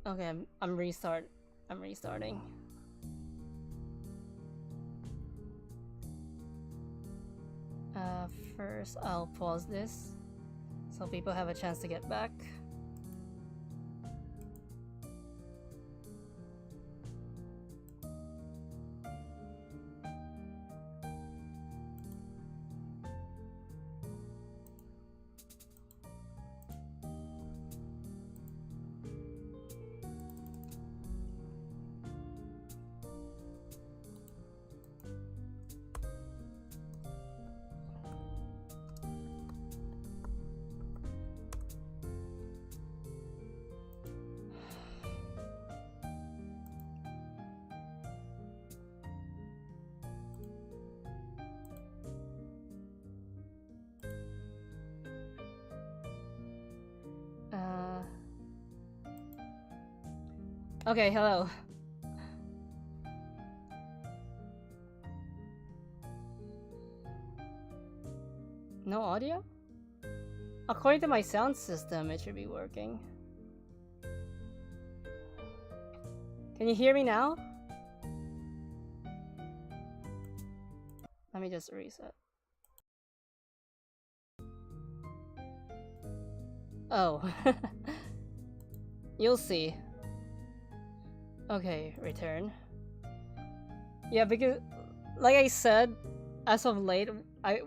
Okay, I'm restarting. First I'll pause this so people have a chance to get back. Okay, hello. No audio? According to my sound system, it should be working. Can you hear me now? Let me just reset. Oh. You'll see. Okay, return. Yeah, because like I said, as of late,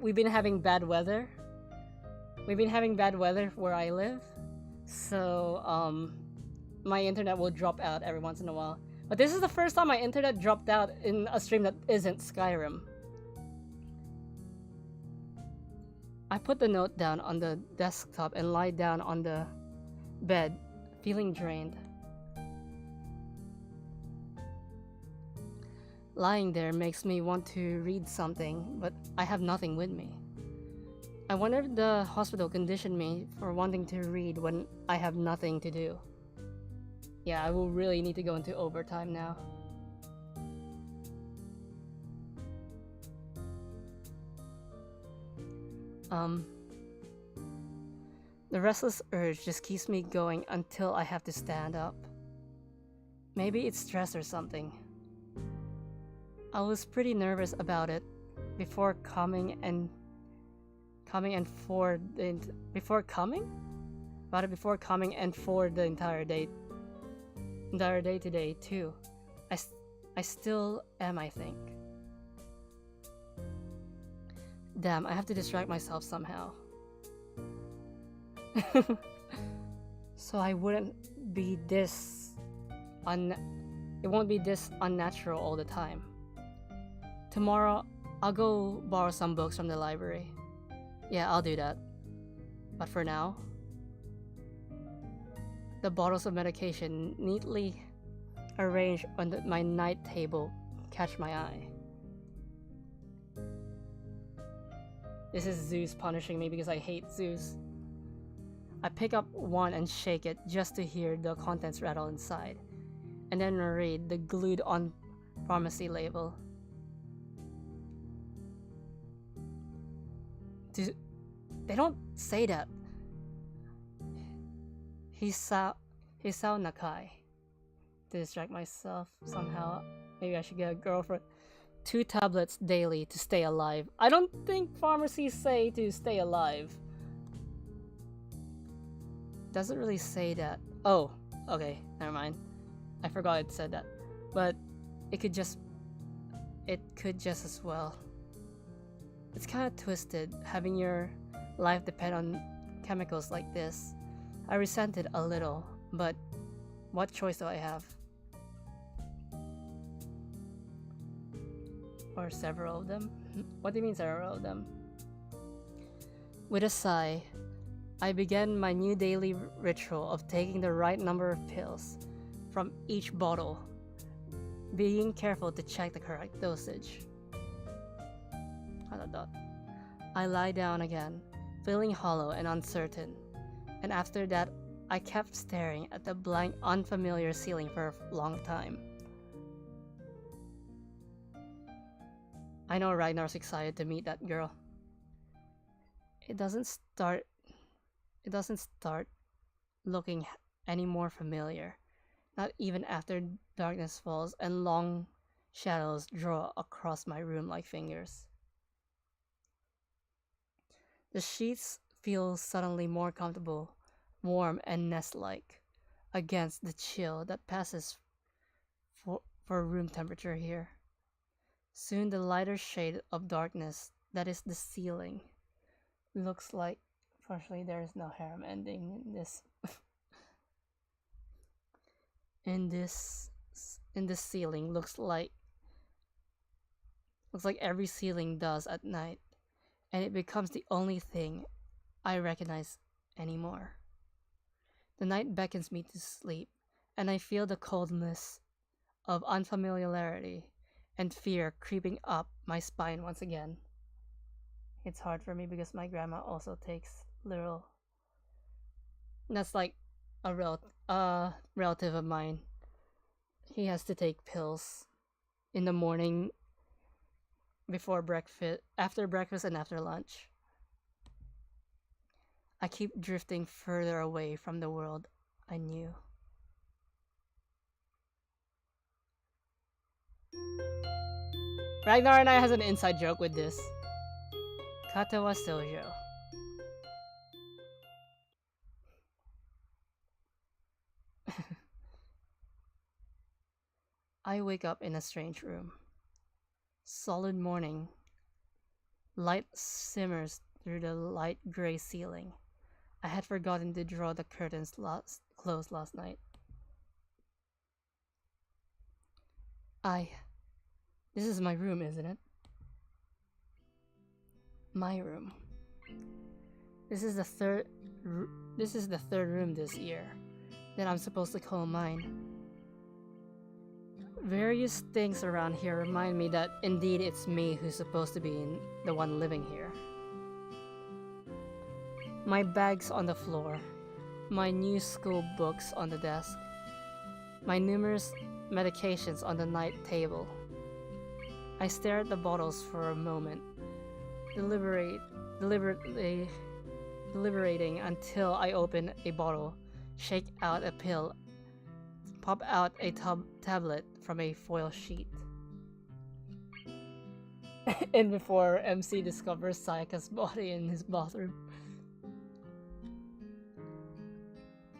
we've been having bad weather. We've been having bad weather where I live. So, my internet will drop out every once in a while. But this is the first time my internet dropped out in a stream that isn't Skyrim. I put the note down on the desktop and lie down on the bed, feeling drained. Lying there makes me want to read something, but I have nothing with me. I wonder if the hospital conditioned me for wanting to read when I have nothing to do. Yeah, I will really need to go into overtime now. The restless urge just keeps me going until I have to stand up. Maybe it's stress or something. I was pretty nervous about it before coming and for the entire day today too. I still am, I think. Damn, I have to distract myself somehow. So I wouldn't be this it won't be this unnatural all the time. Tomorrow, I'll go borrow some books from the library. Yeah, I'll do that. But for now, the bottles of medication neatly arranged on my night table catch my eye. This is Zeus punishing me because I hate Zeus. I pick up one and shake it just to hear the contents rattle inside, and then read the glued-on pharmacy label. They don't say that. Hisao Nakai. To distract myself somehow. Maybe I should get a girlfriend. 2 tablets daily to stay alive. I don't think pharmacies say to stay alive. Doesn't really say that. Oh, okay, never mind. I forgot it said that. But it could just as well. It's kind of twisted, having your life depend on chemicals like this. I resent it a little, but what choice do I have? Or several of them? What do you mean several of them? With a sigh, I began my new daily ritual of taking the right number of pills from each bottle, being careful to check the correct dosage. I lie down again, feeling hollow and uncertain, and after that, I kept staring at the blank, unfamiliar ceiling for a long time. I know Ragnar's excited to meet that girl. It doesn't start looking any more familiar, not even after darkness falls and long shadows draw across my room like fingers. The sheets feel suddenly more comfortable, warm and nest-like, against the chill that passes for room temperature here. Soon the lighter shade of darkness that is the ceiling looks like. Fortunately, there is no harem ending in this. In this ceiling looks like every ceiling does at night, and it becomes the only thing I recognize anymore. The night beckons me to sleep, and I feel the coldness of unfamiliarity and fear creeping up my spine once again. It's hard for me because my grandma also takes literal. That's like a relative of mine. He has to take pills in the morning, before breakfast, after breakfast, and after lunch. I keep drifting further away from the world I knew. Ragnar and I has an inside joke with this. Katawa Shoujo. I wake up in a strange room. Solid morning. Light simmers through the light gray ceiling. I had forgotten to draw the curtains closed last night. This is my room, isn't it? My room. This is the third room this year that I'm supposed to call mine. Various things around here remind me that indeed it's me who's supposed to be the one living here. My bag's on the floor, my new school books on the desk, my numerous medications on the night table. I stare at the bottles for a moment, deliberating until I open a bottle, shake out a pill, pop out a tablet from a foil sheet. And before MC discovers Sayaka's body in his bathroom.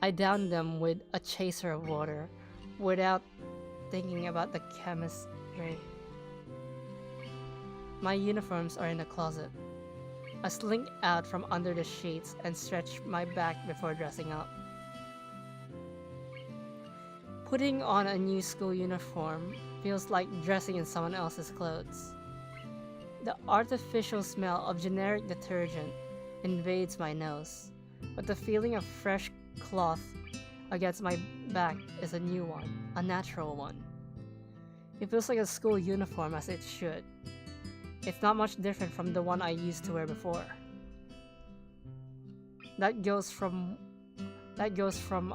I down them with a chaser of water without thinking about the chemistry. My uniforms are in the closet. I slink out from under the sheets and stretch my back before dressing up. Putting on a new school uniform feels like dressing in someone else's clothes. The artificial smell of generic detergent invades my nose, but the feeling of fresh cloth against my back is a new one, a natural one. It feels like a school uniform as it should. It's not much different from the one I used to wear before. That goes from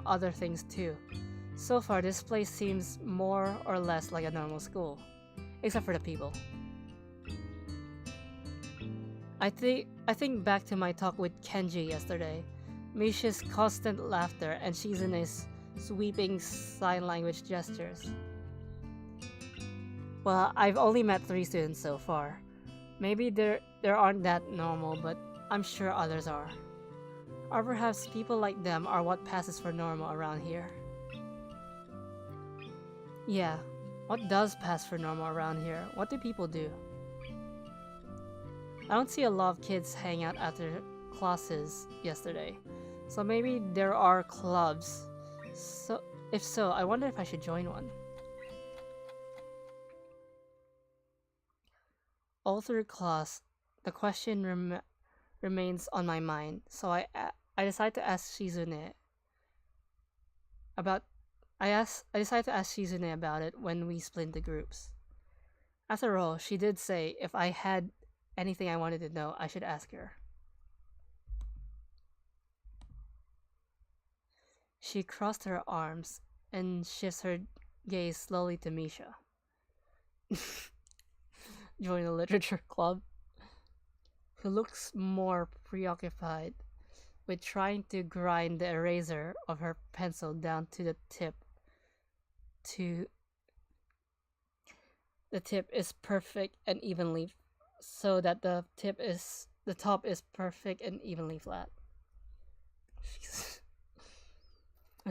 other things too. So far, this place seems more or less like a normal school, except for the people. I think back to my talk with Kenji yesterday, Misha's constant laughter and Shizune's sweeping sign language gestures. Well, I've only met 3 students so far. Maybe there aren't that normal, but I'm sure others are. Or perhaps people like them are what passes for normal around here. Yeah, what does pass for normal around here? What do people do? I don't see a lot of kids hang out after classes yesterday, so maybe there are clubs. So if so, I wonder if I should join one. All through class, the question remains on my mind, so I decided to ask Shizune about. I decided to ask Shizune about it when we split into groups. After all, she did say if I had anything I wanted to know, I should ask her. She crossed her arms and shifts her gaze slowly to Misha. Join a literature club? Who looks more preoccupied with trying to grind the eraser of her pencil down to the tip to the tip is perfect and evenly, so that the top is perfect and evenly flat.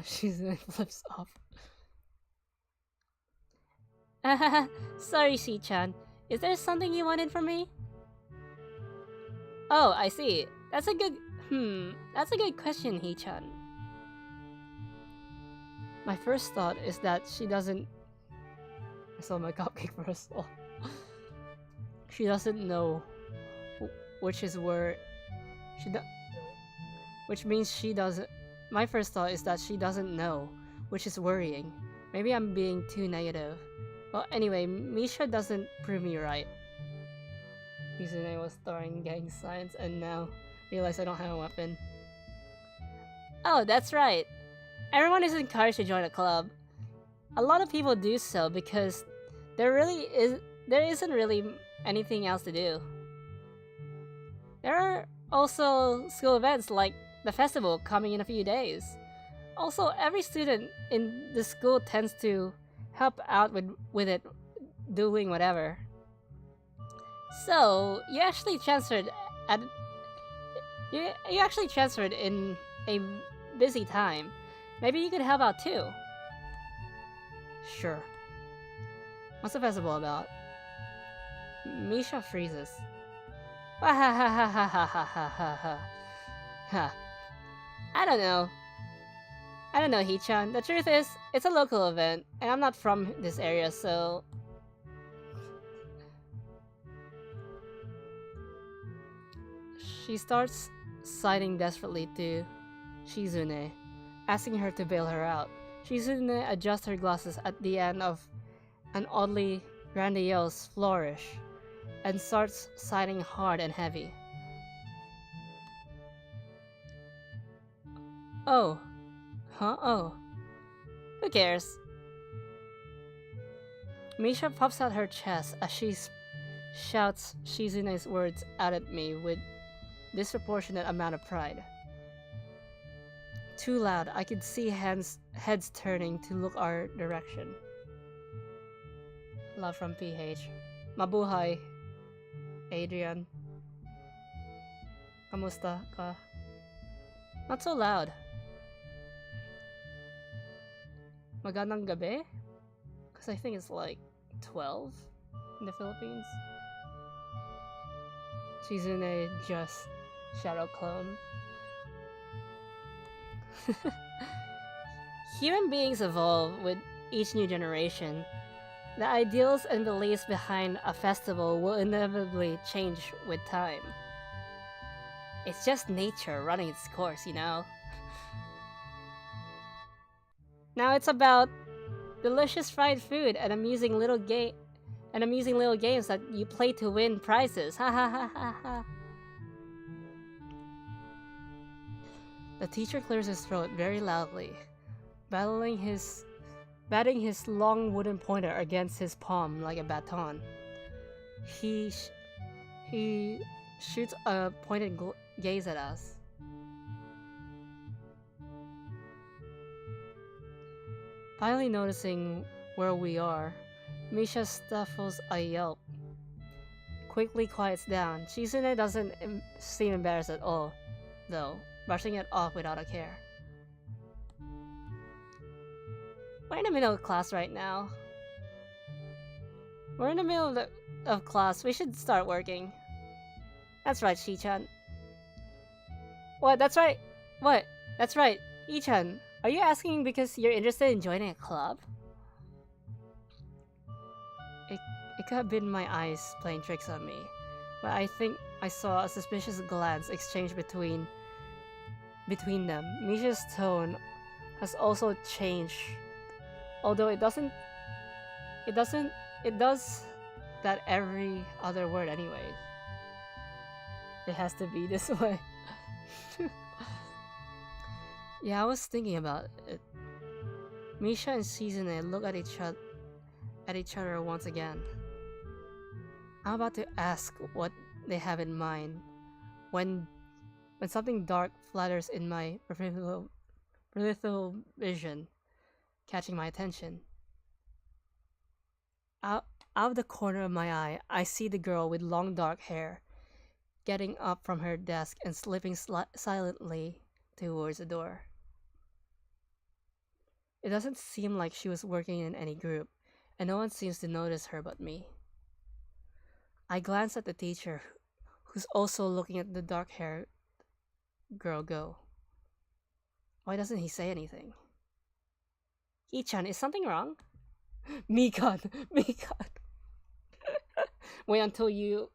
She's flips off. Sorry, Shi-chan. Is there something you wanted from me? Oh, I see. That's a good question, Hee-chan. My first thought is that she doesn't... I saw my cupcake first. Oh. She doesn't know which is where... Which means she doesn't... My first thought is that she doesn't know, which is worrying. Maybe I'm being too negative. Well, anyway, Misha doesn't prove me right. Mizune was throwing gang signs and now realize I don't have a weapon. Oh, that's right. Everyone is encouraged to join a club. A lot of people do so because there isn't really anything else to do. There are also school events like the festival coming in a few days. Also, every student in the school tends to help out with it, doing whatever. So, you actually transferred in a busy time. Maybe you could help out too. Sure. What's the festival about? Misha freezes. Ha ha ha ha ha ha ha ha ha. Ha. I don't know, Hee-chan. The truth is, it's a local event, and I'm not from this area, so... She starts citing desperately to Shizune, asking her to bail her out. Shizune adjusts her glasses at the end of an oddly grandiose flourish, and starts citing hard and heavy. Oh. Huh? Oh. Who cares? Misha puffs out her chest as she shouts Shizune's words out at me with disproportionate amount of pride. Too loud, I could see heads turning to look our direction. Love from PH. Mabuhay, Adrian. Kamusta ka? Not so loud. Magandang gabi? Because I think it's like 12 in the Philippines. Shizune just shadow clone. Human beings evolve with each new generation. The ideals and beliefs behind a festival will inevitably change with time. It's just nature running its course, you know? Now it's about delicious fried food and amusing little games that you play to win prizes. Ha ha ha ha ha. The teacher clears his throat very loudly, batting his long wooden pointer against his palm like a baton. He shoots a pointed gaze at us. Finally noticing where we are, Misha stifles a yelp, quickly quiets down. Shizune doesn't seem embarrassed at all, though, brushing it off without a care. We're in the middle of class right now. We're in the middle of class. We should start working. That's right, Shi-chan. What? That's right. What? That's right. Ii-chan, are you asking because you're interested in joining a club? It could have been my eyes playing tricks on me, but I think I saw a suspicious glance exchanged between them. Misha's tone has also changed, although it does that every other word anyway. It has to be this way. Yeah, I was thinking about it. Misha and Shizune look at each other once again. I'm about to ask what they have in mind when something dark flatters in my peripheral vision, catching my attention. Out, out of the corner of my eye, I see the girl with long dark hair getting up from her desk and slipping silently towards the door. It doesn't seem like she was working in any group, and no one seems to notice her but me. I glance at the teacher, who's also looking at the dark haired girl go. Why doesn't he say anything? Hee-chan, is something wrong? Mikan! Mikan! Wait until you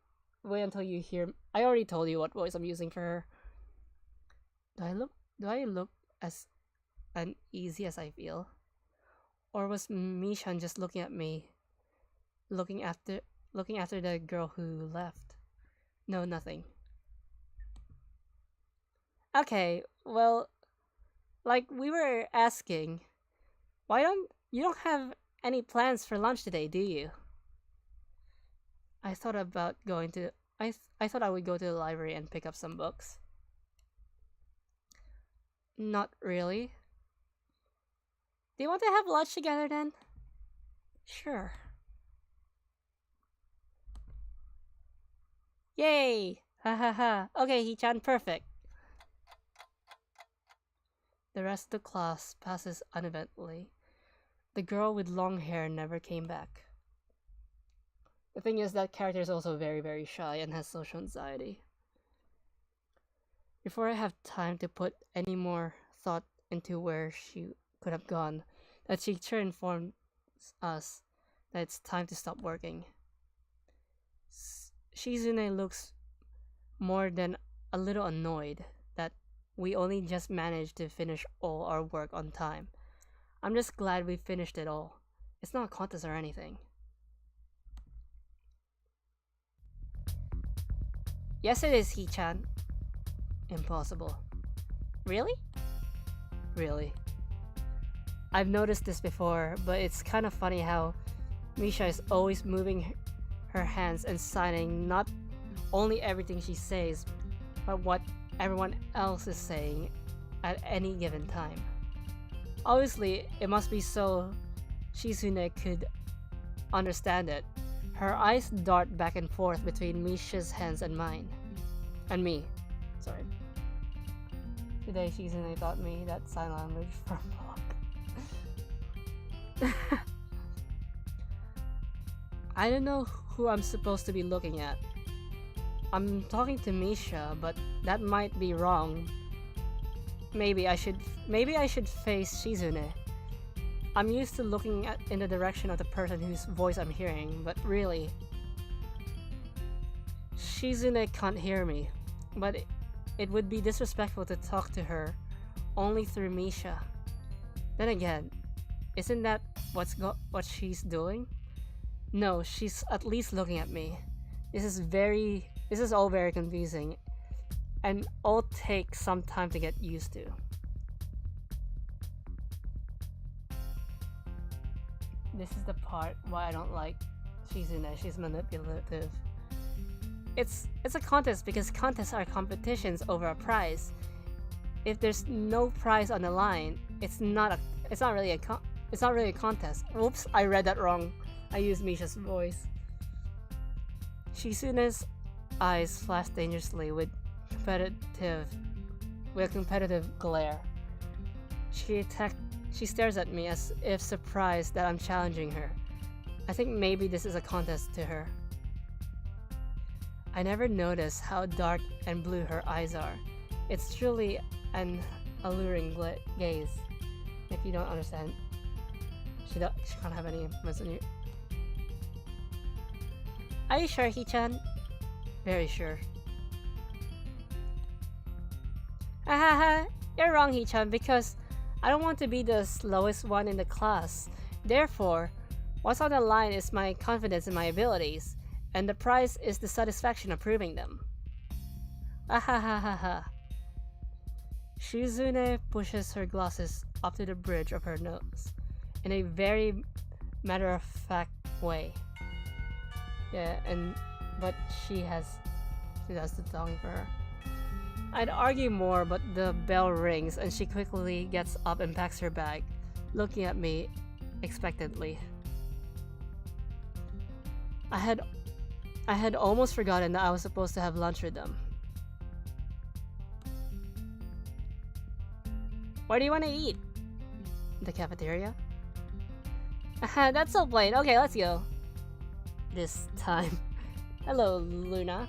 hear. I already told you what voice I'm using for her. Do I look as uneasy as I feel? Or was Mishan just looking at me, looking after the girl who left? No, nothing. Okay, well, like we were asking, you don't have any plans for lunch today, do you? I thought about going to I thought I would go to the library and pick up some books. Not really. Do you want to have lunch together then? Sure. Yay! Ha ha ha. Okay, Hee-chan, perfect. The rest of the class passes uneventfully. The girl with long hair never came back. The thing is, that character is also very, very shy and has social anxiety. Before I have time to put any more thought into where she could have gone, that teacher informs us that it's time to stop working. Shizune looks more than a little annoyed that we only just managed to finish all our work on time. I'm just glad we finished it all. It's not a contest or anything. Yes, it is, Hee-chan. Impossible. Really? Really. I've noticed this before, but it's kind of funny how Misha is always moving her hands and signing not only everything she says, but what everyone else is saying at any given time. Obviously, it must be so Shizune could understand it. Her eyes dart back and forth between Misha's hands and mine. And me. Sorry. Today, Shizune taught me that sign language from blog. I don't know who I'm supposed to be looking at. I'm talking to Misha, but that might be wrong. Maybe I should face Shizune. I'm used to looking in the direction of the person whose voice I'm hearing, but really, Shizune can't hear me. But it would be disrespectful to talk to her only through Misha. Then again, isn't that what she's doing? No, she's at least looking at me. This is all very confusing, and all take some time to get used to. This is the part why I don't like Shizune. She's manipulative. It's a contest because contests are competitions over a prize. If there's no prize on the line, it's not really a contest. Oops, I read that wrong. I used Misha's voice. Shizune's eyes flash dangerously with a competitive glare. She stares at me as if surprised that I'm challenging her. I think maybe this is a contest to her. I never noticed how dark and blue her eyes are. It's truly an alluring gaze. If you don't understand, she can't have any influence on you. Are you sure, Hee-chan? Very sure. Hahaha, you're wrong, Hee-chan, because I don't want to be the slowest one in the class. Therefore, what's on the line is my confidence in my abilities, and the prize is the satisfaction of proving them. Ahahaha. Shizune pushes her glasses up to the bridge of her nose in a very matter-of-fact way. Yeah, but she does the talking for her. I'd argue more, but the bell rings and she quickly gets up and packs her bag, looking at me expectantly. I had almost forgotten that I was supposed to have lunch with them. Where do you want to eat? The cafeteria? That's so plain. Okay, let's go. This time. Hello, Luna.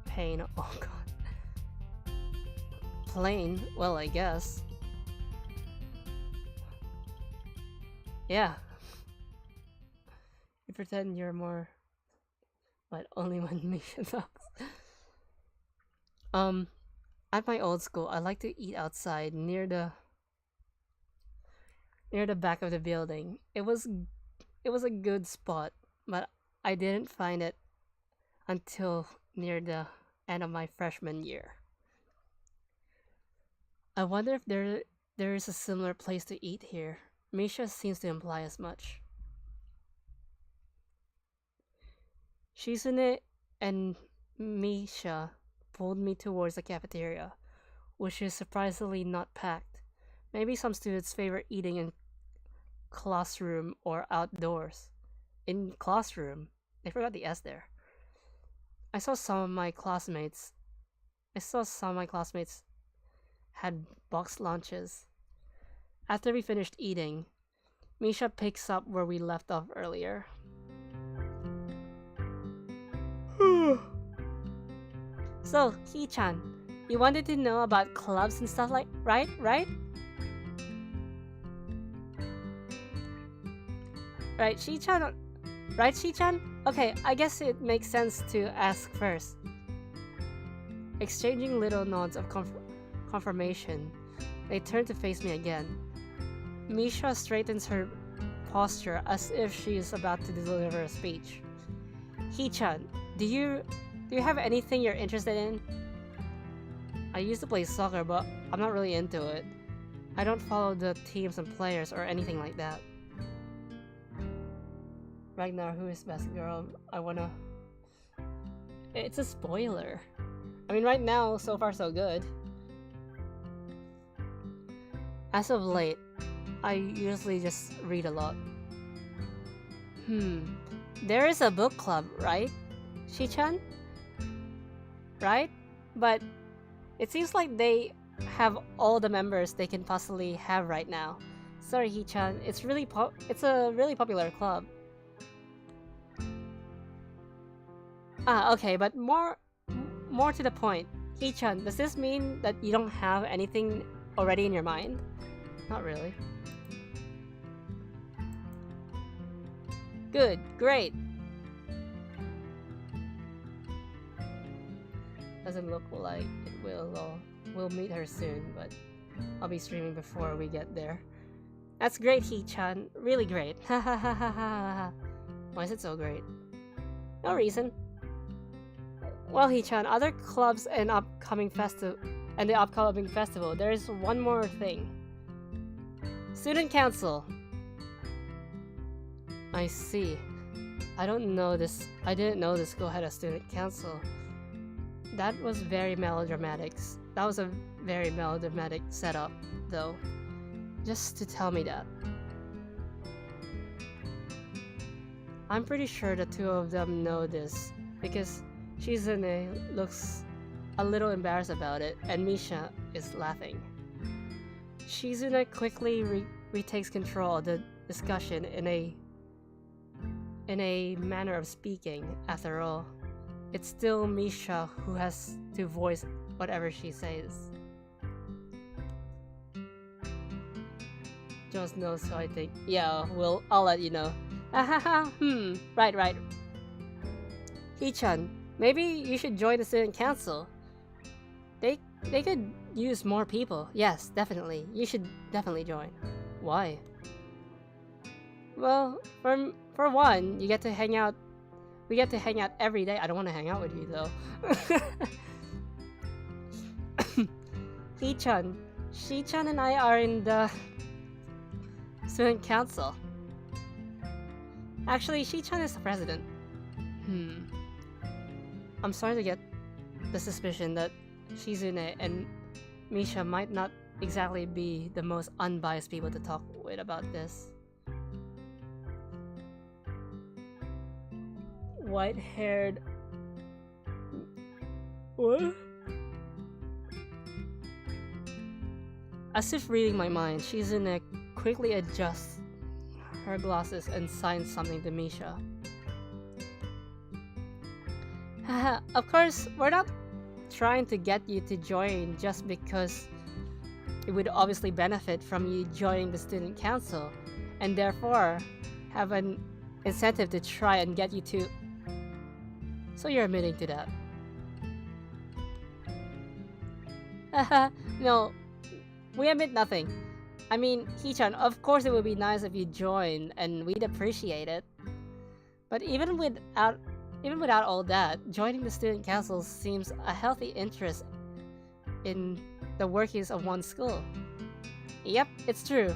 Pain. Oh god. Plain? Well, I guess. Yeah. You pretend you're more... But only when Misha talks. At my old school, I like to eat outside near the back of the building. It was a good spot, but I didn't find it until near the end of my freshman year. I wonder if there is a similar place to eat here. Misha seems to imply as much. Shizune and Misha pulled me towards the cafeteria, which is surprisingly not packed. Maybe some students favor eating in classroom or outdoors. In classroom, they forgot the S there. I saw some of my classmates had boxed lunches. After we finished eating, Misha picks up where we left off earlier. So, Hee-chan, you wanted to know about clubs and stuff like, right? Right, Shi-chan? Right, Shi-chan? Okay, I guess it makes sense to ask first. Exchanging little nods of confirmation, they turn to face me again. Misha straightens her posture as if she is about to deliver a speech. Hee-chan, do you have anything you're interested in? I used to play soccer, but I'm not really into it. I don't follow the teams and players or anything like that. Ragnar, who is best girl? It's a spoiler. I mean, right now, so far so good. As of late, I usually just read a lot. There is a book club, right? Shi-chan? Right? But it seems like they have all the members they can possibly have right now. Sorry, Hee-chan, it's a really popular club. Okay, but more to the point. Hee-chan, does this mean that you don't have anything already in your mind? Not really. Good, great. Doesn't look like it will. We'll meet her soon, but I'll be streaming before we get there. That's great, Hee-chan. Really great. Ha ha ha ha ha. Why is it so great? No reason. Well, Hee-chan, other clubs and the upcoming festival, there is one more thing. Student council. I see. I didn't know this school had a student council. That was very melodramatic. That was a very melodramatic setup, though. Just to tell me that. I'm pretty sure the two of them know this, because Shizune looks a little embarrassed about it, and Misha is laughing. Shizune quickly retakes control of the discussion in a manner of speaking. After all, it's still Misha who has to voice whatever she says. Just knows, so I think. Yeah, I'll let you know. Right. Hee-chan, maybe you should join the student council. They could use more people. Yes, definitely. You should definitely join. Why? Well, for one, you get to hang out. We get to hang out every day. I don't want to hang out with you though. Hee-chan, Shi-chan and I are in the student council. Actually, Shi-chan is the president. I'm starting to get the suspicion that Shizune and Misha might not exactly be the most unbiased people to talk with about this. white-haired... What? As if reading my mind, Shizune quickly adjusts her glasses and signs something to Misha. Haha, of course, we're not trying to get you to join just because it would obviously benefit from you joining the student council, and therefore have an incentive to try and get you to... So you're admitting to that. Haha, no, we admit nothing. I mean, Hichan, of course it would be nice if you joined, and we'd appreciate it. But even without all that, joining the student council seems a healthy interest in the workings of one school. Yep, it's true.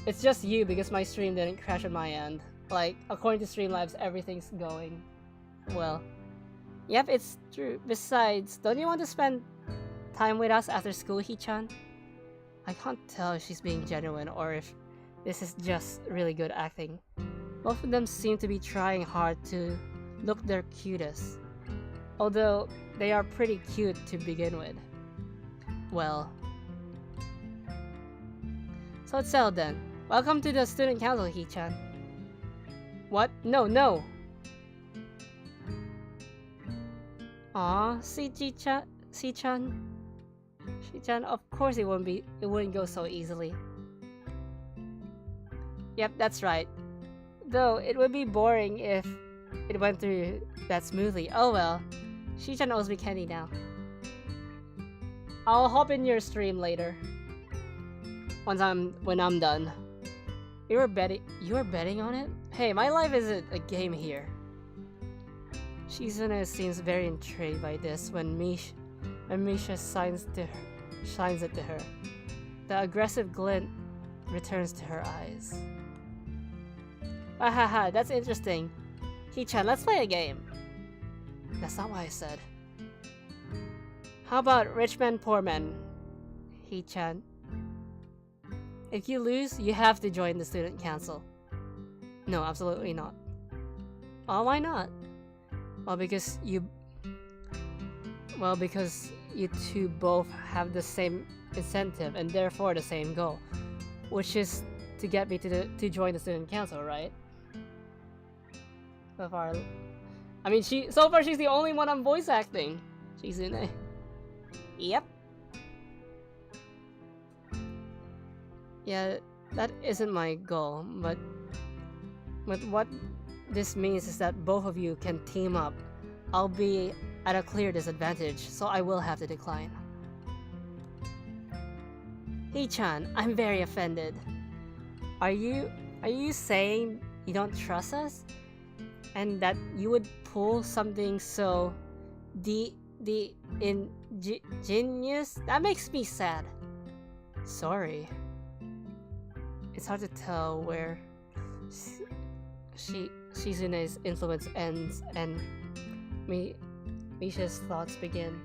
It's just you because my stream didn't crash on my end. Like, according to Streamlabs, everything's going well. Yep, it's true. Besides, don't you want to spend time with us after school, Hichan? I can't tell if she's being genuine or if this is just really good acting. Both of them seem to be trying hard to look their cutest. Although, they are pretty cute to begin with. Well. So it's settled then. Welcome to the student council, Hichan. What? No, no! Aw, Shi-chan? Shi-chan, of course it wouldn't go so easily. Yep, that's right. Though, it would be boring if it went through that smoothly. Oh well. Shi-chan owes me candy now. I'll hop in your stream later. When I'm done. You were betting on it? Hey, my life isn't a game here. Shizune seems very intrigued by this when Misha shines it to her. The aggressive glint returns to her eyes. Ahaha, that's interesting. Hichan, let's play a game. That's not what I said. How about Rich Man, Poor Man? Hichan. If you lose, you have to join the student council. No, absolutely not. Oh, why not? Well, because you two both have the same incentive and therefore the same goal, which is to get me to join the student council, right? So far, I mean, she's the only one I'm voice acting. She's in it. Yep. Yeah, that isn't my goal, but what this means is that both of you can team up. I'll be at a clear disadvantage, so I will have to decline. Hichan, I'm very offended. Are you saying you don't trust us? And that you would pull something so ingenious? That makes me sad. Sorry. It's hard to tell where Shizune's influence ends and Misha's thoughts begin.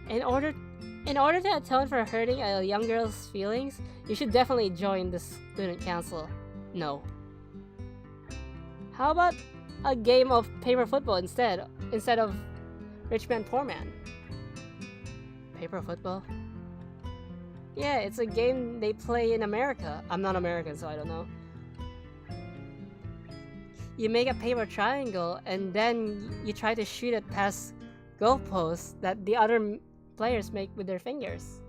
In order to atone for hurting a young girl's feelings, you should definitely join the student council. No. How about a game of paper football instead of Rich Man, Poor Man? Paper football? Yeah, it's a game they play in America. I'm not American, so I don't know. You make a paper triangle, and then you try to shoot it past goalposts that the other players make with their fingers.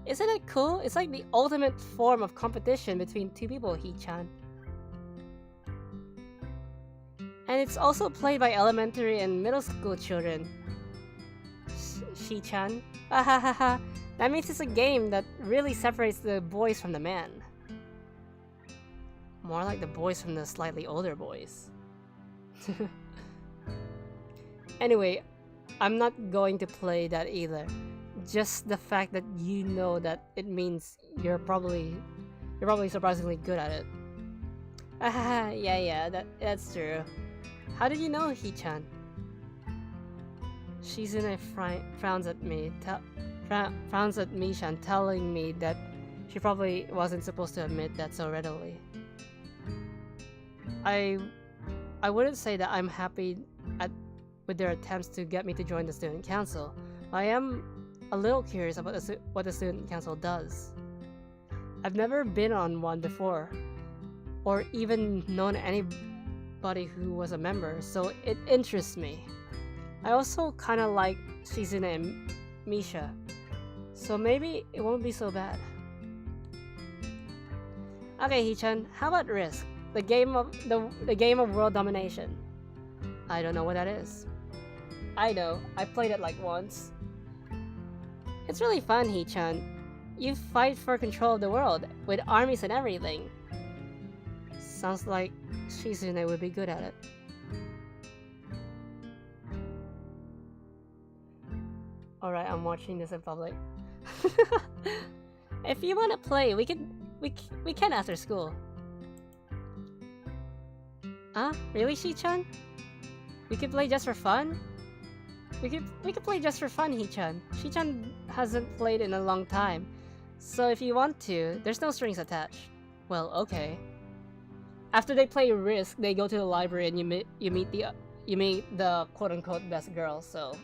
Isn't it cool? It's like the ultimate form of competition between two people, Hichan. And it's also played by elementary and middle school children. Shi-chan. Ahahaha. That means it's a game that really separates the boys from the men. More like the boys from the slightly older boys. Anyway, I'm not going to play that either. Just the fact that you know that it means you're probably surprisingly good at it. Yeah, that's true. How did you know, Hichan? Shizune frowns at me, frowns at Mishan, telling me that She probably wasn't supposed to admit that so readily. I wouldn't say that I'm happy with their attempts to get me to join the student council. I am a little curious about what the student council does. I've never been on one before, or even known anybody who was a member, so it interests me. I also kinda like Shizune and Misha, so maybe it won't be so bad. Okay, Hichan, how about Risk? The game of world domination. I don't know what that is. I know, I played it like once. It's really fun, Hichan. You fight for control of the world, with armies and everything. Sounds like Shizune would be good at it. Alright, I'm watching this in public. If you wanna play, we can after school. Huh? Really, Shi-chan? We could play just for fun? We could play just for fun, Hichan. Shi-chan hasn't played in a long time, so if you want to, there's no strings attached. Well, okay. After they play Risk, they go to the library and you meet the quote-unquote best girl. So.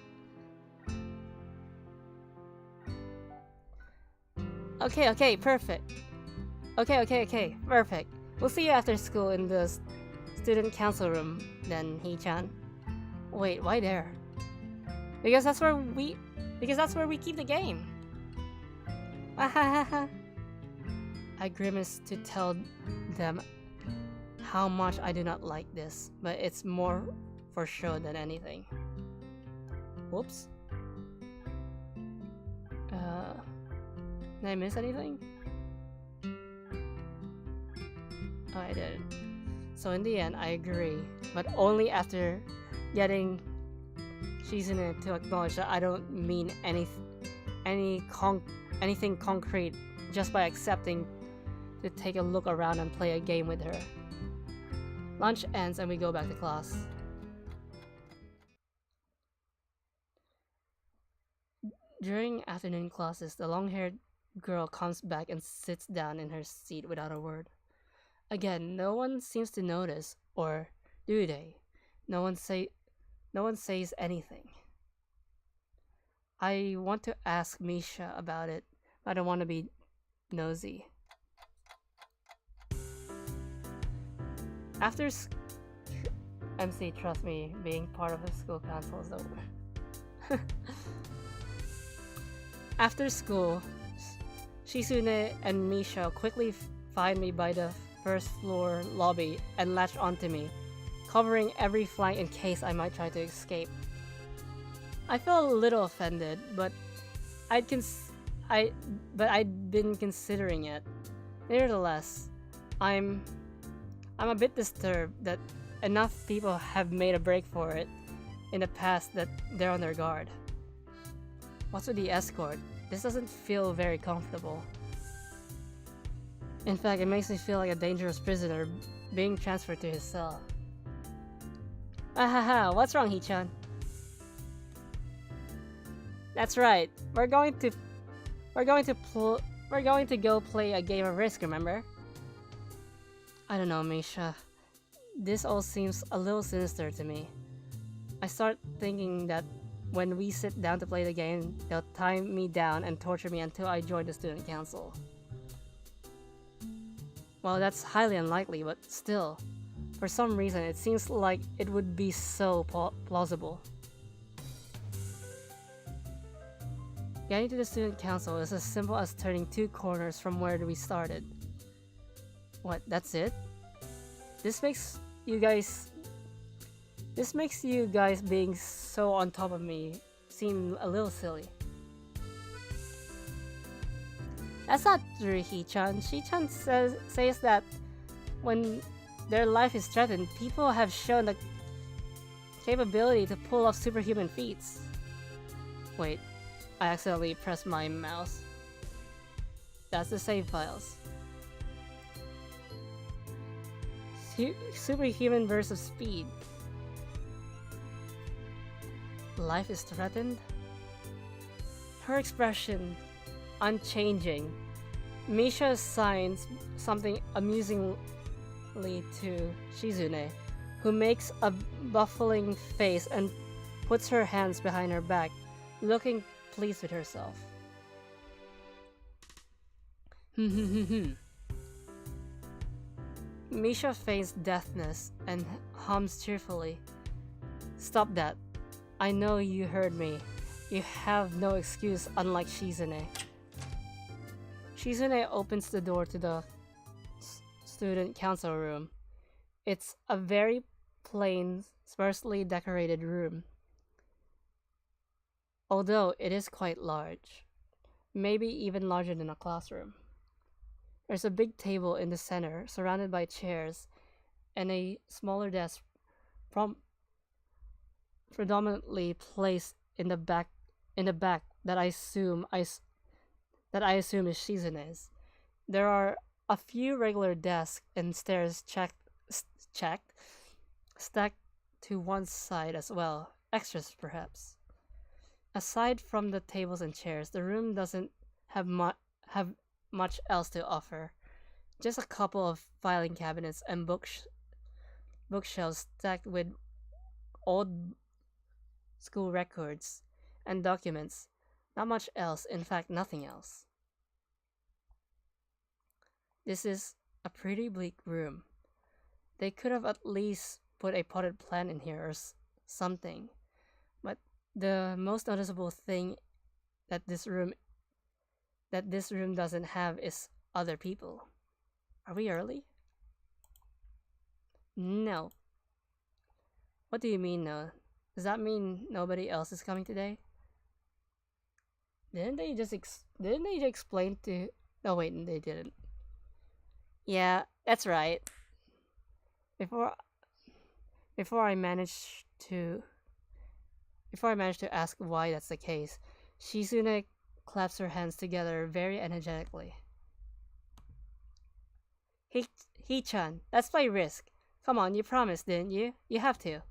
Okay, perfect. Okay, perfect. We'll see you after school in the student council room, then, Hichan. Wait, why there? Because that's where we keep the game. I grimace to tell them how much I do not like this, but it's more for show than anything. Whoops. Did I miss anything? Oh, I did. So in the end, I agree, but only after getting Shizune to acknowledge that I don't mean anything concrete, just by accepting to take a look around and play a game with her. Lunch ends and we go back to class. During afternoon classes, the long-haired girl comes back and sits down in her seat without a word. Again, no one seems to notice, or do they? No one says anything. I want to ask Misha about it, but I don't want to be nosy. After MC, trust me, being part of the school council is over. After school, Shizune and Misha quickly find me by the first floor lobby and latch onto me, covering every flank in case I might try to escape. I feel a little offended, but I'd been considering it. Nevertheless, I'm a bit disturbed that enough people have made a break for it in the past that they're on their guard. What's with the escort? This doesn't feel very comfortable. In fact, it makes me feel like a dangerous prisoner being transferred to his cell. Ahaha, what's wrong, Hichan? That's right. We're going to go play a game of Risk, remember? I don't know, Misha. This all seems a little sinister to me. I start thinking that when we sit down to play the game, they'll tie me down and torture me until I join the student council. Well, that's highly unlikely, but still, for some reason it seems like it would be so plausible. Getting to the student council is as simple as turning 2 corners from where we started. What, that's it? This makes you guys being so on top of me seem a little silly. That's not true, Hichan. Shi-chan says that when their life is threatened, people have shown the capability to pull off superhuman feats. Wait, I accidentally pressed my mouse. That's the save files. Superhuman burst of speed. Life is threatened? Her expression, unchanging, Misha assigns something amusingly to Shizune, who makes a baffling face and puts her hands behind her back, looking pleased with herself. Misha feigns deafness and hums cheerfully. Stop that. I know you heard me. You have no excuse, unlike Shizune. Shizune opens the door to the student council room. It's a very plain, sparsely decorated room, although it is quite large, maybe even larger than a classroom. There's a big table in the center, surrounded by chairs, and a smaller desk predominantly placed in the back that I assume is Shizune's. There are a few regular desks and stairs stacked to one side as well, extras perhaps. Aside from the tables and chairs, the room doesn't have much else to offer. Just a couple of filing cabinets and bookshelves stacked with old school records and documents. Not much else, in fact, nothing else. This is a pretty bleak room. They could have at least put a potted plant in here or something. But the most noticeable thing that this room doesn't have is other people. Are we early? No. What do you mean, no? Does that mean nobody else is coming today? Didn't they just explain to... Oh wait, they didn't. Yeah, that's right. Before I managed to ask why that's the case, Shizune claps her hands together very energetically. He-chan, let's play Risk. Come on, you promised, didn't you? You have to.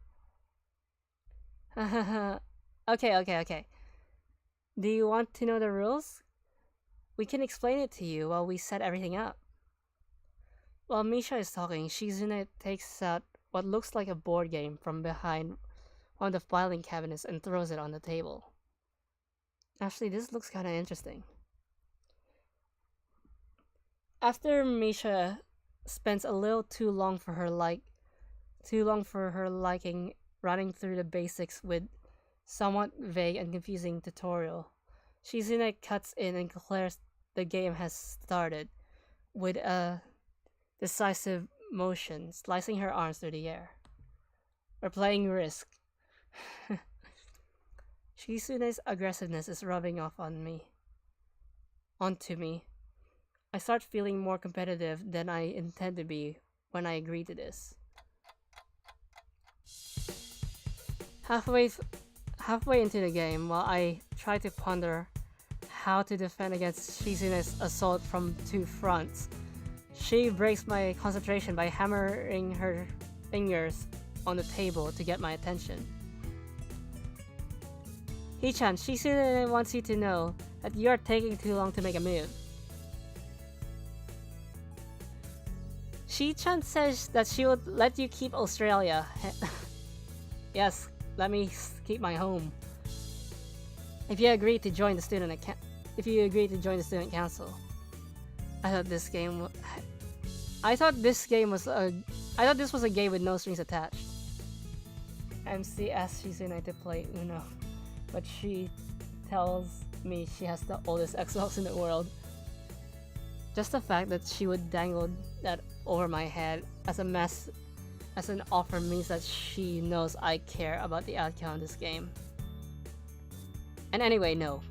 Okay. Do you want to know the rules? We can explain it to you while we set everything up. While Misha is talking, Shizune takes out what looks like a board game from behind one of the filing cabinets and throws it on the table. Actually, this looks kind of interesting. After Misha spends a little too long for her liking running through the basics with somewhat vague and confusing tutorial, Shizune cuts in and declares the game has started with a decisive motion, slicing her arms through the air. We're playing Risk. Shizune's aggressiveness is rubbing off onto me. I start feeling more competitive than I intend to be when I agree to this. Halfway into the game, while I try to ponder how to defend against Shizune's assault from two fronts, she breaks my concentration by hammering her fingers on the table to get my attention. He-chan, Shizune wants you to know that you are taking too long to make a move. She-chan says that she would let you keep Australia. Yes, let me keep my home. If you agree to join the student council. I thought this was a game with no strings attached. MC asks Shizune to play Uno, but she tells me she has the oldest Xbox in the world. Just the fact that she would dangle that over my head as an offer means that she knows I care about the outcome of this game. And anyway, no.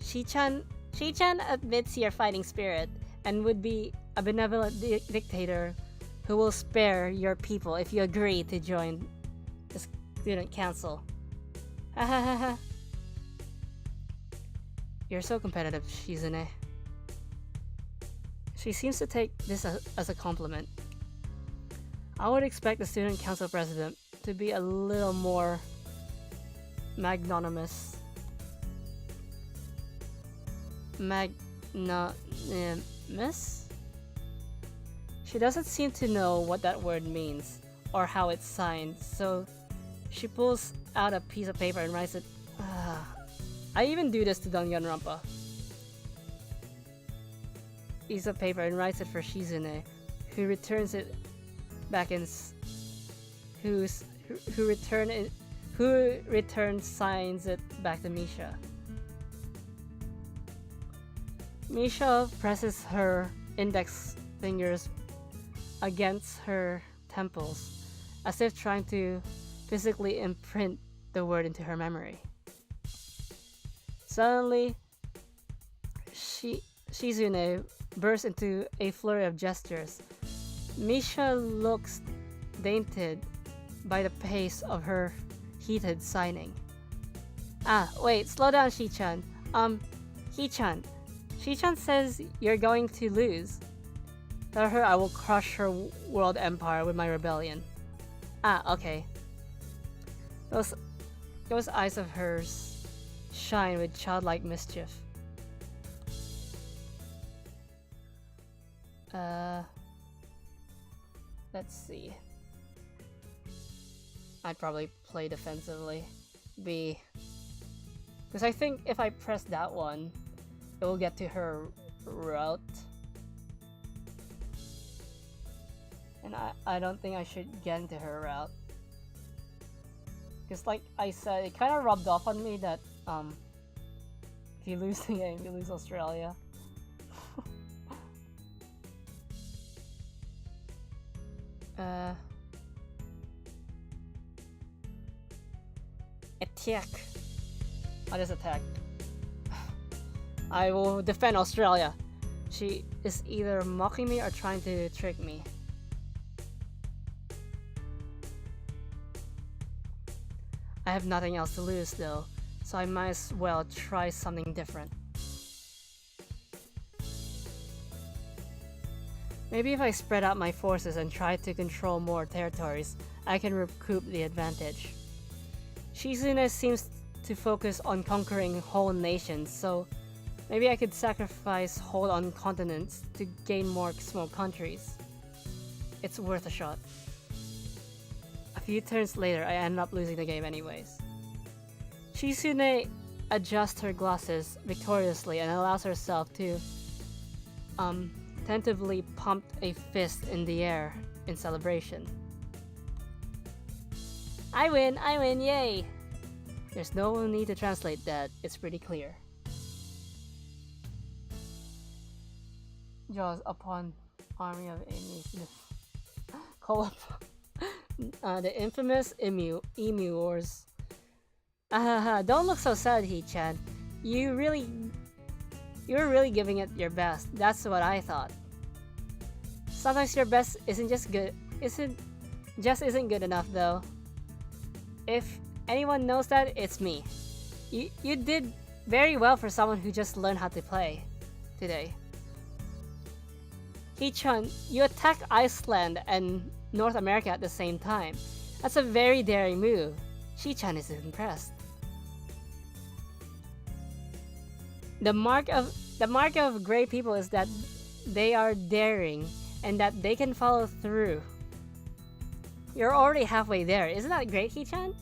She-chan admits your fighting spirit and would be a benevolent dictator who will spare your people if you agree to join the student council. Hahaha. You're so competitive, Shizune. She seems to take this as a compliment. I would expect the student council president to be a little more magnanimous. magnanimous? She doesn't seem to know what that word means or how it's signed, so she pulls out a piece of paper and writes it. I even do this to Danganronpa. Piece of paper and writes it for Shizune, who returns it back in. Who returns signs it back to Misha. Misha presses her index fingers against her temples, as if trying to physically imprint the word into her memory. Suddenly, Shizune bursts into a flurry of gestures. Misha looks daunted by the pace of her heated signing. Wait, slow down, Shi-chan. Hi-chan. Shi-chan says you're going to lose. Tell her I will crush her world empire with my rebellion. Okay. Those eyes of hers shine with childlike mischief. Let's see. I'd probably play defensively. B. Because I think if I press that one, it will get to her route. And I don't think I should get into her route. Because like I said, it kind of rubbed off on me that if you lose the game, you lose Australia. Attack. I just attacked. I will defend Australia. She is either mocking me or trying to trick me. I have nothing else to lose though, so I might as well try something different. Maybe if I spread out my forces and try to control more territories, I can recoup the advantage. Shizune seems to focus on conquering whole nations, so maybe I could sacrifice hold on continents to gain more small countries. It's worth a shot. A few turns later, I end up losing the game anyways. Shizune adjusts her glasses victoriously and allows herself to tentatively pump a fist in the air in celebration. I win, yay! There's no need to translate that, it's pretty clear. Jaws upon army of enemies. Call up the infamous Emu Wars. Don't look so sad, He-chan. You're really giving it your best. That's what I thought. Sometimes your best isn't good enough though. If anyone knows that, it's me. You did very well for someone who just learned how to play today. He-chan, you attacked Iceland and North America at the same time. That's a very daring move. Shi-chan is impressed. The mark of great people is that they are daring and that they can follow through. You're already halfway there. Isn't that great, He-chan?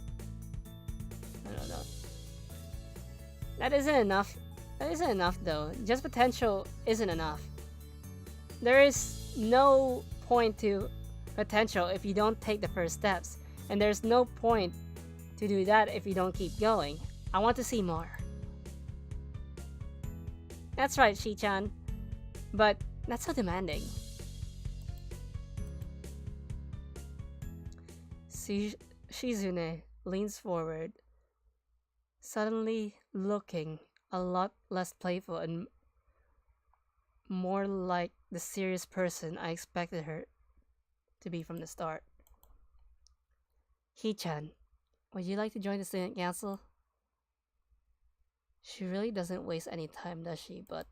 I don't know. That isn't enough. That isn't enough though. Just potential isn't enough. There is no point to potential if you don't take the first steps. And there's no point to do that if you don't keep going. I want to see more. That's right, Shi-chan. But that's so demanding. Shizune leans forward, suddenly looking a lot less playful and more like the serious person I expected her to be from the start. He-chan, would you like to join the student council? She really doesn't waste any time, does she? But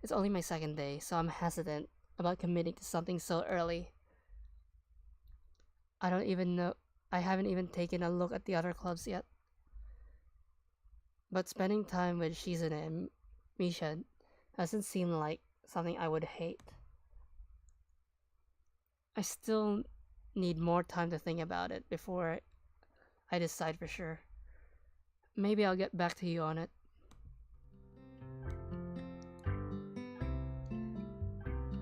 it's only my second day, so I'm hesitant about committing to something so early. I haven't even taken a look at the other clubs yet. But spending time with Shizune Misha doesn't seem like something I would hate. I still need more time to think about it before I decide for sure. Maybe I'll get back to you on it.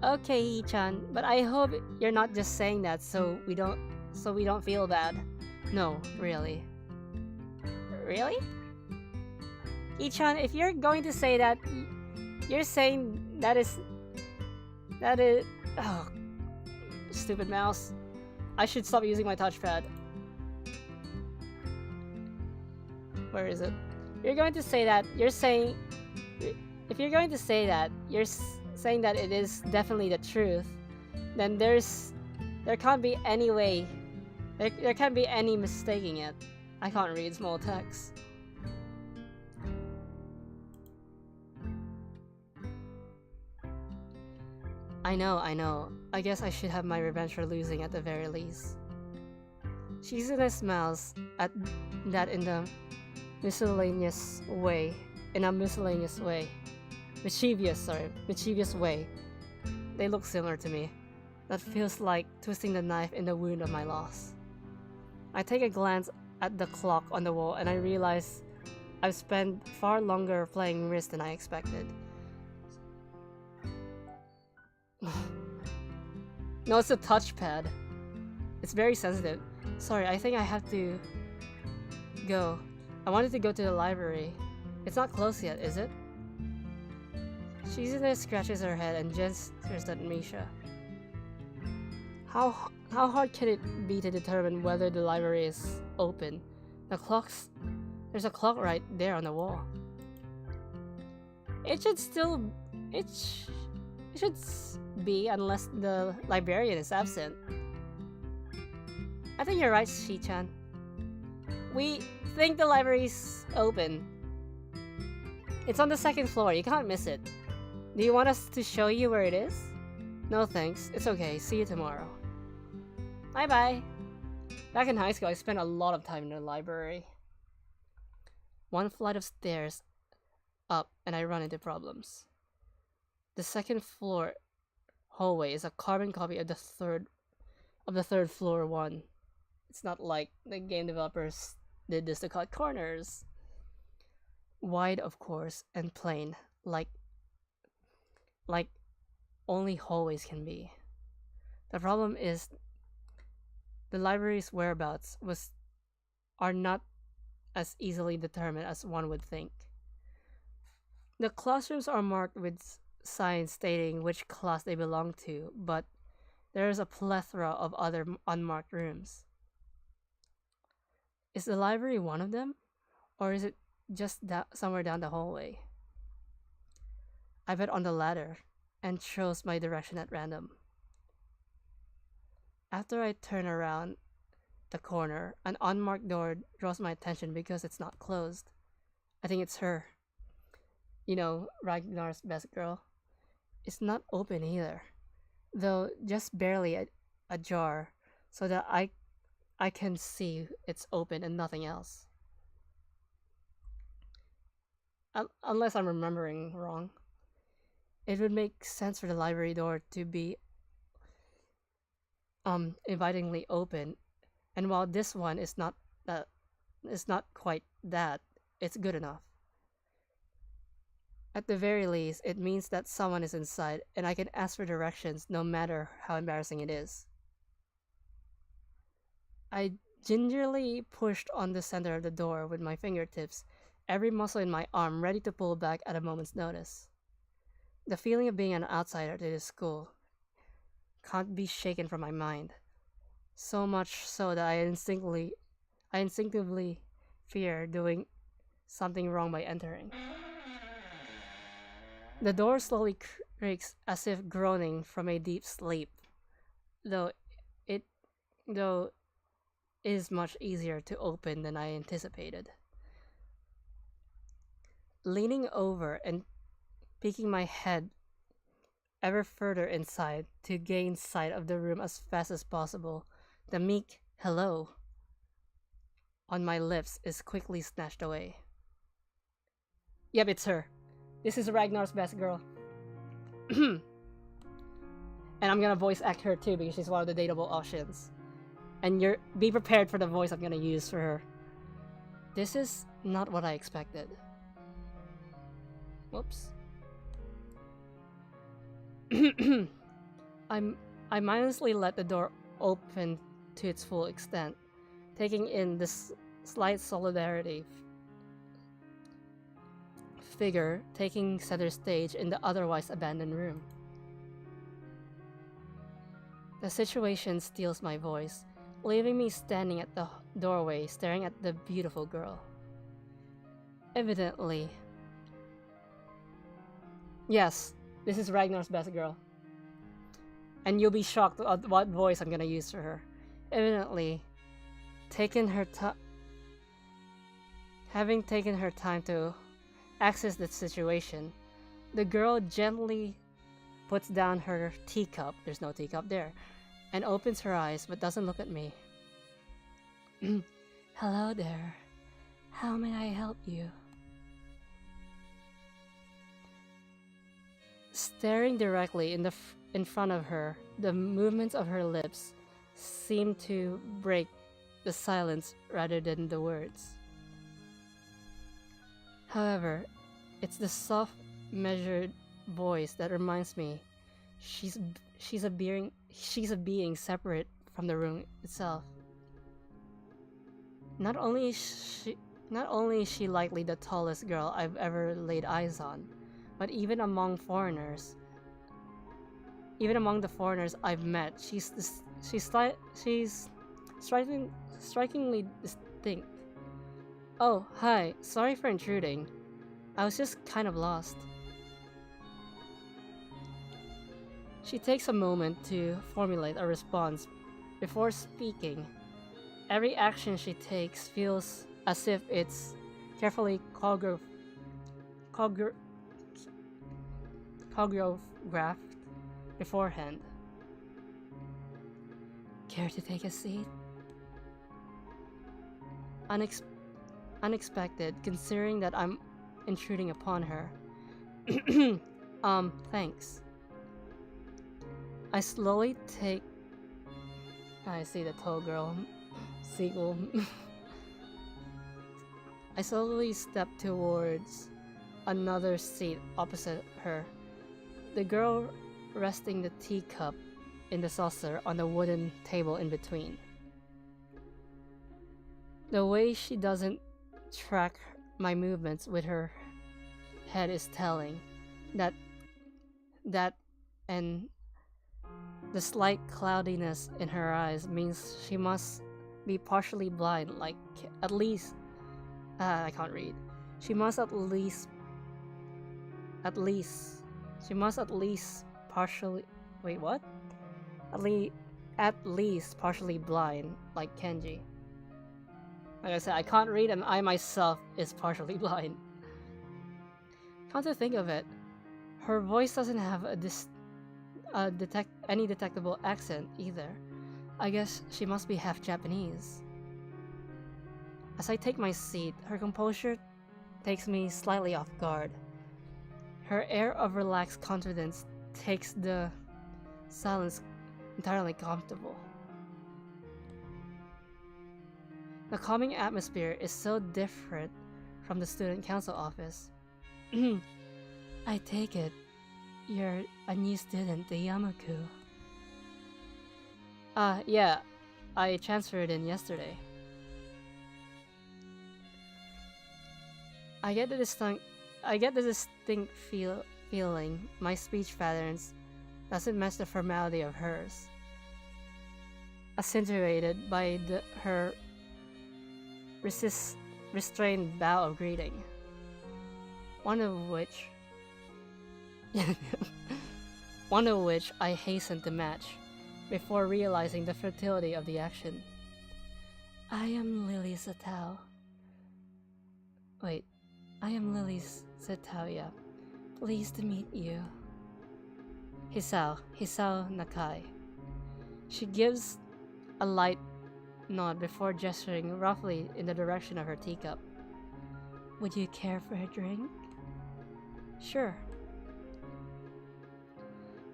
Okay, Chan, but I hope you're not just saying that so we don't feel bad. No, really. Really? Ichan, if you're going to say that, you're saying that is oh, stupid mouse. I should stop using my touchpad. Where is it? You're going to say that, you're saying if you're going to say that, you're saying that it is definitely the truth, then there can't be any way, there can't be any mistaking it. I can't read small text. I know. I guess I should have my revenge for losing at the very least. Shizune smiles at that in a mischievous way. Mischievous way. They look similar to me. That feels like twisting the knife in the wound of my loss. I take a glance at the clock on the wall and I realize I've spent far longer playing Risk than I expected. No, it's a touchpad. It's very sensitive. Sorry, I think I have to go. I wanted to go to the library. It's not closed yet, is it? Shizune scratches her head and gestures at Misha. How hard can it be to determine whether the library is open? There's a clock right there on the wall. It should be unless the librarian is absent. I think you're right, Shi-chan. We think the library's open. It's on the second floor, you can't miss it. Do you want us to show you where it is? No thanks, it's okay, see you tomorrow. Bye bye. Back in high school, I spent a lot of time in the library. One flight of stairs up and I run into problems. The second floor hallway is a carbon copy of the third floor one. It's not like the game developers did this to cut corners. Wide, of course, and plain, like only hallways can be. The problem is the library's whereabouts are not as easily determined as one would think. The classrooms are marked with signs stating which class they belong to, but there is a plethora of other unmarked rooms. Is the library one of them? Or is it just somewhere down the hallway? I bet on the latter and chose my direction at random. After I turn around the corner, an unmarked door draws my attention because it's not closed. I think it's her. You know, Ragnar's best girl. It's not open either, though just barely ajar, so that I can see it's open and nothing else. Unless I'm remembering wrong. It would make sense for the library door to be invitingly open, and while this one is not quite that, it's good enough. At the very least, it means that someone is inside and I can ask for directions no matter how embarrassing it is. I gingerly pushed on the center of the door with my fingertips, every muscle in my arm ready to pull back at a moment's notice. The feeling of being an outsider to this school can't be shaken from my mind, so much so that I instinctively fear doing something wrong by entering. The door slowly creaks as if groaning from a deep sleep, though it is much easier to open than I anticipated. Leaning over and peeking my head ever further inside to gain sight of the room as fast as possible, the meek hello on my lips is quickly snatched away. Yep, it's her. This is Ragnar's best girl. And I'm gonna voice act her too because she's one of the dateable options. And be prepared for the voice I'm gonna use for her. This is not what I expected. Whoops. I mindlessly let the door open to its full extent, taking in this slight solidarity figure taking center stage in the otherwise abandoned room. The situation steals my voice, leaving me standing at the doorway staring at the beautiful girl. Evidently, yes, this is Ragnar's best girl. And you'll be shocked at what voice I'm gonna use for her. Evidently, having taken her time to access the situation, the girl gently puts down her teacup, there's no teacup there, and opens her eyes but doesn't look at me. Hello there. How may I help you? Staring directly in front of her, the movements of her lips seem to break the silence rather than the words. However, it's the soft, measured voice that reminds me she's a being separate from the room itself. Not only is she likely the tallest girl I've ever laid eyes on, but even among the foreigners I've met, she's strikingly distinct. Oh, hi. Sorry for intruding. I was just kind of lost. She takes a moment to formulate a response before speaking. Every action she takes feels as if it's carefully choreographed beforehand. Care to take a seat? Unexpected, considering that I'm intruding upon her. Thanks. I slowly take... I see the tall girl. Seagull. I slowly step towards another seat opposite her. The girl resting the teacup in the saucer on the wooden table in between. The way she doesn't track my movements with her head is telling. That and the slight cloudiness in her eyes means she must be partially blind, like at least I can't read. She must at least partially wait, what? At least partially blind, like Kenji. Like I said, I can't read and I myself is partially blind. Come to think of it, her voice doesn't have any detectable accent either. I guess she must be half Japanese. As I take my seat, her composure takes me slightly off guard. Her air of relaxed confidence takes the silence entirely comfortable. The calming atmosphere is so different from the student council office. I take it you're a new student to Yamaku. Yeah, I transferred in yesterday. I get the distinct feeling my speech patterns doesn't match the formality of hers, accentuated by her restrained bow of greeting. One of which I hasten to match before realizing the futility of the action. I am Lily Satao. Wait, I am Lily Satao, yeah. Pleased to meet you. Hisao Nakai. She gives a light nod before gesturing roughly in the direction of her teacup. Would you care for a drink? Sure.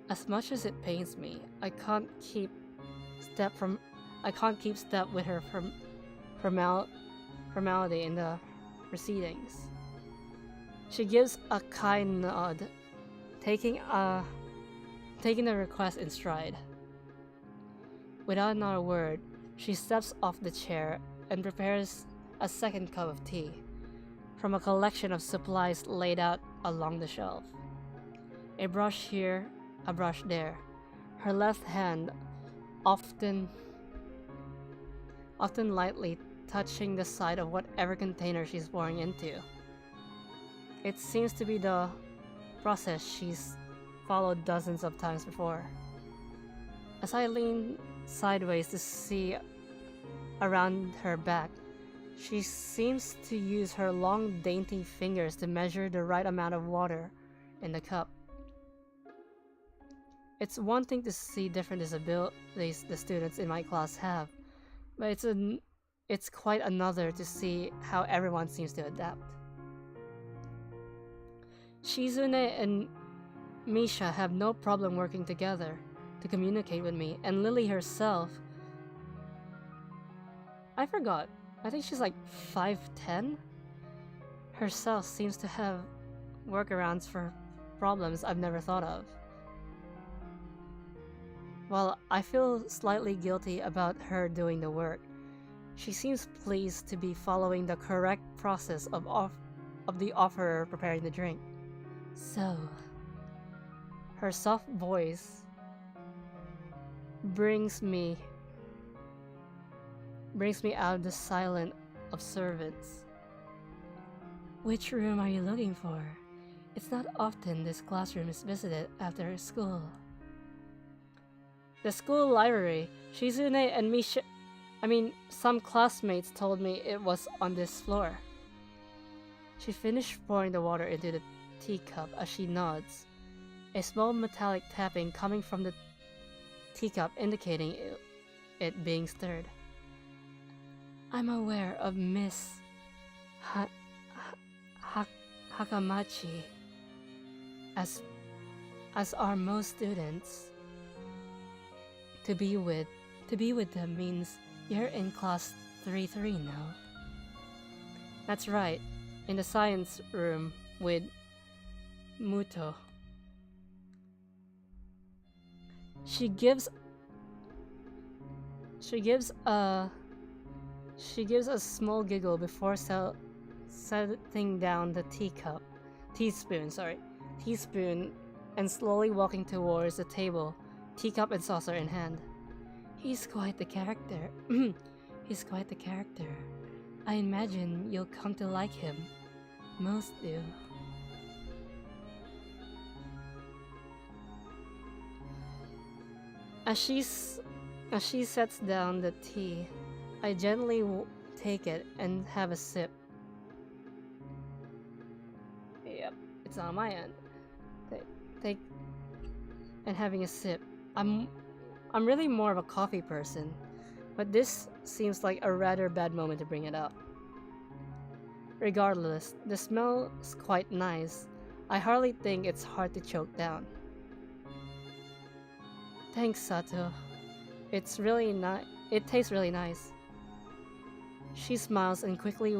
As much as it pains me, I can't keep step with her formality in the proceedings. She gives a kind nod, taking the request in stride. Without another word, she steps off the chair and prepares a second cup of tea from a collection of supplies laid out along the shelf. A brush here, a brush there. Her left hand often lightly touching the side of whatever container she's pouring into. It seems to be the process she's followed dozens of times before. As I lean sideways to see around her back, she seems to use her long, dainty fingers to measure the right amount of water in the cup. It's one thing to see different disabilities the students in my class have, but it's quite another to see how everyone seems to adapt. Shizune and Misha have no problem working together to communicate with me, and Lily herself, I forgot, I think she's like 5'10", herself seems to have workarounds for problems I've never thought of. While I feel slightly guilty about her doing the work, she seems pleased to be following the correct process of the offerer preparing the drink. So, her soft voice brings me out of the silence of servants. Which room are you looking for? It's not often this classroom is visited after school. The school library. Shizune and Misha, some classmates told me it was on this floor. She finished pouring the water into the teacup as she nods, a small metallic tapping coming from the teacup indicating it being stirred. I'm aware of Miss Hakamachi, as are most students. To be with them means you're in class 3-3 now. That's right, in the science room with Muto. She gives a small giggle before setting down the teaspoon, and slowly walking towards the table, teacup and saucer in hand. He's quite the character. He's quite the character. I imagine you'll come to like him. Most do. As she sets down the tea, I gently take it and have a sip. Yep, it's on my end. Take and having a sip. I'm really more of a coffee person, but this seems like a rather bad moment to bring it up. Regardless, the smell is quite nice. I hardly think it's hard to choke down. Thanks, Sato. It's really it tastes really nice. She smiles and quickly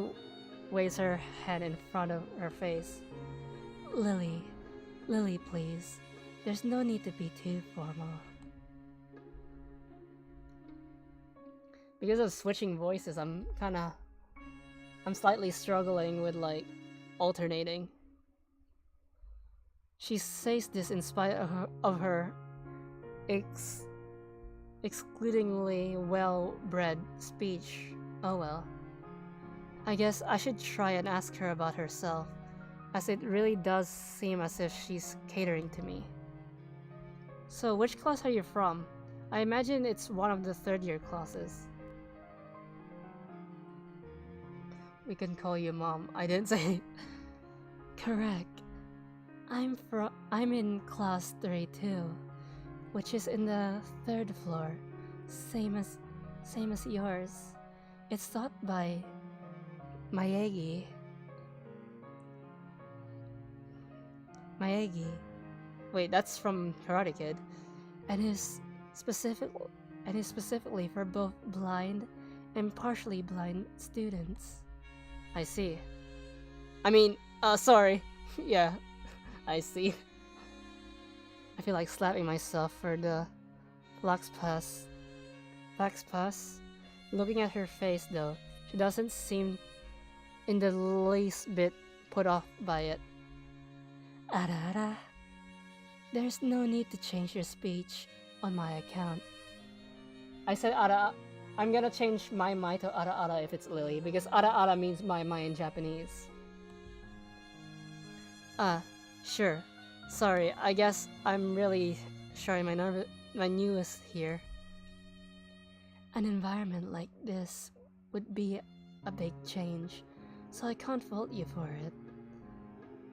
waves her hand in front of her face. Lily, please. There's no need to be too formal. Because of switching voices, I'm slightly struggling with alternating. She says this in spite of her excludingly well-bred speech. Oh well. I guess I should try and ask her about herself, as it really does seem as if she's catering to me. So, which class are you from? I imagine it's one of the third-year classes. We can call you Mom. I didn't say... Correct. I'm in class 3 too, which is in the 3rd floor, same as yours. It's taught by Mayegi. Maegi. Wait, that's from Karate Kid. And is specifically for both blind and partially blind students. I see. I mean, sorry. Yeah, I see. I feel like slapping myself for the Flax Pass. Looking at her face though, she doesn't seem in the least bit put off by it. Ara. There's no need to change your speech on my account. I said ara. I'm gonna change my mai to ara if it's Lily, because ara means my in Japanese. Sure. Sorry, I guess I'm really showing my newest here. An environment like this would be a big change, so I can't fault you for it.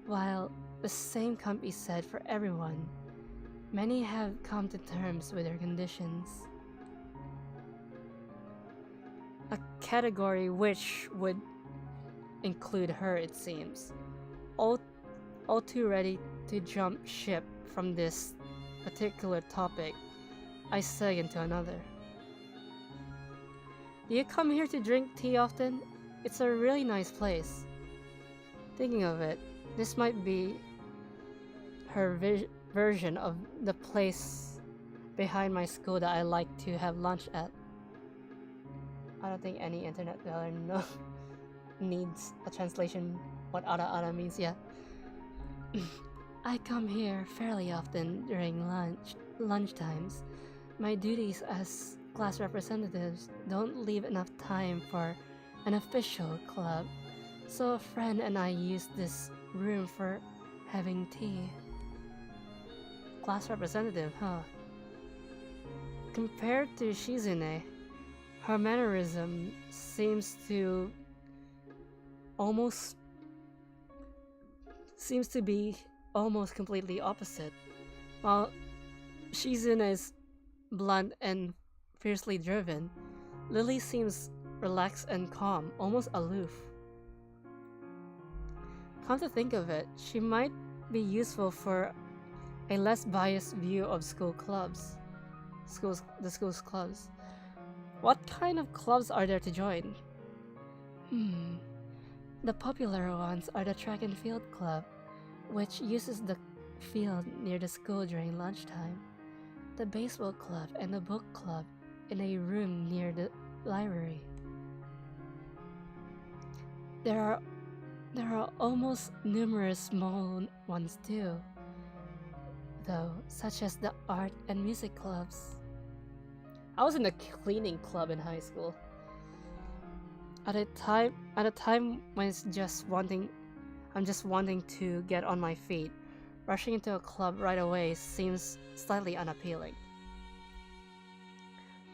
While the same can't be said for everyone, many have come to terms with their conditions. A category which would include her, it seems. All too ready to jump ship from this particular topic, I seg into another. Do you come here to drink tea often? It's a really nice place. Thinking of it, this might be her version of the place behind my school that I like to have lunch at. I don't think any internet dweller needs a translation what ara means yet. I come here fairly often during lunch times. My duties as class representatives don't leave enough time for an official club, so a friend and I use this room for having tea. Class representative, huh? Compared to Shizune, her mannerism seems to be almost completely opposite. While Shizune is blunt and fiercely driven, Lily seems relaxed and calm, almost aloof. Come to think of it, she might be useful for a less biased view of the school's clubs. What kind of clubs are there to join? The popular ones are the track and field club, which uses the field near the school during lunchtime, the baseball club and the book club in a room near the library. There are almost numerous small ones too, though, such as the art and music clubs. I was in the cleaning club in high school. At a time when I'm just wanting to get on my feet, rushing into a club right away seems slightly unappealing.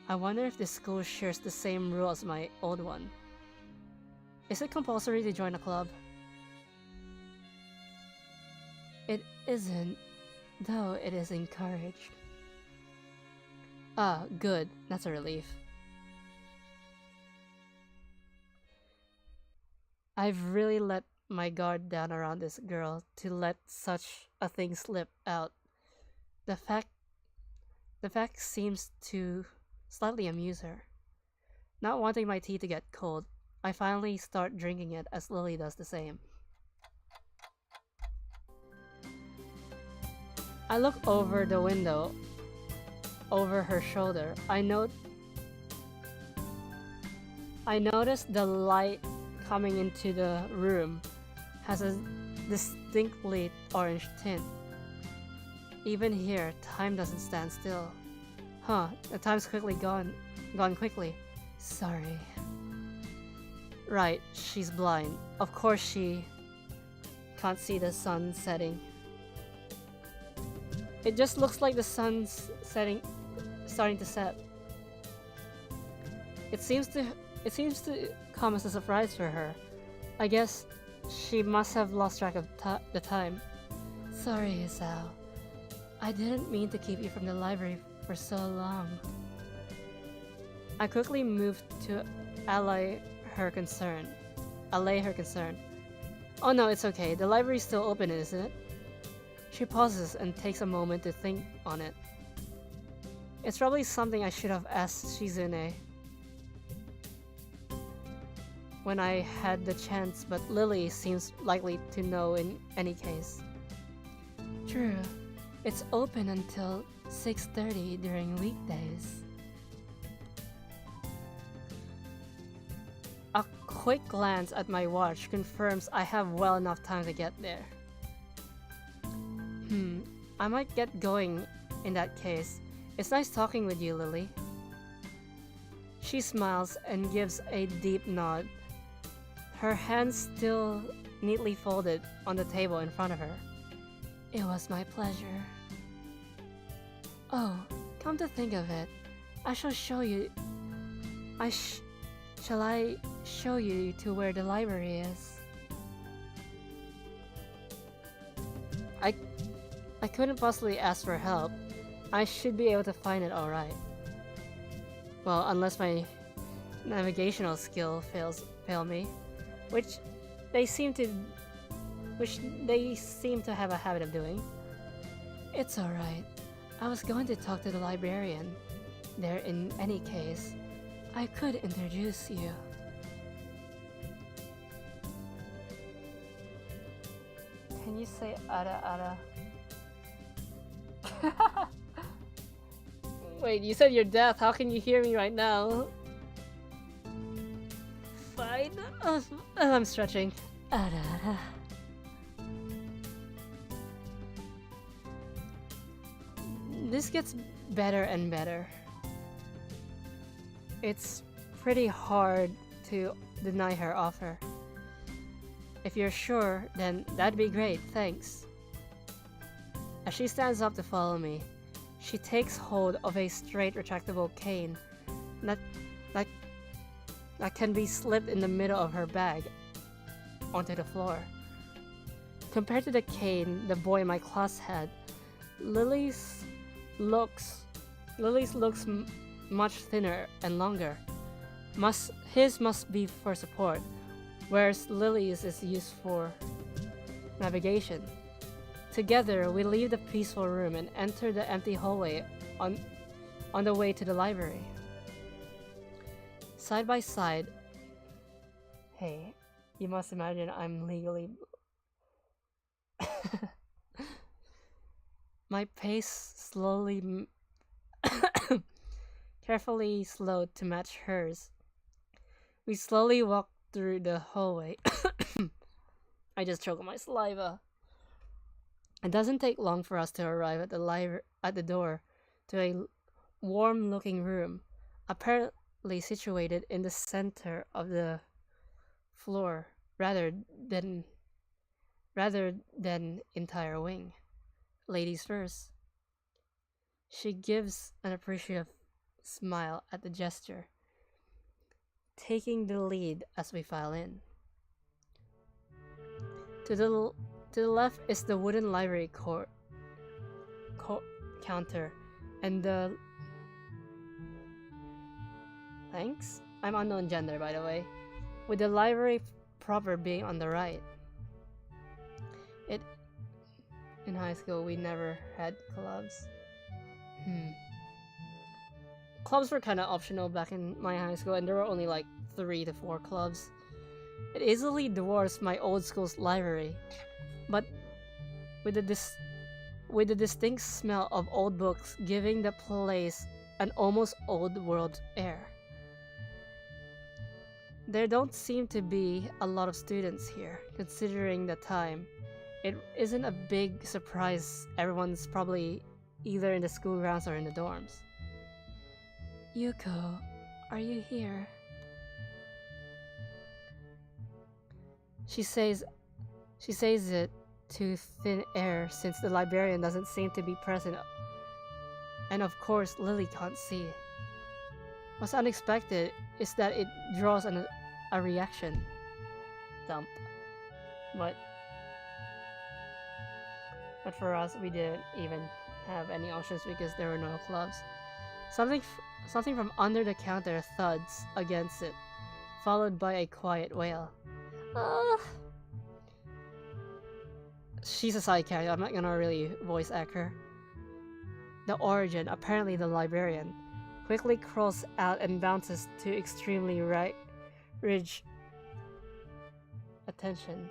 I wonder if this school shares the same rule as my old one. Is it compulsory to join a club? It isn't, though it is encouraged. Ah, good. That's a relief. I've really let my guard down around this girl to let such a thing slip out. The fact seems to slightly amuse her. Not wanting my tea to get cold, I finally start drinking it as Lily does the same. I look over the window, over her shoulder. I notice the light coming into the room has a distinctly orange tint. Even here, time doesn't stand still. Huh, the time's quickly gone quickly. Sorry. Right, she's blind. Of course she can't see the sun setting. It just looks like the sun's starting to set. It seems to come as a surprise for her. I guess she must have lost track of the time. Sorry, Isao. I didn't mean to keep you from the library for so long. I quickly moved to allay her concern. Oh no, it's okay. The library's still open, isn't it? She pauses and takes a moment to think on it. It's probably something I should have asked Shizune when I had the chance, but Lily seems likely to know in any case. True, it's open until 6:30 during weekdays. A quick glance at my watch confirms I have well enough time to get there. I might get going in that case. It's nice talking with you, Lily. She smiles and gives a deep nod, her hands still neatly folded on the table in front of her. It was my pleasure. Oh, come to think of it, I shall show you... Shall I show you to where the library is? I couldn't possibly ask for help. I should be able to find it alright. Well, unless my navigational skill fail me, which they seem to have a habit of doing. It's alright. I was going to talk to the librarian there in any case. I could introduce you. Can you say ara ara? Wait, you said you're deaf. How can you hear me right now? Fine. I'm stretching. Ara ara. This gets better and better. It's pretty hard to deny her offer. If you're sure, then that'd be great, thanks. As she stands up to follow me, she takes hold of a straight retractable cane that can be slipped in the middle of her bag onto the floor. Compared to the cane the boy in my class had, Lily's looks much thinner and longer. His must be for support, whereas Lily's is used for navigation. Together, we leave the peaceful room and enter the empty hallway on the way to the library. Side by side... Hey, you must imagine I'm legally... My pace slowly... carefully slowed to match hers. We slowly walk through the hallway. I just choked on my saliva. It doesn't take long for us to arrive at the door to a warm-looking room, apparently situated in the center of the floor rather than entire wing. Ladies first. She gives an appreciative smile at the gesture, taking the lead as we file in. To the left is the wooden library counter, and the... Thanks? I'm unknown gender, by the way. With the library proper being on the right. In high school, we never had clubs. Clubs were kind of optional back in my high school, and there were only like 3 to 4 clubs. It easily dwarfs my old school's library, but with the distinct smell of old books giving the place an almost old world air. There don't seem to be a lot of students here, considering the time. It isn't a big surprise everyone's probably either in the school grounds or in the dorms. Yuko, are you here? She says it to thin air since the librarian doesn't seem to be present, and of course Lily can't see. What's unexpected is that it draws a reaction. Dump. But for us, we didn't even have any options because there were no clubs. Something from under the counter thuds against it, followed by a quiet wail. she's a side character. I'm not gonna really voice act her. The origin, apparently the librarian, quickly crawls out and bounces to extremely ridge attention.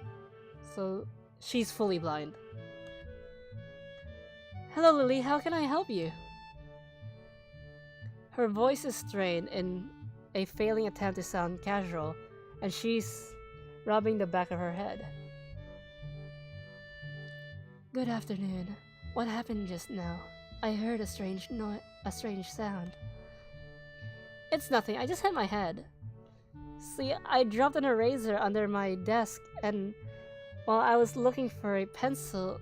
So she's fully blind. Hello, Lily. How can I help you? Her voice is strained in a failing attempt to sound casual, and she's rubbing the back of her head. Good afternoon. What happened just now? I heard a strange sound. It's nothing. I just hit my head. See, I dropped an eraser under my desk, and while I was looking for a pencil,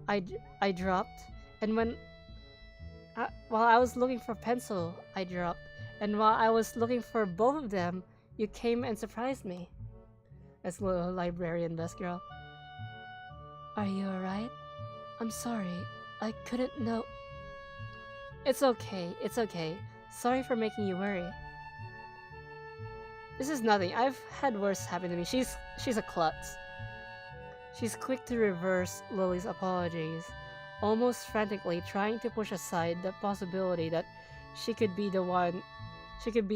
I dropped, and while I was looking for a pencil, I dropped, and while I was looking for both of them, you came and surprised me. That's the little librarian best girl. Are you alright? I'm sorry. I couldn't know. It's okay. It's okay. Sorry for making you worry. This is nothing. I've had worse happen to me. She's a klutz. She's quick to reverse Lily's apologies, almost frantically trying to push aside the possibility that she could be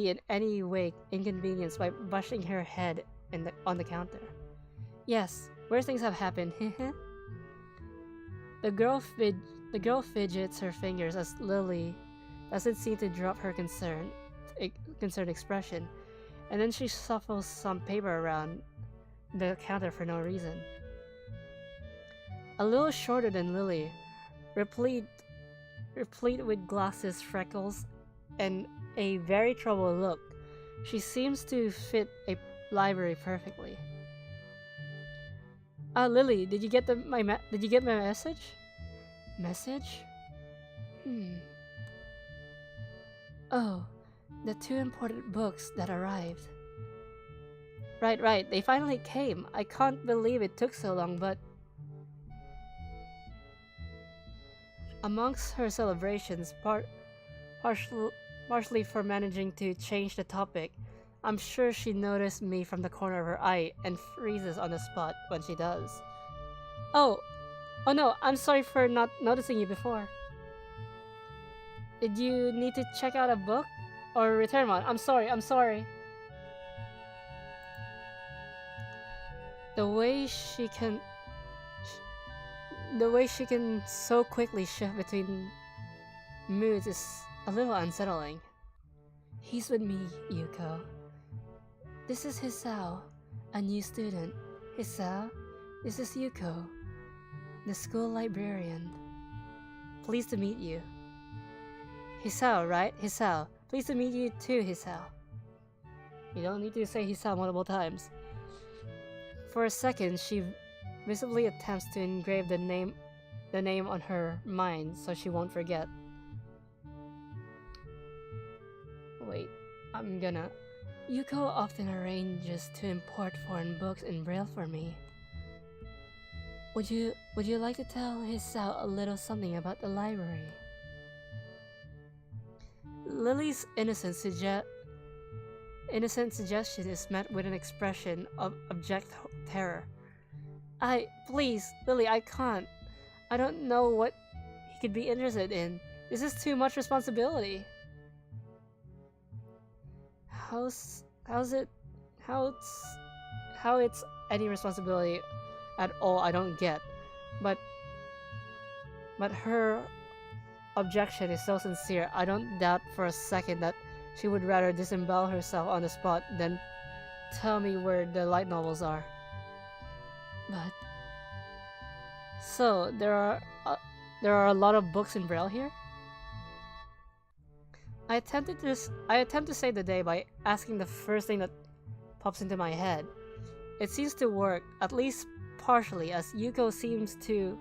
in any way inconvenienced by bashing her head on the counter. Yes, worse things have happened. The girl fidgets her fingers as Lily doesn't seem to drop her concerned expression, and then she shuffles some paper around the counter for no reason. A little shorter than Lily, replete with glasses, freckles, and a very troubled look, she seems to fit a library perfectly. Lily, did you get my message? Message? Oh, the 2 important books that arrived. Right, they finally came. I can't believe it took so long, but... Amongst her celebrations, partially for managing to change the topic, I'm sure she noticed me from the corner of her eye and freezes on the spot when she does. Oh no, I'm sorry for not noticing you before. Did you need to check out a book? Or return one? I'm sorry. The way she can so quickly shift between moods is a little unsettling. He's with me, Yuko. This is Hisao, a new student. Hisao, this is Yuko, the school librarian. Pleased to meet you. Hisao, right? Hisao. Pleased to meet you too, Hisao. You don't need to say Hisao multiple times. For a second, she visibly attempts to engrave the name on her mind so she won't forget. Wait, Yuko often arranges to import foreign books in Braille for me. Would you like to tell Hisao a little something about the library? Lily's innocent suggestion is met with an expression of abject terror. Please, Lily, I can't. I don't know what he could be interested in. This is too much responsibility. How it's any responsibility at all, I don't get. But her objection is so sincere, I don't doubt for a second that she would rather disembowel herself on the spot than tell me where the light novels are. But... So, there are a lot of books in Braille here? I attempt to save the day by asking the first thing that pops into my head. It seems to work, at least partially, as Yuko seems to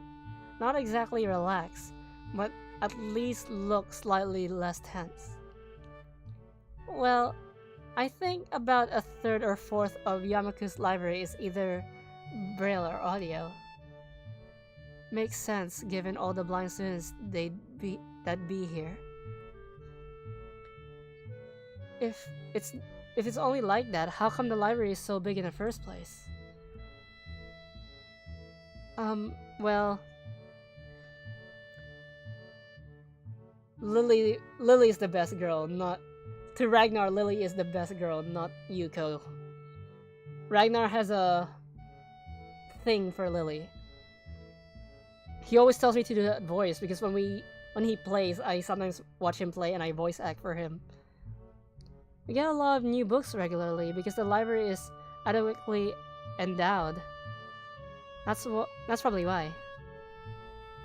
not exactly relax, but at least look slightly less tense. Well, I think about a third or fourth of Yamaku's library is either Braille or audio. Makes sense given all the blind students that be here. If it's only like that, how come the library is so big in the first place? Well, Lily is the best girl, not... To Ragnar, Lily is the best girl, not Yuko. Ragnar has a thing for Lily. He always tells me to do that voice because when he plays, I sometimes watch him play and I voice act for him. We get a lot of new books regularly because the library is adequately endowed. That's probably why.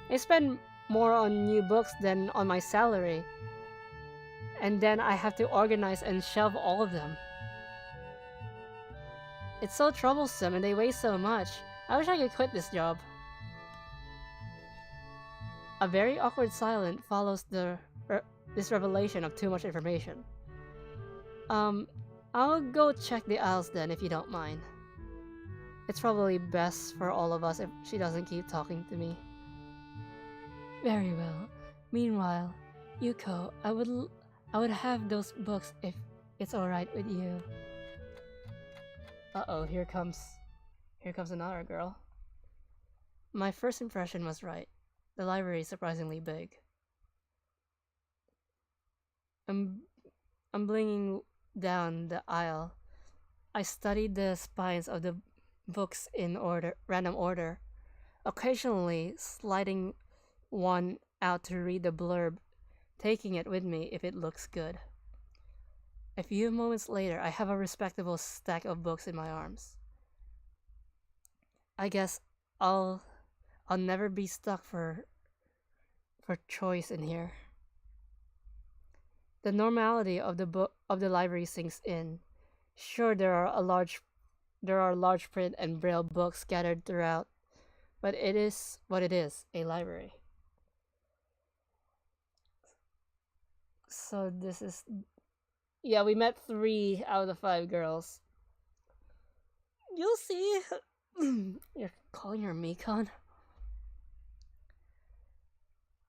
I spend more on new books than on my salary, and then I have to organize and shelve all of them. It's so troublesome and they weigh so much. I wish I could quit this job. A very awkward silence follows this revelation of too much information. I'll go check the aisles then if you don't mind. It's probably best for all of us if she doesn't keep talking to me. Very well. Meanwhile, Yuko, I would have those books if it's alright with you. Uh-oh, here comes another girl. My first impression was right. The library is surprisingly big. I'm blinking down the aisle. I studied the spines of the books in random order, occasionally sliding one out to read the blurb, taking it with me if it looks good. A few moments later, I have a respectable stack of books in my arms. I guess I'll never be stuck for choice in here. The normality of the library sinks in. Sure, there are large print and braille books scattered throughout, but it is what it is, a library. So this is... Yeah, we met 3 out of the 5 girls. You'll see. You're calling her Mikon?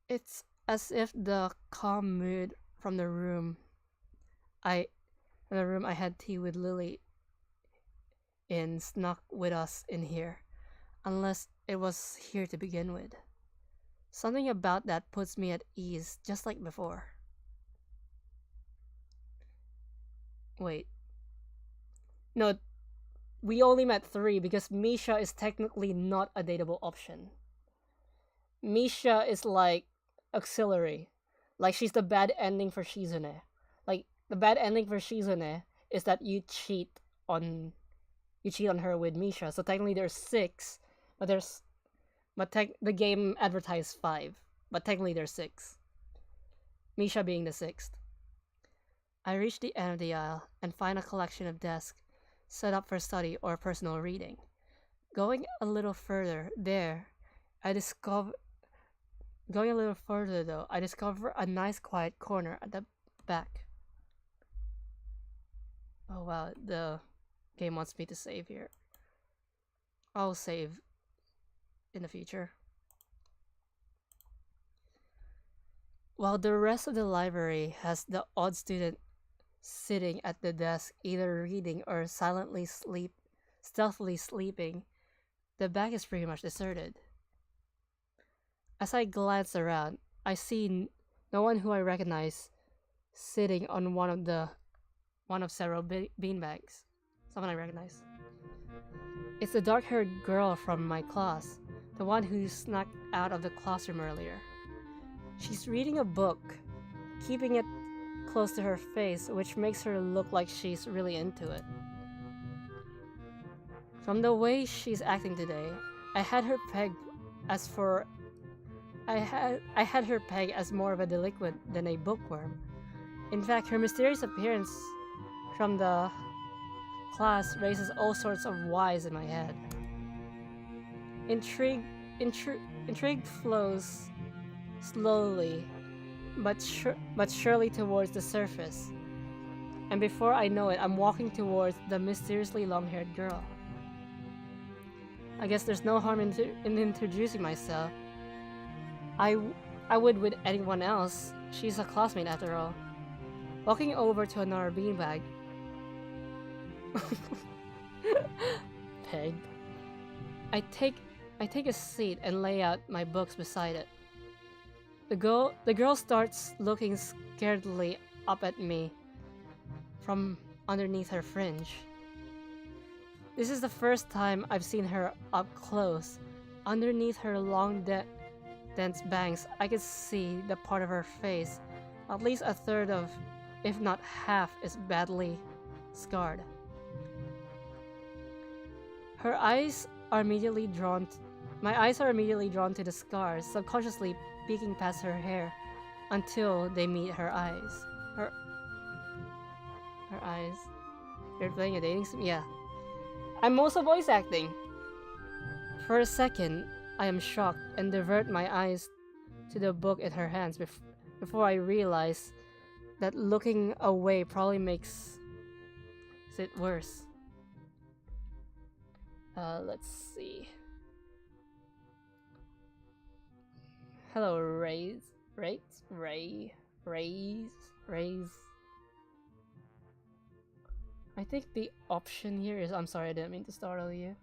It's as if the calm mood from the room I had tea with Lily in snuck with us in here, unless it was here to begin with. Something about that puts me at ease, just like before. Wait. No, we only met 3 because Misha is technically not a dateable option. Misha is like auxiliary. Like she's the bad ending for Shizune. Like the bad ending for Shizune is that you cheat on her with Misha. So technically there's 6, but the game advertised 5, but technically there's 6. Misha being the 6th. I reach the end of the aisle and find a collection of desks set up for study or personal reading. Going a little further I discover a nice quiet corner at the back. Oh wow, the game wants me to save here. I'll save in the future. While the rest of the library has the odd student sitting at the desk either reading or stealthily sleeping, the back is pretty much deserted. As I glance around, I see no one who I recognize sitting on one of several beanbags. Someone I recognize. It's the dark-haired girl from my class, the one who snuck out of the classroom earlier. She's reading a book, keeping it close to her face, which makes her look like she's really into it. From the way she's acting today, I had her pegged as more of a delinquent than a bookworm. In fact, her mysterious appearance from the class raises all sorts of whys in my head. Intrigue flows slowly but surely towards the surface, and before I know it, I'm walking towards the mysteriously long-haired girl. I guess there's no harm in introducing myself. I would with anyone else. She's a classmate after all. Walking over to another beanbag. Pegged. I take I take a seat and lay out my books beside it. The girl starts looking scaredly up at me from underneath her fringe. This is the first time I've seen her up close. Underneath her long, dense bangs, I could see the part of her face. At least a third of, if not half, is badly scarred. Her eyes are immediately drawn. My eyes are immediately drawn to the scars, subconsciously peeking past her hair until they meet her eyes. Her eyes. You're playing a dating sim? Yeah. I'm also voice acting. For a second, I am shocked and divert my eyes to the book in her hands before I realize that looking away probably makes it worse. Let's see. Hello, Rays. I think the option here is, I'm sorry, I didn't mean to startle you.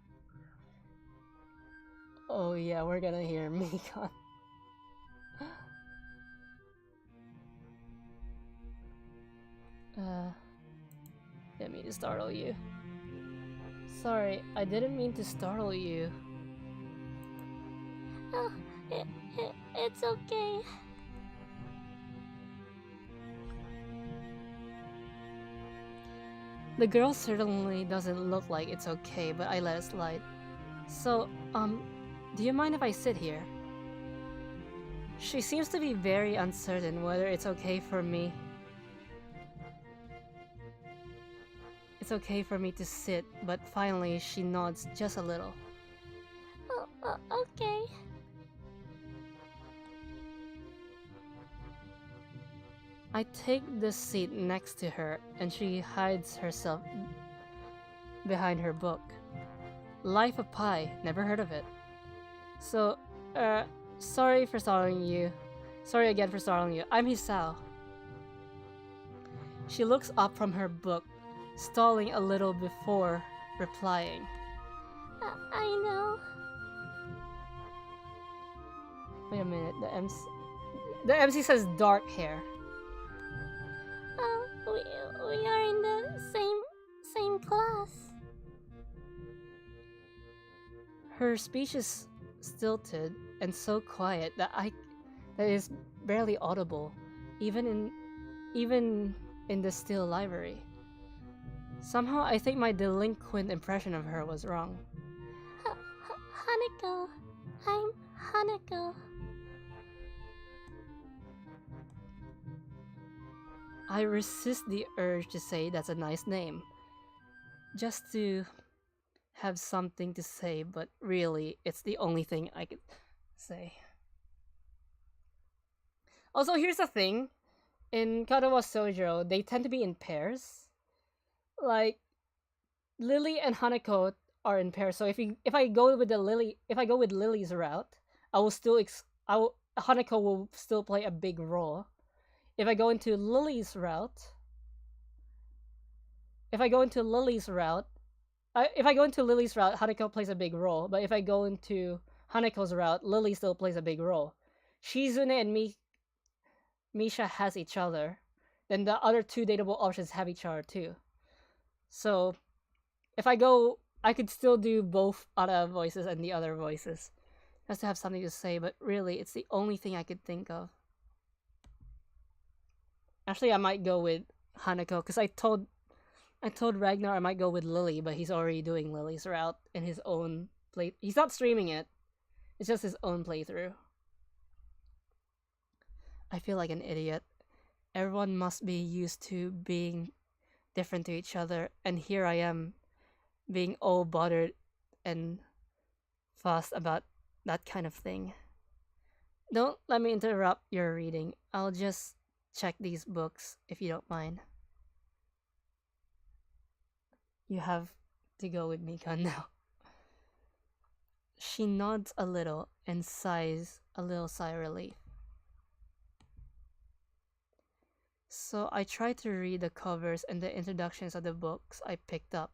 Oh yeah, we're gonna hear Mikon. Didn't mean to startle you. Sorry, I didn't mean to startle you. Oh, it's okay. The girl certainly doesn't look like it's okay, but I let it slide. So, do you mind if I sit here? She seems to be very uncertain whether it's okay for me. It's okay for me to sit, but finally she nods just a little. Okay. I take the seat next to her and she hides herself behind her book. Life of Pi, never heard of it. So, sorry for startling you. Sorry again for startling you. I'm Hisao. She looks up from her book, stalling a little before replying. I know. Wait a minute, the MC says dark hair. We are in the same class. Her speech is stilted and so quiet that is barely audible, even in the still library. Somehow I think my delinquent impression of her was wrong. Hanako. I'm Hanako. I resist the urge to say that's a nice name, just to have something to say, but really, it's the only thing I could say. Also, here's the thing. In Katawa Shoujo, they tend to be in pairs. Like, Lily and Hanako are in pairs, so if I go with Lily's route, Hanako will still play a big role. If I go into Lily's route, Hanako plays a big role. But if I go into Hanako's route, Lily still plays a big role. Shizune and Misha has each other. Then the other two dateable options have each other too. So if I go, I could still do both other voices and the other voices, just to have something to say. But really, it's the only thing I could think of. Actually, I might go with Hanako because I told Ragnar I might go with Lily, but he's already doing Lily's route in his own play. He's not streaming it. It's just his own playthrough. I feel like an idiot. Everyone must be used to being different to each other, and here I am, being all bothered and fussed about that kind of thing. Don't let me interrupt your reading. I'll just check these books if you don't mind. You have to go with Mikon now. She nods a little and sighs a little sigh of relief. So I try to read the covers and the introductions of the books I picked up,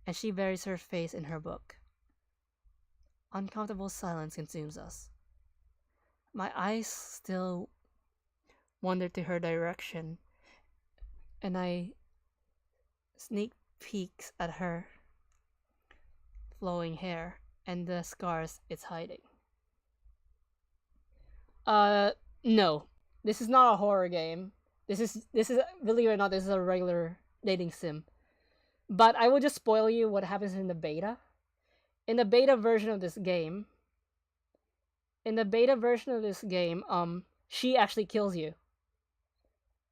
and she buries her face in her book. Uncomfortable silence consumes us. My eyes still wander to her direction, and I sneak peeks at her flowing hair and the scars it's hiding. No. This is not a horror game. This is believe it or not, this is a regular dating sim. But I will just spoil you what happens in the beta. In the beta version of this game, she actually kills you.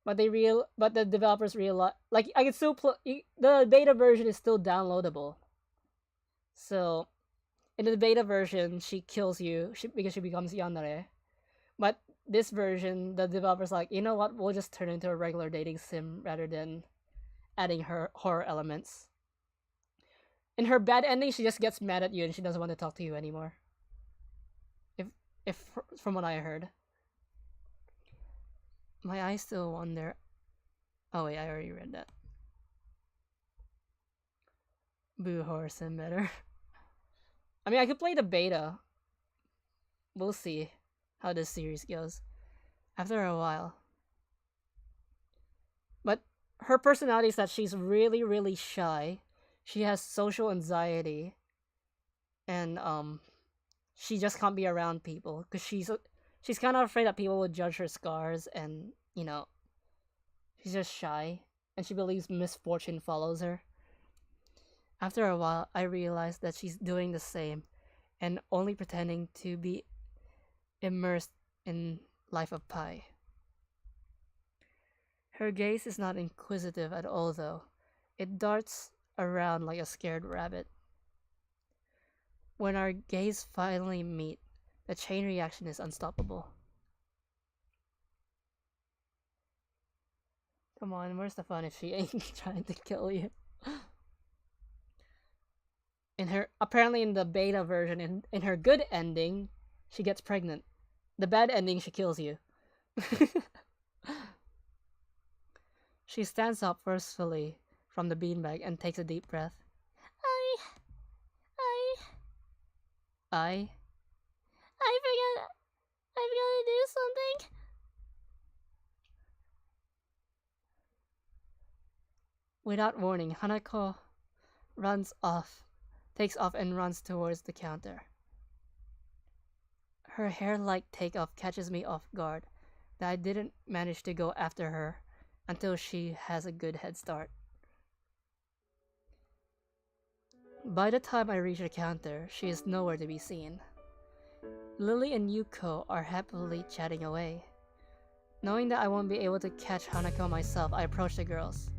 But the developers realize, like, I can still the beta version is still downloadable. So, in the beta version, she kills you because she becomes Yandere. But this version, the developer's like, you know what? We'll just turn it into a regular dating sim rather than adding her horror elements. In her bad ending, she just gets mad at you and she doesn't want to talk to you anymore. If from what I heard. My eyes still wander. Oh wait, I already read that. Boo, horror sim better. I mean, I could play the beta. We'll see how this series goes after a while. But her personality is that she's really, really shy. She has social anxiety, and she just can't be around people because she's kind of afraid that people will judge her scars, and she's just shy, and she believes misfortune follows her. After a while, I realized that she's doing the same, and only pretending to be immersed in life of Pi. Her gaze is not inquisitive at all, though. It darts around like a scared rabbit. When our gaze finally meet, the chain reaction is unstoppable. Come on, where's the fun if she ain't trying to kill you? Apparently in the beta version, in her good ending, she gets pregnant. The bad ending, she kills you. She stands up forcefully from the beanbag and takes a deep breath. I forgot to do something. Without warning, Hanako takes off and runs towards the counter. Her hair-like takeoff catches me off guard, that I didn't manage to go after her until she has a good head start. By the time I reach the counter, she is nowhere to be seen. Lily and Yuko are happily chatting away. Knowing that I won't be able to catch Hanako myself, I approach the girls.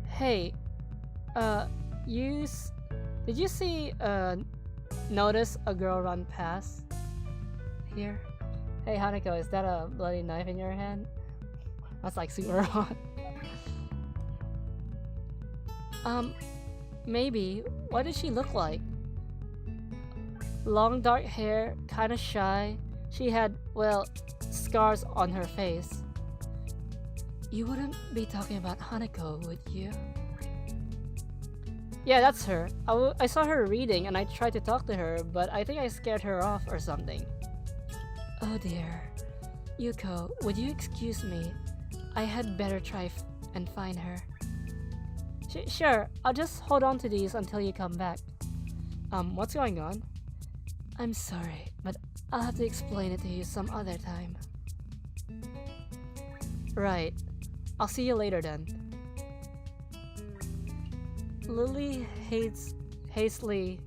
Hey, did you notice a girl run past here? Hey Hanako, is that a bloody knife in your hand? That's like super hot. Maybe. What did she look like? Long dark hair, kinda shy. She had, well, scars on her face. You wouldn't be talking about Hanako, would you? Yeah, that's her. I saw her reading and I tried to talk to her, but I think I scared her off or something. Oh dear. Yuko, would you excuse me? I had better try and find her. Sure, I'll just hold on to these until you come back. What's going on? I'm sorry, but I'll have to explain it to you some other time. Right. I'll see you later then. Lily hastily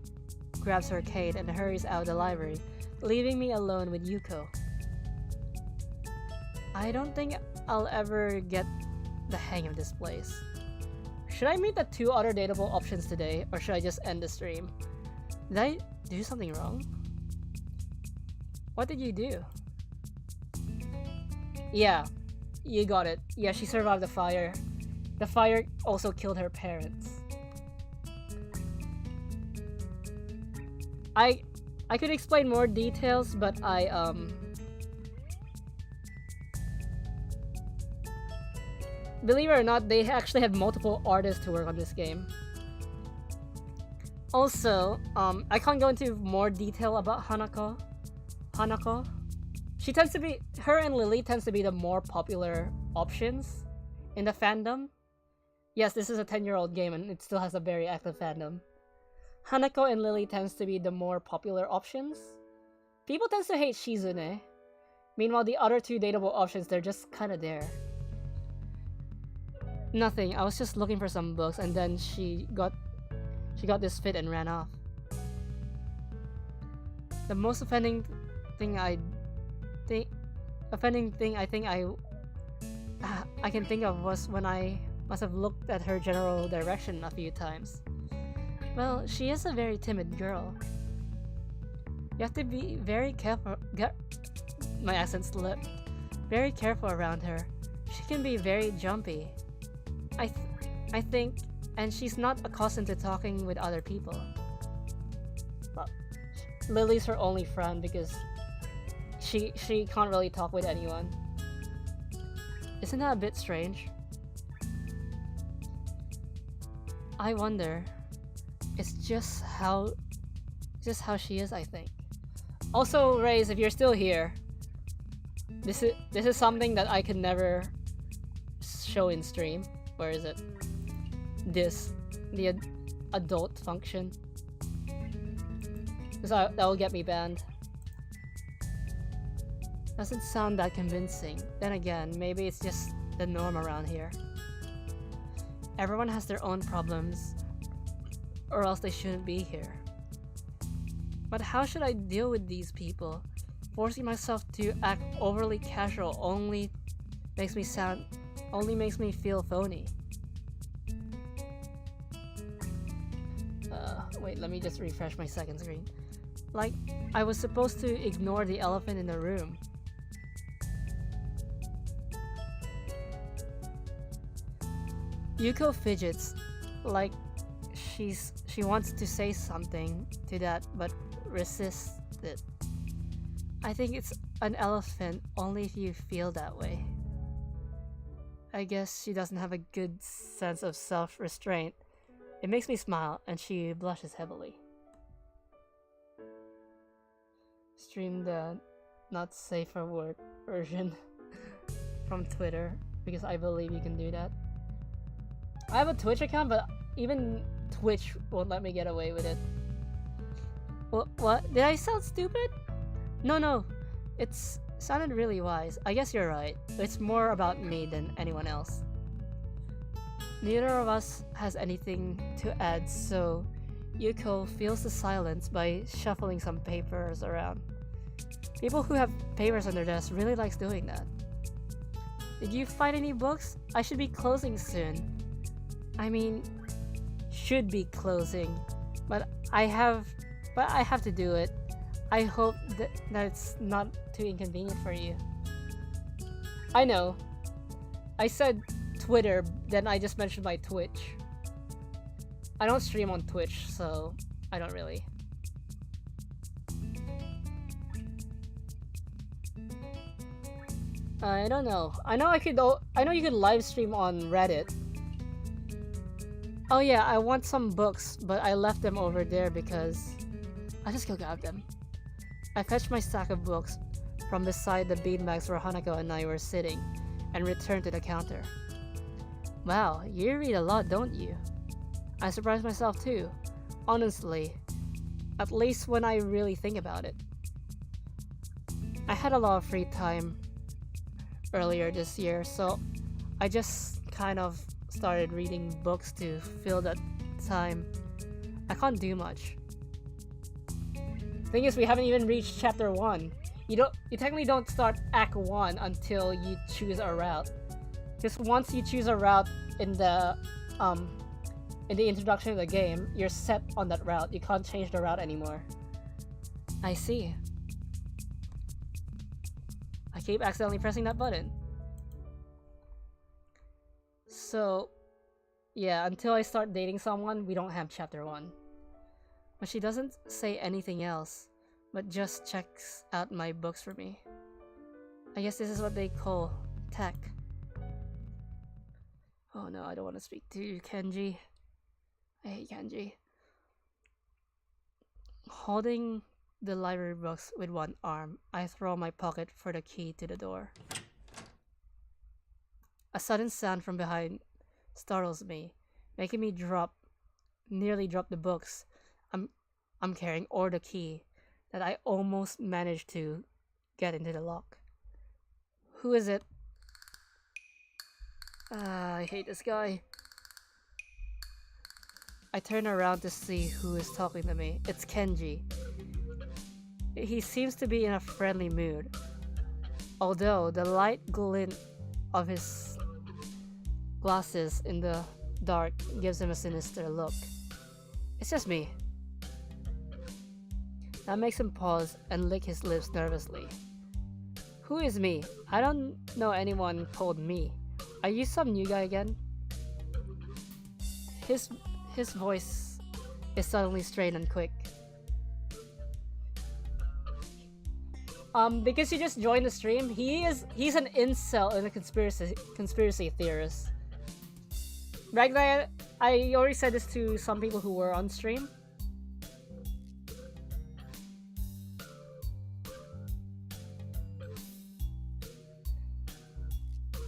grabs her cane and hurries out of the library, leaving me alone with Yuko. I don't think I'll ever get the hang of this place. Should I meet the 2 other dateable options today, or should I just end the stream? Did I do something wrong? What did you do? Yeah, you got it. Yeah, she survived the fire. The fire also killed her parents. I could explain more details, but believe it or not, they actually had multiple artists to work on this game. Also, I can't go into more detail about Hanako. She tends to be, her and Lily tends to be the more popular options in the fandom. Yes, this is a 10-year-old game and it still has a very active fandom. Hanako and Lily tends to be the more popular options. People tends to hate Shizune. Meanwhile, the other two dateable options, they're just kind of there. Nothing, I was just looking for some books and then she got this fit and ran off. The most offending thing I can think of was when I must have looked at her general direction a few times. Well, she is a very timid girl. You have to be very careful. My accent slipped. Very careful around her. She can be very jumpy. I think, and she's not accustomed to talking with other people. Well, Lily's her only friend because she can't really talk with anyone. Isn't that a bit strange? I wonder. It's just how she is, I think. Also, Raze, if you're still here, this is something that I can never show in stream. Where is it? The adult function. Because that will get me banned. Doesn't sound that convincing. Then again, maybe it's just the norm around here. Everyone has their own problems, or else they shouldn't be here. But how should I deal with these people? Forcing myself to act overly casual only makes me feel phony. Wait, let me just refresh my second screen. Like, I was supposed to ignore the elephant in the room. Yuko fidgets, like she wants to say something to that, but resists it. I think it's an elephant only if you feel that way. I guess she doesn't have a good sense of self-restraint. It makes me smile, and she blushes heavily. Stream the not safe for work version from Twitter, because I believe you can do that. I have a Twitch account, but even Twitch won't let me get away with it. What? Did I sound stupid? No. It sounded really wise. I guess you're right. It's more about me than anyone else. Neither of us has anything to add, so Yuko fills the silence by shuffling some papers around. People who have papers on their desk really likes doing that. Did you find any books? I should be closing soon. I mean, should be closing, but I have to do it. I hope that it's not too inconvenient for you. I know. I said Twitter, then I just mentioned my Twitch. I don't stream on Twitch, so I don't really. I don't know. I know you could live stream on Reddit. Oh yeah, I want some books, but I left them over there because I'll just go grab them. I fetched my stack of books from beside the beanbags where Hanako and I were sitting and returned to the counter. Wow, you read a lot, don't you? I surprised myself too. Honestly, at least when I really think about it. I had a lot of free time earlier this year, so I just kind of started reading books to fill that time. I can't do much. Thing is, we haven't even reached chapter 1. You technically don't start act 1 until you choose a route. Just once you choose a route in the introduction of the game, you're set on that route. You can't change the route anymore. I see. I keep accidentally pressing that button. So, yeah, until I start dating someone, we don't have chapter 1. But she doesn't say anything else, but just checks out my books for me. I guess this is what they call tech. Oh no, I don't want to speak to Kenji. I hate Kenji. Holding the library books with one arm, I throw my pocket for the key to the door. A sudden sound from behind startles me, making me nearly drop the books I'm carrying or the key that I almost managed to get into the lock. Who is it? I hate this guy. I turn around to see who is talking to me. It's Kenji. He seems to be in a friendly mood, although the light glint of his glasses in the dark gives him a sinister look. It's just me. That makes him pause and lick his lips nervously. Who is me? I don't know anyone called me. Are you some new guy again? His voice is suddenly strained and quick. Because you just joined the stream, he's an incel and a conspiracy theorist. Back then, I already said this to some people who were on stream.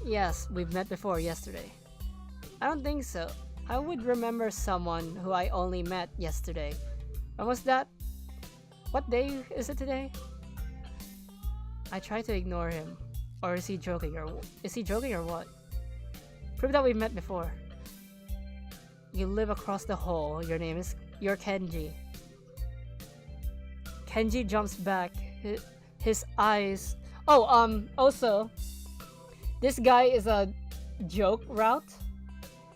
Yes, we've met before yesterday. I don't think so. I would remember someone who I only met yesterday. When was that? What day is it today? I try to ignore him. Or is he joking or what? Prove that we've met before. You live across the hall. You're Kenji. Kenji jumps back. His eyes. Oh, also, this guy is a joke route,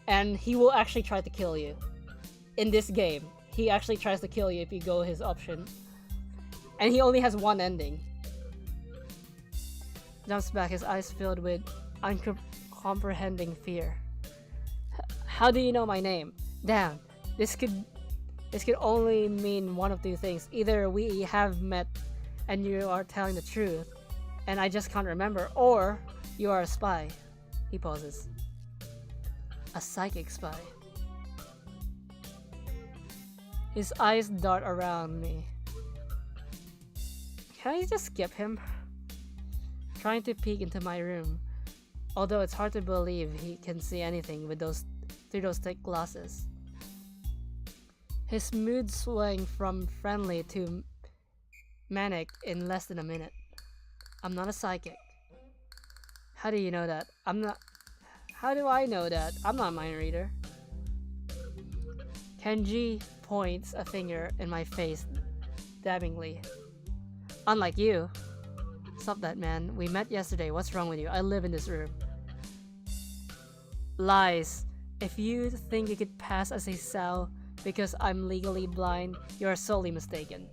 and he will actually try to kill you. In this game, he actually tries to kill you if you go his option. And he only has one ending. Jumps back, his eyes filled with uncomprehending fear. How do you know my name? Damn, this could only mean one of two things. Either we have met and you are telling the truth, and I just can't remember, or you are a spy. He pauses. A psychic spy. His eyes dart around me. Can I just skip him? Trying to peek into my room, although it's hard to believe he can see anything through those thick glasses. His mood swung from friendly to manic in less than a minute. I'm not a psychic. How do you know that? How do I know that? I'm not a mind reader. Kenji points a finger in my face, dabbingly. Unlike you. Stop that, man. We met yesterday. What's wrong with you? I live in this room. Lies. If you think you could pass as a Sao because I'm legally blind, you are sorely mistaken.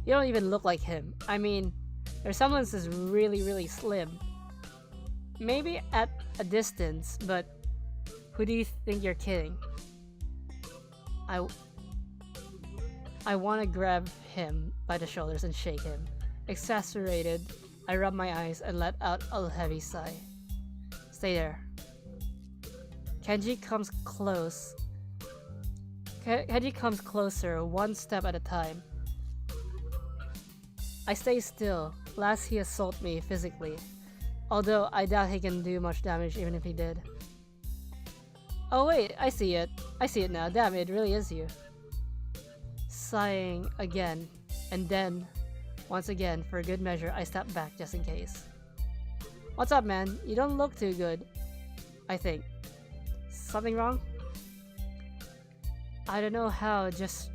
You don't even look like him. I mean, their semblance is really, really slim. Maybe at a distance, but who do you think you're kidding? I want to grab him by the shoulders and shake him. Exasperated, I rub my eyes and let out a heavy sigh. Stay there. Kenji comes close. Kenji comes closer, one step at a time. I stay still, lest he assault me physically, although I doubt he can do much damage even if he did. Oh wait, I see it. I see it now. Damn, it really is you. Sighing again, and then, once again, for good measure, I step back just in case. What's up, man? You don't look too good, I think. Something wrong? I don't know how, just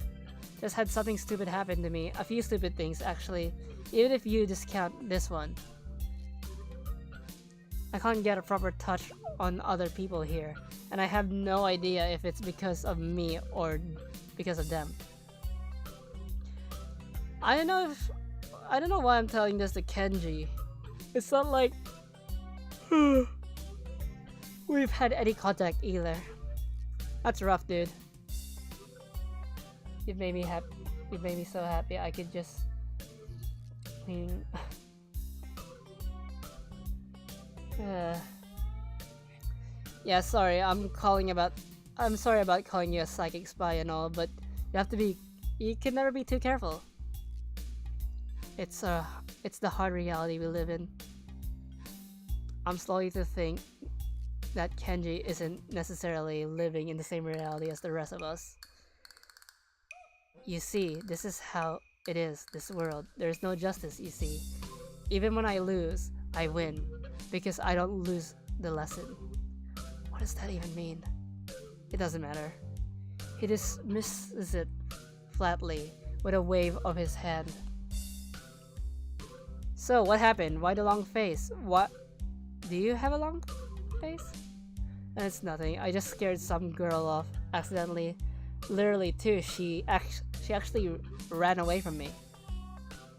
had something stupid happen to me. A few stupid things, actually, even if you discount this one. I can't get a proper touch on other people here, and I have no idea if it's because of me or because of them. I don't know why I'm telling this to Kenji. It's not like we've had any contact either. That's rough, dude. You've made me happy. You've made me so happy. I could just. Yeah, sorry. I'm sorry about calling you a psychic spy and all, but You have to be. You can never be too careful. It's the hard reality we live in. I'm slowly to think that Kenji isn't necessarily living in the same reality as the rest of us. You see, this is how it is, this world. There's no justice, you see. Even when I lose, I win. Because I don't lose the lesson. What does that even mean? It doesn't matter. He dismisses it flatly, with a wave of his hand. So, what happened? Why the long face? What? Do you have a long face? It's nothing. I just scared some girl off accidentally. Literally, too. She actually ran away from me.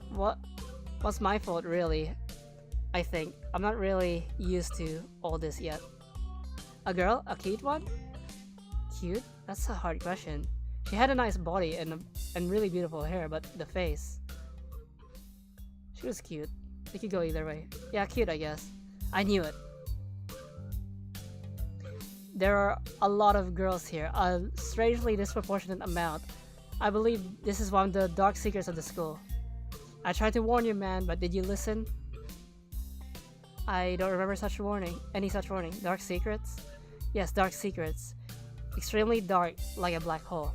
What's my fault, really? I think. I'm not really used to all this yet. A girl? A cute one? Cute? That's a hard question. She had a nice body and really beautiful hair, but the face... She was cute. It could go either way. Yeah, cute, I guess. I knew it. There are a lot of girls here, a strangely disproportionate amount. I believe this is one of the dark secrets of the school. I tried to warn you, man, but did you listen? I don't remember such warning. Any such warning. Dark secrets? Yes, dark secrets. Extremely dark, like a black hole.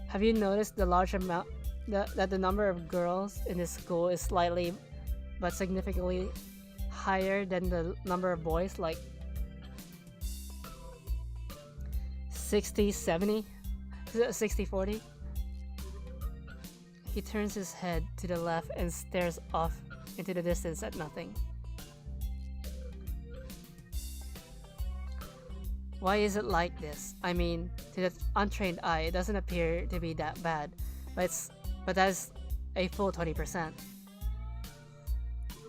Have you noticed the large amount that the number of girls in this school is slightly but significantly higher than the number of boys, like 60-70? 60-40? He turns his head to the left and stares off into the distance at nothing. Why is it like this? I mean, to the untrained eye, it doesn't appear to be that bad, but that's a full 20%.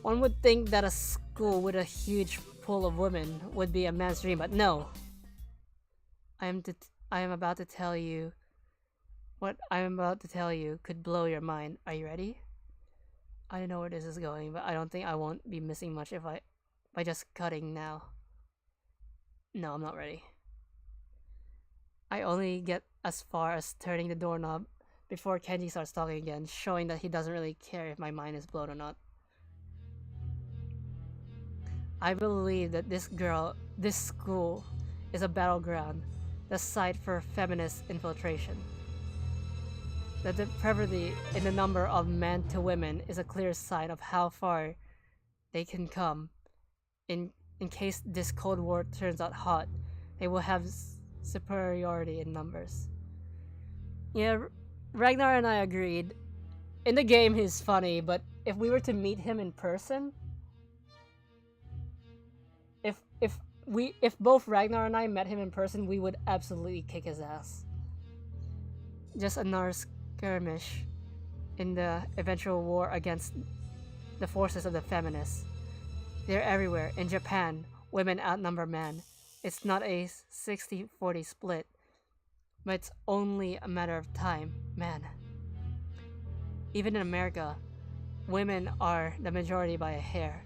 One would think that a school with a huge pool of women would be a man's dream, but no. I am about to tell you what I am about to tell you could blow your mind. Are you ready? I don't know where this is going, but I don't think I won't be missing much by just cutting now. No, I'm not ready. I only get as far as turning the doorknob before Kenji starts talking again, showing that he doesn't really care if my mind is blown or not. I believe that this school, is a battleground, the site for feminist infiltration. The depravity in the number of men to women is a clear sign of how far they can come. In case this Cold War turns out hot, they will have superiority in numbers. Yeah, Ragnar and I agreed. In the game, he's funny, but if we were to meet him in person, if both Ragnar and I met him in person, we would absolutely kick his ass. Just another skirmish in the eventual war against the forces of the feminists. They're everywhere. In Japan, women outnumber men. It's not a 60-40 split, but it's only a matter of time, man. Even in America, women are the majority by a hair.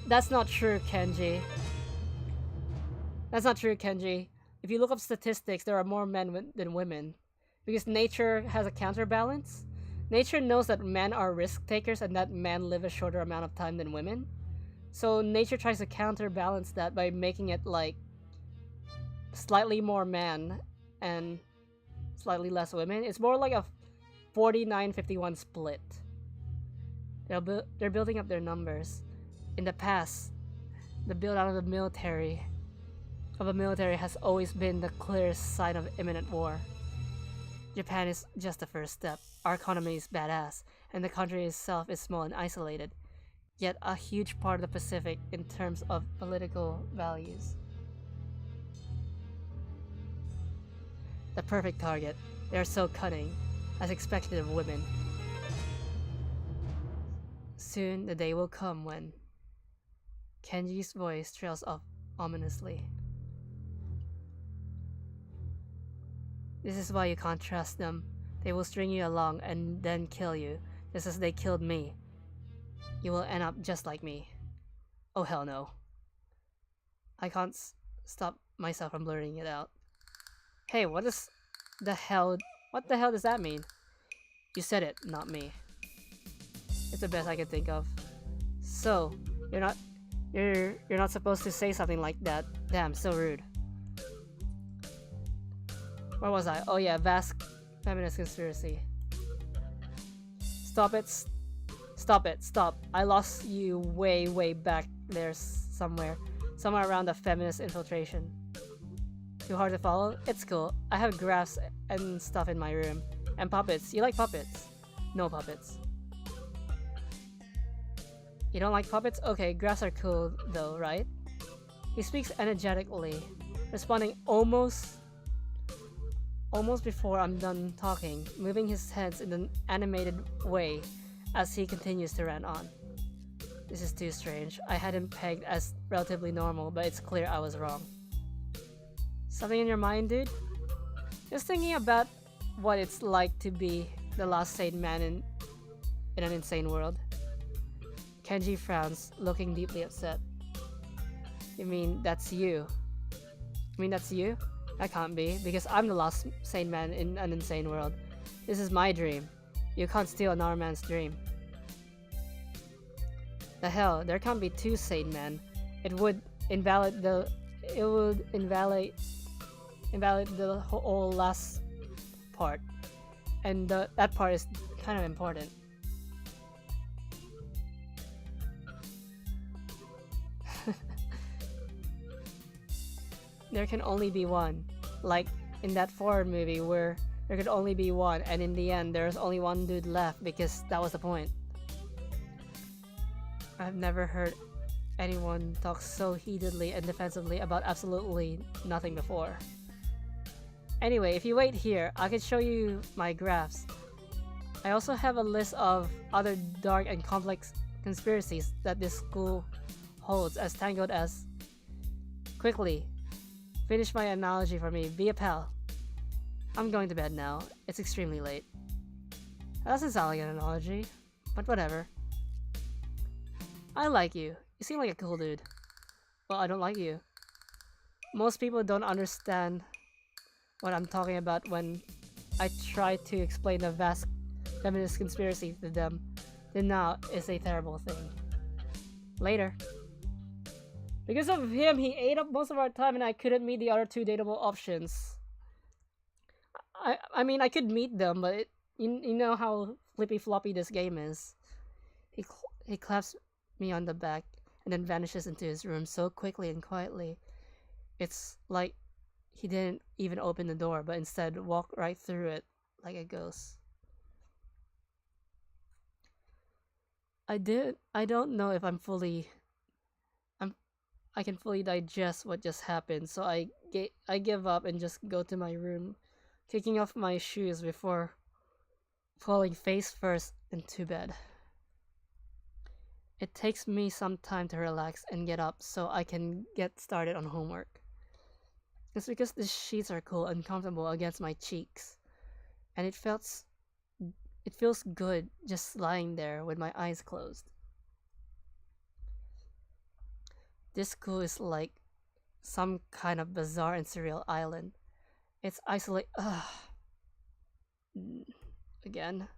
That's not true, Kenji. That's not true, Kenji. If you look up statistics, there are more men than women. Because nature has a counterbalance. Nature knows that men are risk takers and that men live a shorter amount of time than women. So nature tries to counterbalance that by making it like slightly more men and slightly less women. It's more like a 49-51 split. They're building up their numbers. In the past, the build out of a military has always been the clearest sign of imminent war. Japan is just the first step. Our economy is badass, and the country itself is small and isolated, yet a huge part of the Pacific in terms of political values. The perfect target. They are so cunning, as expected of women. Soon the day will come when... Kenji's voice trails off ominously. This is why you can't trust them. They will string you along and then kill you, just as they killed me. You will end up just like me. Oh hell no. I can't stop myself from blurting it out. Hey, what the hell does that mean? You said it, not me. It's the best I can think of. So, you're not supposed to say something like that. Damn, so rude. Where was I? Oh yeah, vast feminist conspiracy. Stop it. Stop. I lost you way back there somewhere. Somewhere around the feminist infiltration. Too hard to follow? It's cool. I have graphs and stuff in my room. And puppets. You like puppets? No puppets. You don't like puppets? Okay, graphs are cool though, right? He speaks energetically, responding almost before I'm done talking, moving his hands in an animated way as he continues to rant on. This is too strange. I had him pegged as relatively normal, but it's clear I was wrong. Something in your mind, dude? Just thinking about what it's like to be the last sane man in an insane world. Kenji frowns, looking deeply upset. You mean that's you? That can't be, because I'm the last sane man in an insane world. This is my dream. You can't steal another man's dream. The hell, there can't be two sane men. It would invalidate the whole last part. And that part is kind of important. There can only be one. Like in that foreign movie where there could only be one, and in the end there's only one dude left because that was the point. I've never heard anyone talk so heatedly and defensively about absolutely nothing before. Anyway, if you wait here, I can show you my graphs. I also have a list of other dark and complex conspiracies that this school holds as tangled as... Quickly, finish my analogy for me, be a pal. I'm going to bed now, it's extremely late. That doesn't sound like an analogy, but whatever. I like you. You seem like a cool dude. Well, I don't like you. Most people don't understand what I'm talking about when I try to explain the vast feminist conspiracy to them. Then now is a terrible thing. Later. Because of him, he ate up most of our time and I couldn't meet the other two dateable options. I mean, I could meet them, but you know how flippy floppy this game is. He claps me on the back and then vanishes into his room so quickly and quietly. It's like he didn't even open the door, but instead walked right through it like a ghost. I don't know if I can fully digest what just happened, so I give up and just go to my room, kicking off my shoes before falling face first into bed. It takes me some time to relax and get up so I can get started on homework. It's because the sheets are cool and comfortable against my cheeks, and it feels good just lying there with my eyes closed. This school is like some kind of bizarre and surreal island. It's isolated. Again.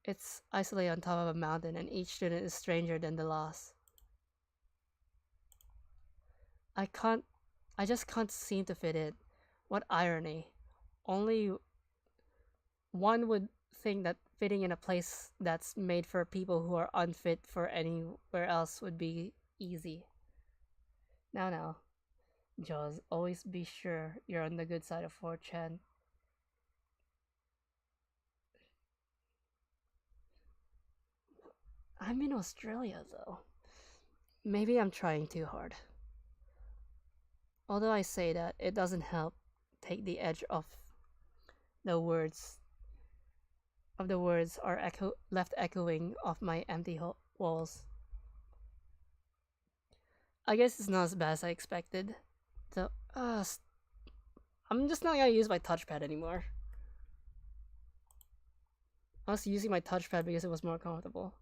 It's isolated on top of a mountain, and each student is stranger than the last. I just can't seem to fit in. What irony. Only one would think that fitting in a place that's made for people who are unfit for anywhere else would be easy. Now, Jaws, always be sure you're on the good side of 4chan. I'm in Australia, though. Maybe I'm trying too hard. Although I say that, it doesn't help take the edge off the words. The words are left echoing off my empty walls. I guess it's not as bad as I expected. So, I'm just not gonna use my touchpad anymore. I was using my touchpad because it was more comfortable.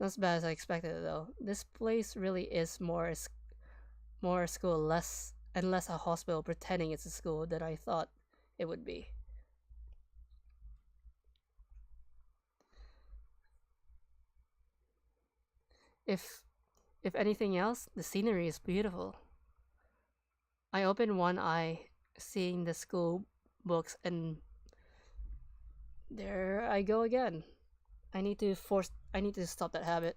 Not as bad as I expected though. This place really is more a school, less and less a hospital pretending it's a school than I thought it would be. If if anything else, the scenery is beautiful. I open one eye, seeing the school books, and there I go again. I need to stop that habit.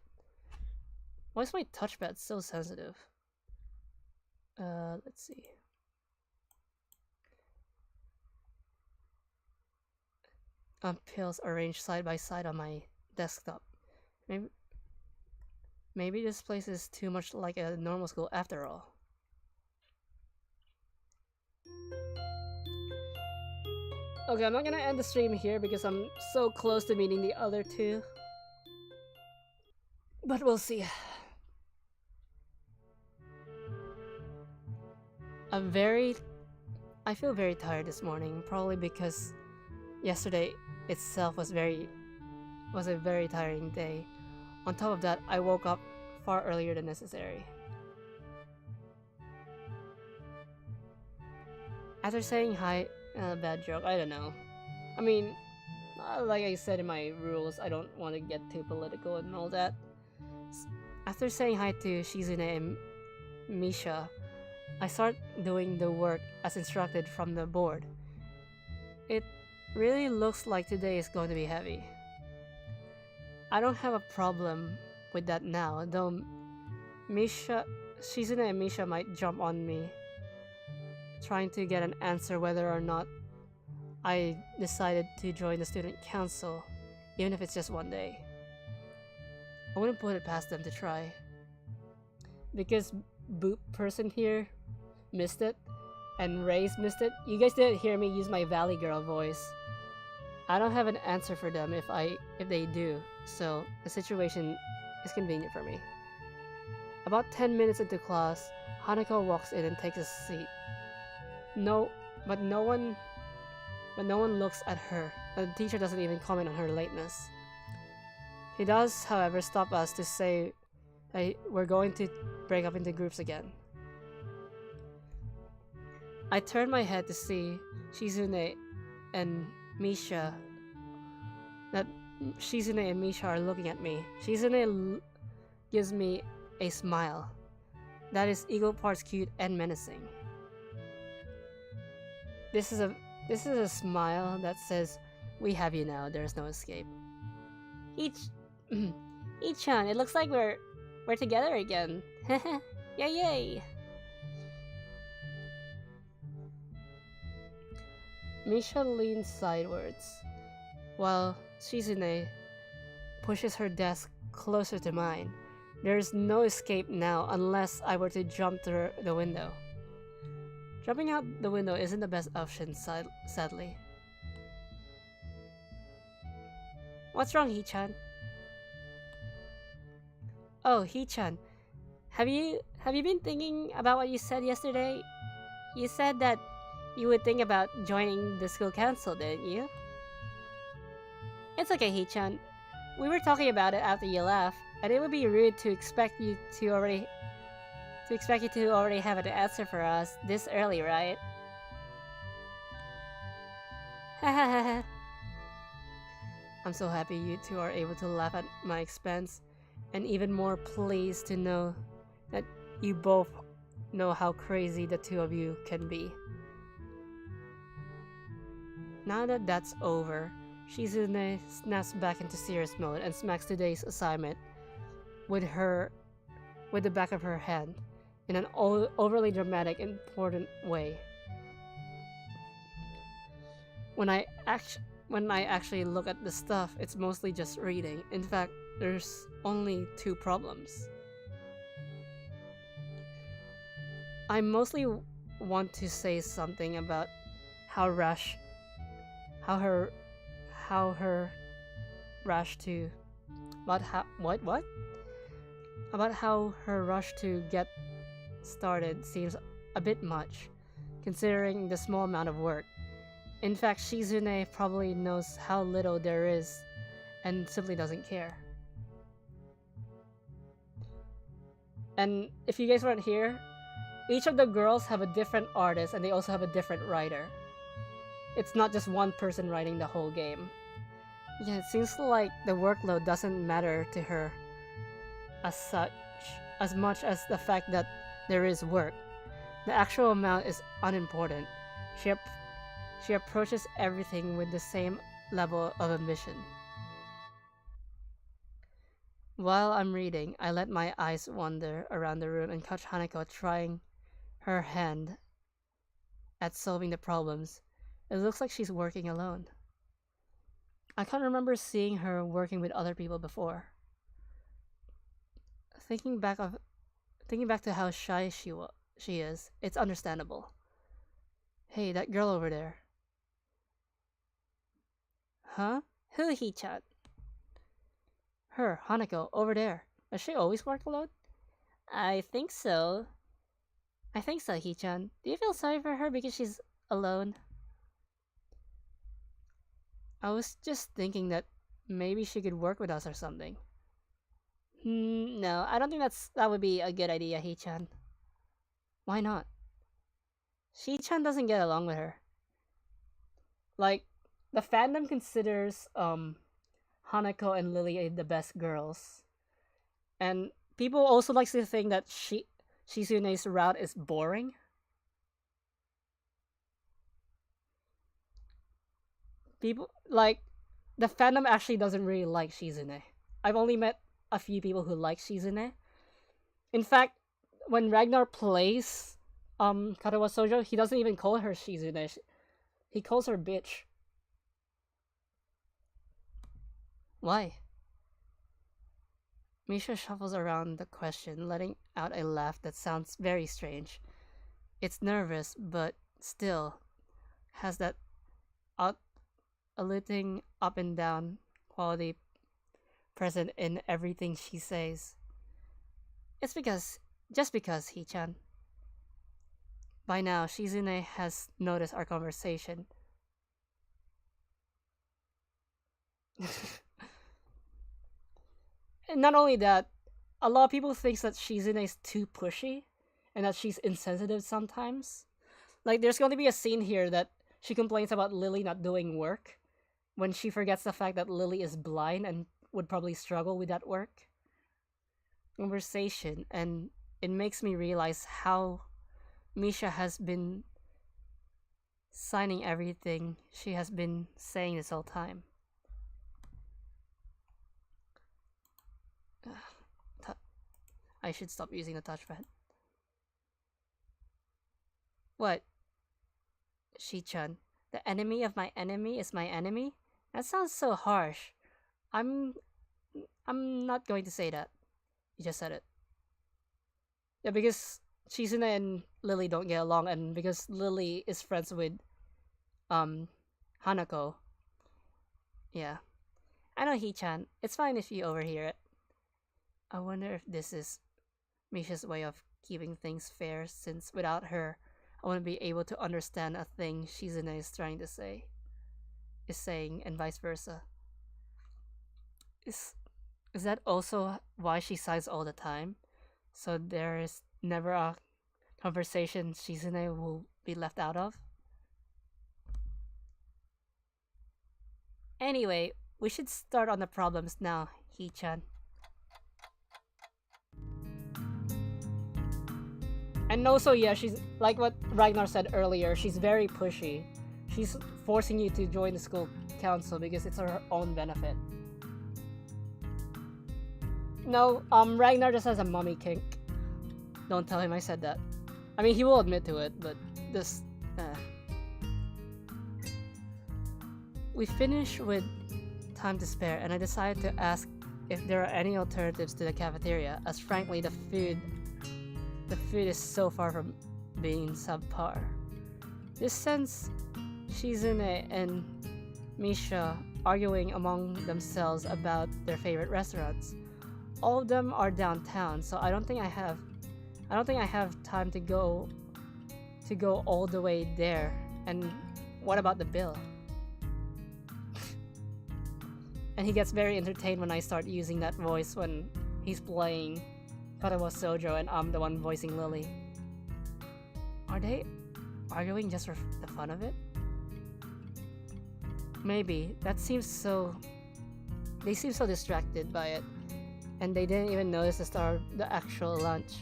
Why is my touchpad so sensitive? Let's see. Pills arranged side by side on my desktop. Maybe, maybe this place is too much like a normal school after all. Okay, I'm not gonna end the stream here because I'm so close to meeting the other two. But we'll see. I feel very tired this morning, probably because yesterday itself was a very tiring day. On top of that, I woke up far earlier than necessary. After saying hi, bad joke, I don't know. I mean, like I said in my rules, I don't want to get too political and all that. After saying hi to Shizune and Misha, I start doing the work as instructed from the board. It really looks like today is going to be heavy. I don't have a problem with that now, though Shizune and Misha might jump on me, trying to get an answer whether or not I decided to join the student council, even if it's just one day. I wouldn't put it past them to try. Because Boop person here missed it, and Ray's missed it, you guys didn't hear me use my Valley Girl voice. I don't have an answer for them if they do, so the situation is convenient for me. About 10 minutes into class, Hanako walks in and takes a seat. No one looks at her, and the teacher doesn't even comment on her lateness. He does, however, stop us to say we're going to break up into groups again. I turn my head to see Shizune and Misha. That Shizune and Misha are looking at me. Shizune gives me a smile that is equal parts cute and menacing. This is a smile that says, "We have you now. There's no escape." Ichan, it looks like we're together again. Yay yay! Misha leans sidewards, while Shizune pushes her desk closer to mine. There's no escape now unless I were to jump through the window. Jumping out the window isn't the best option, sadly. What's wrong, Hee-chan? Oh, Hee-chan, have you been thinking about what you said yesterday? You said that you would think about joining the school council, didn't you? It's okay, Hee-chan. We were talking about it after you left, and it would be rude to expect you to already have an answer for us this early, right? I'm so happy you two are able to laugh at my expense, and even more pleased to know that you both know how crazy the two of you can be. Now that that's over, Shizune snaps back into serious mode and smacks today's assignment with the back of her hand in an overly dramatic, important way. When I actually look at the stuff, it's mostly just reading. In fact, there's only 2 problems. I mostly want to say something about how her rush to get started seems a bit much, considering the small amount of work. In fact, Shizune probably knows how little there is and simply doesn't care. And if you guys weren't here, each of the girls have a different artist and they also have a different writer. It's not just one person writing the whole game. Yeah, it seems like the workload doesn't matter to her as such, as much as the fact that there is work. The actual amount is unimportant. She approaches everything with the same level of ambition. While I'm reading, I let my eyes wander around the room and catch Hanako trying her hand at solving the problems. It looks like she's working alone. I can't remember seeing her working with other people before. Thinking back to how shy she is, it's understandable. Hey, that girl over there. Huh? Who Hichan? Her, Hanako, over there. Does she always work alone? I think so, Hichan. Do you feel sorry for her because she's alone? I was just thinking that maybe she could work with us or something. No, I don't think that would be a good idea, Hichan. Why not? Hichan doesn't get along with her. Like, the fandom considers Hanako and Lily the best girls. And people also like to think that Shizune's route is boring. People like the fandom actually doesn't really like Shizune. I've only met a few people who like Shizune. In fact, when Ragnar plays Katawa Shoujo, he doesn't even call her Shizune. He calls her bitch. Why? Misha shuffles around the question, letting out a laugh that sounds very strange. It's nervous, but still has that alluding up and down quality present in everything she says. It's just because, Hichan. By now, Shizune has noticed our conversation. And not only that, a lot of people think that Shizune is too pushy and that she's insensitive sometimes. Like, there's going to be a scene here that she complains about Lily not doing work when she forgets the fact that Lily is blind and would probably struggle with that work. Conversation, and it makes me realize how Misha has been signing everything she has been saying this whole time. I should stop using the touchpad. What? Shi-chan, the enemy of my enemy is my enemy? That sounds so harsh. I'm not going to say that. You just said it. Yeah, because Shizune and Lily don't get along, and because Lily is friends with Hanako. Yeah. I know, Hichan. It's fine if you overhear it. I wonder if this is Misha's way of keeping things fair, since without her, I wouldn't be able to understand a thing Shizune is trying to say. Is saying, and vice versa. Is that also why she sighs all the time? So there is never a conversation Shizune will be left out of? Anyway, we should start on the problems now, Hichan. And also, yeah, she's like what Ragnar said earlier, she's very pushy. She's forcing you to join the school council because it's her own benefit. No, Ragnar just has a mommy kink. Don't tell him I said that. I mean, he will admit to it, but this... We finished with time to spare, and I decided to ask if there are any alternatives to the cafeteria, as frankly, the food is so far from being subpar. This sends Shizune and Misha arguing among themselves about their favorite restaurants. All of them are downtown, so I don't think I have time to go all the way there. And what about the bill? And he gets very entertained when I start using that voice when he's playing Katawa Shoujo, and I'm the one voicing Lily. Are they arguing just for the fun of it? Maybe. That seems so... They seem so distracted by it, and they didn't even notice the start of the actual lunch.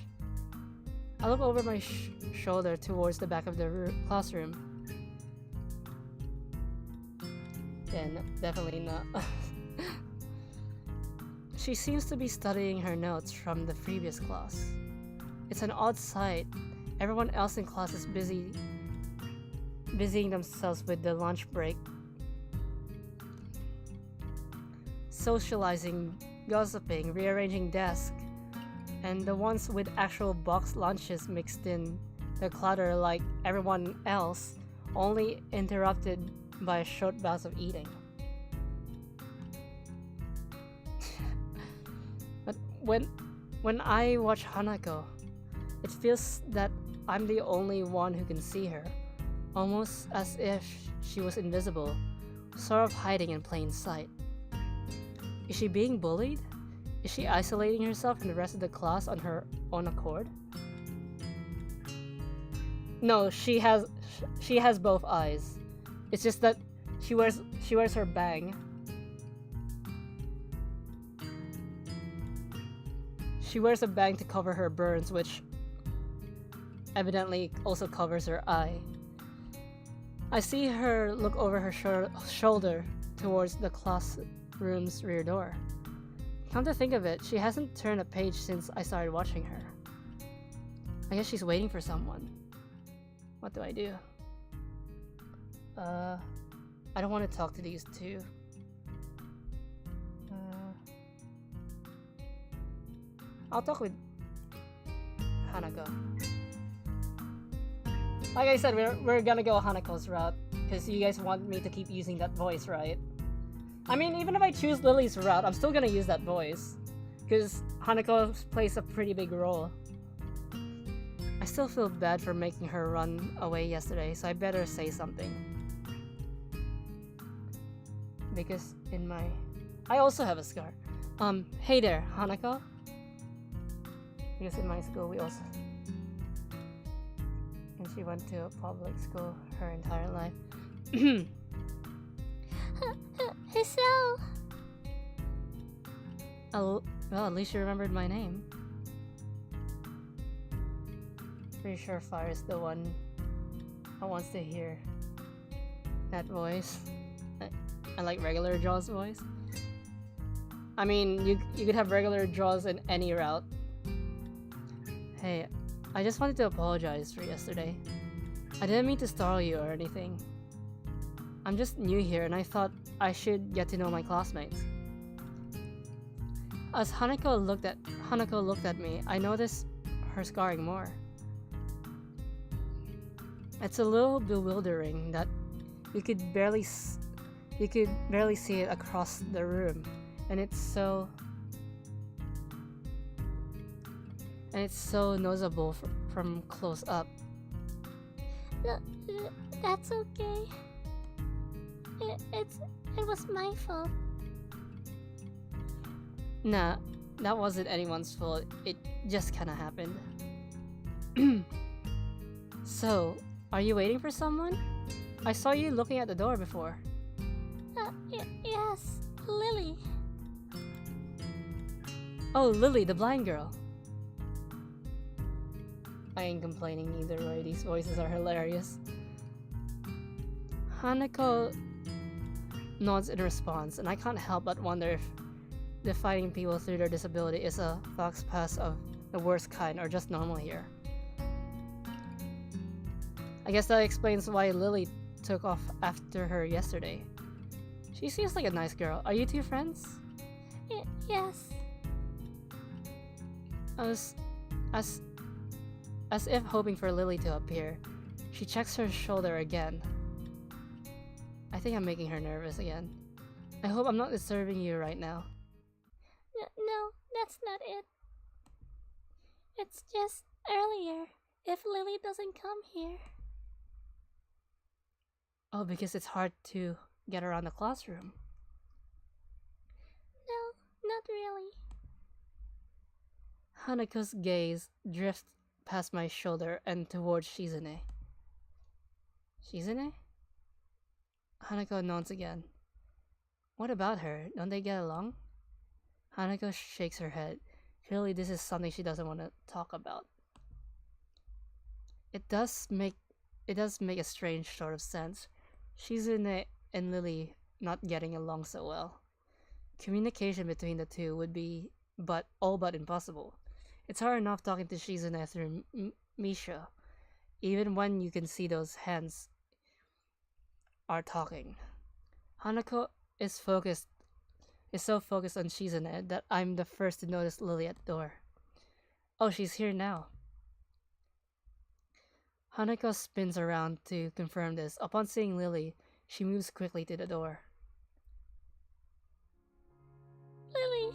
I look over my shoulder towards the back of the classroom. Yeah, no, definitely not. She seems to be studying her notes from the previous class. It's an odd sight. Everyone else in class is busying themselves with the lunch break, socializing, gossiping, rearranging desks, and the ones with actual boxed lunches mixed in the clutter like everyone else, only interrupted by a short bout of eating. But when I watch Hanako, it feels that I'm the only one who can see her, almost as if she was invisible, sort of hiding in plain sight. Is she being bullied? Is she isolating herself from the rest of the class on her own accord? No, she has both eyes. It's just that she wears her bang. She wears a bang to cover her burns, which evidently also covers her eye. I see her look over her shoulder towards the classroom's rear door. Come to think of it, she hasn't turned a page since I started watching her. I guess she's waiting for someone. What do I do? I don't want to talk to these two. I'll talk with Hanako. Like I said, we're gonna go Hanako's route, because you guys want me to keep using that voice, right? I mean, even if I choose Lily's route, I'm still gonna use that voice, because Hanako plays a pretty big role. I still feel bad for making her run away yesterday, so I better say something. Because I also have a scar. Hey there, Hanako? Because in my school we also... And she went to a public school her entire life. Hey, Sal! Well, at least you remembered my name. Pretty sure Fire's the one who wants to hear that voice. I like regular Jaw's voice. I mean, you could have regular Jaws in any route. Hey, I just wanted to apologize for yesterday. I didn't mean to startle you or anything. I'm just new here and I thought I should get to know my classmates. As Hanako looked at me, I noticed her scarring more. It's a little bewildering that you could barely see it across the room, and it's so noticeable from close up. That's okay. It was my fault. Nah, that wasn't anyone's fault. It just kinda happened. So, are you waiting for someone? I saw you looking at the door before. Yes, Lily. Oh, Lily, the blind girl. I ain't complaining either way, these voices are hilarious. Hanako nods in response, and I can't help but wonder if defining people through their disability is a fox pass of the worst kind or just normal here. I guess that explains why Lily took off after her yesterday. She seems like a nice girl. Are you two friends? Yes. As if hoping for Lily to appear, she checks her shoulder again. I think I'm making her nervous again. I hope I'm not disturbing you right now. No, that's not it. It's just earlier, if Lily doesn't come here. Oh, because it's hard to get around the classroom. No, not really. Hanako's gaze drifts past my shoulder and towards Shizune. Shizune? Hanako nods again. What about her? Don't they get along? Hanako shakes her head. Clearly this is something she doesn't want to talk about. It does make a strange sort of sense. Shizune and Lily not getting along so well. Communication between the two would be all but impossible. It's hard enough talking to Shizune through Misha, even when you can see those hands are talking. Hanako is so focused on Shizune that I'm the first to notice Lily at the door. Oh, she's here now. Hanako spins around to confirm this. Upon seeing Lily, she moves quickly to the door. Lily!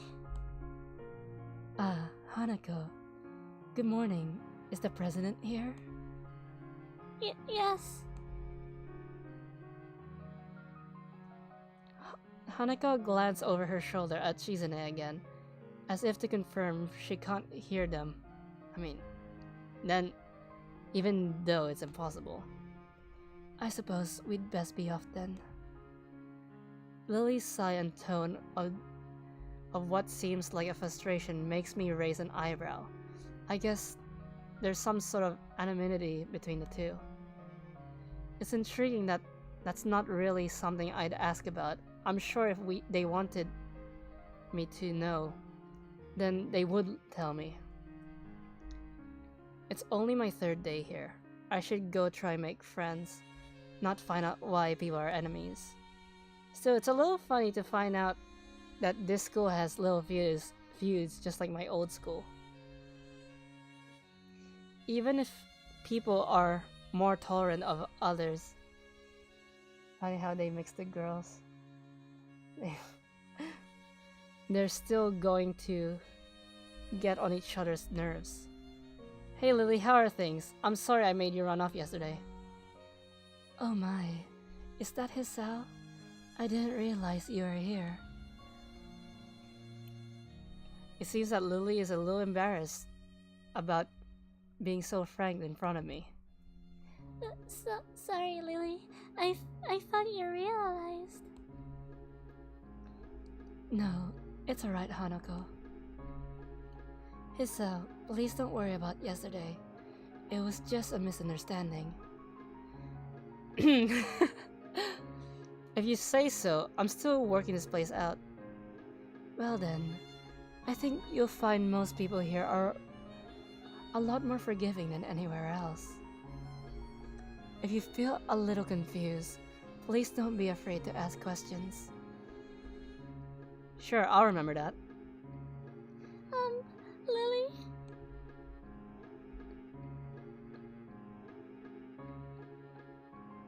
Ah, Hanako. Good morning. Is the president here? Yes. Hanako glanced over her shoulder at Shizune again, as if to confirm she can't hear them. Even though it's impossible. I suppose we'd best be off then. Lily's sigh and tone of what seems like a frustration makes me raise an eyebrow. I guess there's some sort of anonymity between the two. It's intriguing that that's not really something I'd ask about. I'm sure if they wanted me to know, then they would tell me. It's only my third day here. I should go try make friends, not find out why people are enemies. Still, it's a little funny to find out that this school has little feuds just like my old school. Even if people are more tolerant of others. Funny how they mix the girls. They're still going to get on each other's nerves. Hey Lily, how are things? I'm sorry I made you run off yesterday. Oh my, is that Hisao? I didn't realize you were here. It seems that Lily is a little embarrassed about being so frank in front of me. Sorry, Lily. I thought you realized. No, it's alright, Hanako. Hisao, please don't worry about yesterday. It was just a misunderstanding. If you say so, I'm still working this place out. Well then, I think you'll find most people here are a lot more forgiving than anywhere else. If you feel a little confused, please don't be afraid to ask questions. Sure, I'll remember that. Lily?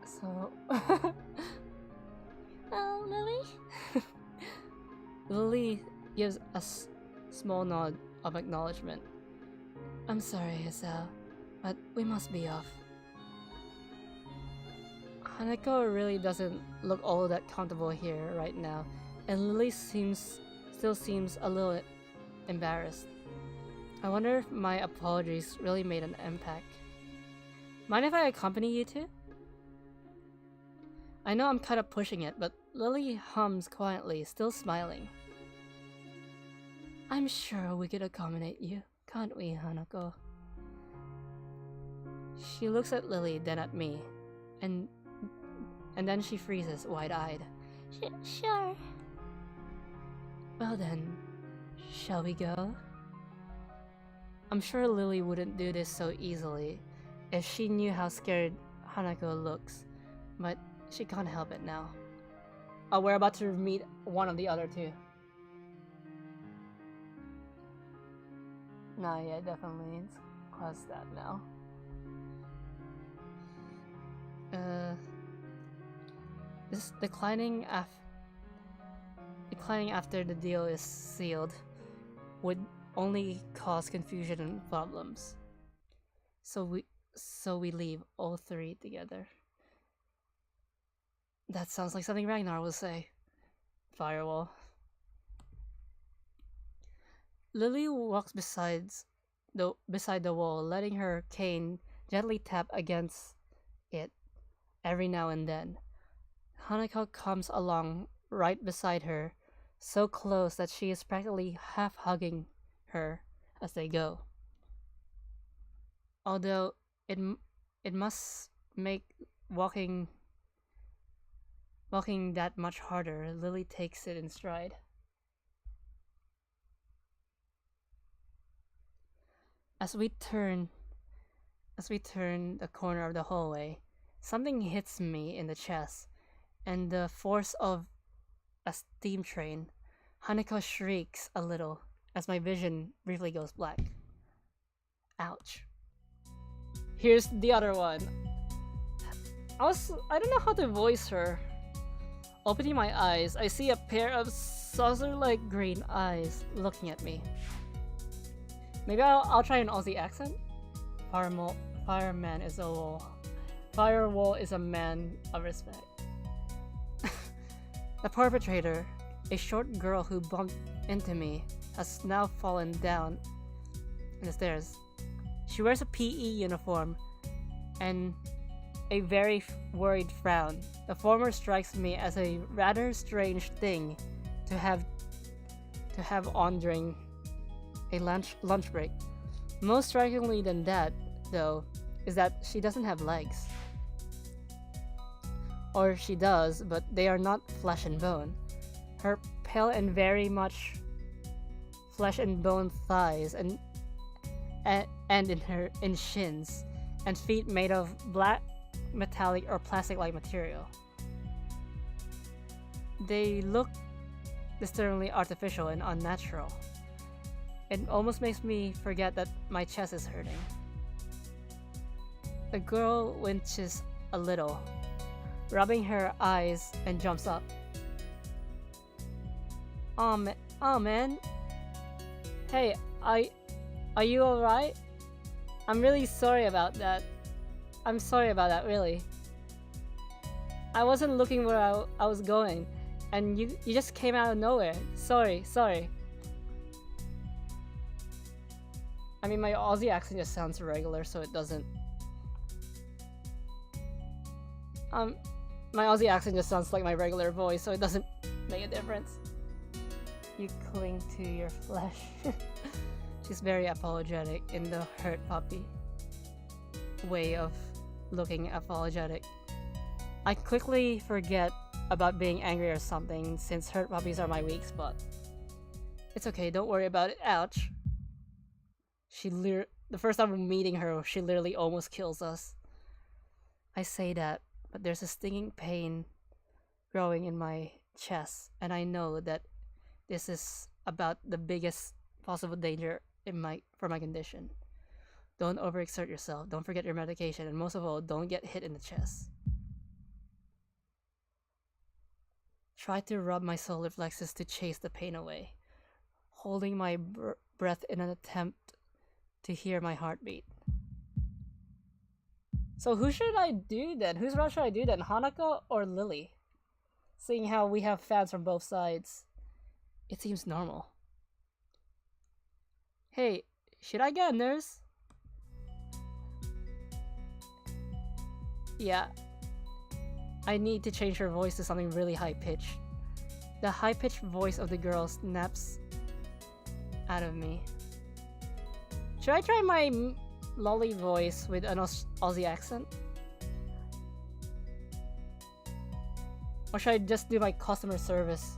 So... Lily? Lily gives a small nod of acknowledgement. I'm sorry, Hisao, but we must be off. Hanako really doesn't look all that comfortable here right now, and Lily still seems a little embarrassed. I wonder if my apologies really made an impact. Mind if I accompany you two? I know I'm kind of pushing it, but Lily hums quietly, still smiling. I'm sure we could accommodate you, can't we, Hanako? She looks at Lily, then at me, and then she freezes, wide-eyed. Sure. Well then, shall we go? I'm sure Lily wouldn't do this so easily if she knew how scared Hanako looks, but she can't help it now. Oh, we're about to meet one of the other two. Nah, yeah, definitely. It's past that now. This declining after the deal is sealed would only cause confusion and problems. So we leave all three together. That sounds like something Ragnar will say. Firewall. Lily walks beside the wall, letting her cane gently tap against it every now and then. Hanako comes along right beside her, so close that she is practically half hugging her as they go. Although it it must make walking walking that much harder, Lily takes it in stride. As we turn as we turn the corner of the hallway, something hits me in the chest, and the force of a steam train. Hanako shrieks a little as my vision briefly goes black. Ouch. Here's the other one. I don't know how to voice her. Opening my eyes, I see a pair of saucer-like green eyes looking at me. Maybe I'll try an Aussie accent. Fireman is a wall. Firewall is a man of respect. The perpetrator, a short girl who bumped into me, has now fallen down the stairs. She wears a PE uniform and a very worried frown. The former strikes me as a rather strange thing to have on during a lunch break. Most strikingly than that, though, is that she doesn't have legs. Or she does, but they are not flesh and bone. Her pale and very much flesh and bone thighs and in shins and feet made of black metallic or plastic-like material. They look disturbingly artificial and unnatural. It almost makes me forget that my chest is hurting. The girl winches a little, rubbing her eyes, and jumps up. Aw, man. Hey, are you alright? I'm really sorry about that. I'm sorry about that, really. I wasn't looking where I was going, and you just came out of nowhere. Sorry. I mean, my Aussie accent just sounds regular, so it doesn't... my Aussie accent just sounds like my regular voice, so it doesn't make a difference. You cling to your flesh. She's very apologetic in the hurt puppy way of looking apologetic. I quickly forget about being angry or something since hurt puppies are my weak spot. It's okay, don't worry about it. Ouch. The first time I'm meeting her, she literally almost kills us. I say that, but there's a stinging pain growing in my chest, and I know that this is about the biggest possible danger for my condition. Don't overexert yourself, don't forget your medication, and most of all, don't get hit in the chest. Try to rub my solar plexus to chase the pain away, holding my breath in an attempt to hear my heartbeat. So who should I do then? Whose route should I do then? Hanako or Lily? Seeing how we have fans from both sides, it seems normal. Hey, should I get a nurse? Yeah. I need to change her voice to something really high-pitched. The high-pitched voice of the girl snaps out of me. Should I try my lolly voice with an Aussie accent? Or should I just do my customer service?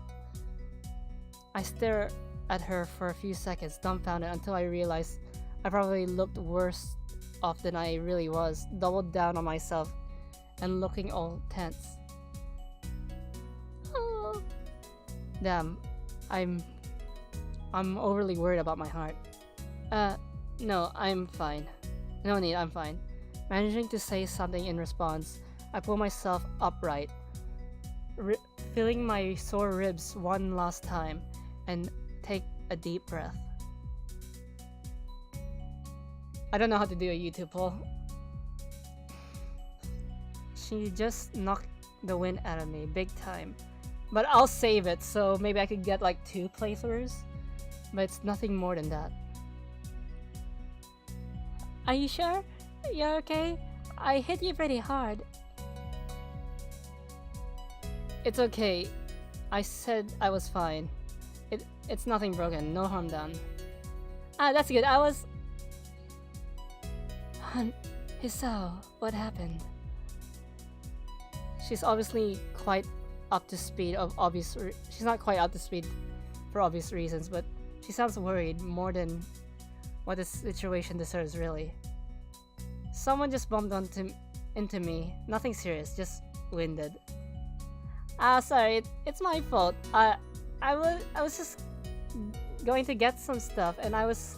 I stare at her for a few seconds, dumbfounded, until I realize I probably looked worse off than I really was, doubled down on myself and looking all tense. Oh. Damn, I'm overly worried about my heart. No, I'm fine. No need, I'm fine. Managing to say something in response, I pull myself upright, feeling my sore ribs one last time, and take a deep breath. I don't know how to do a YouTube poll. She just knocked the wind out of me, big time. But I'll save it, so maybe I could get like 2 playthroughs. but it's nothing more than that. Are you sure? You're okay? I hit you pretty hard. It's okay. I said I was fine. It's nothing broken, no harm done. Ah, that's good. I was... Hisao, what happened? She's obviously quite up to speed of obvious... She's not quite up to speed for obvious reasons, but she sounds worried more than what the situation deserves, really. Someone just bumped into me. Nothing serious, just winded. Ah, sorry. It's my fault. I was just going to get some stuff, and I was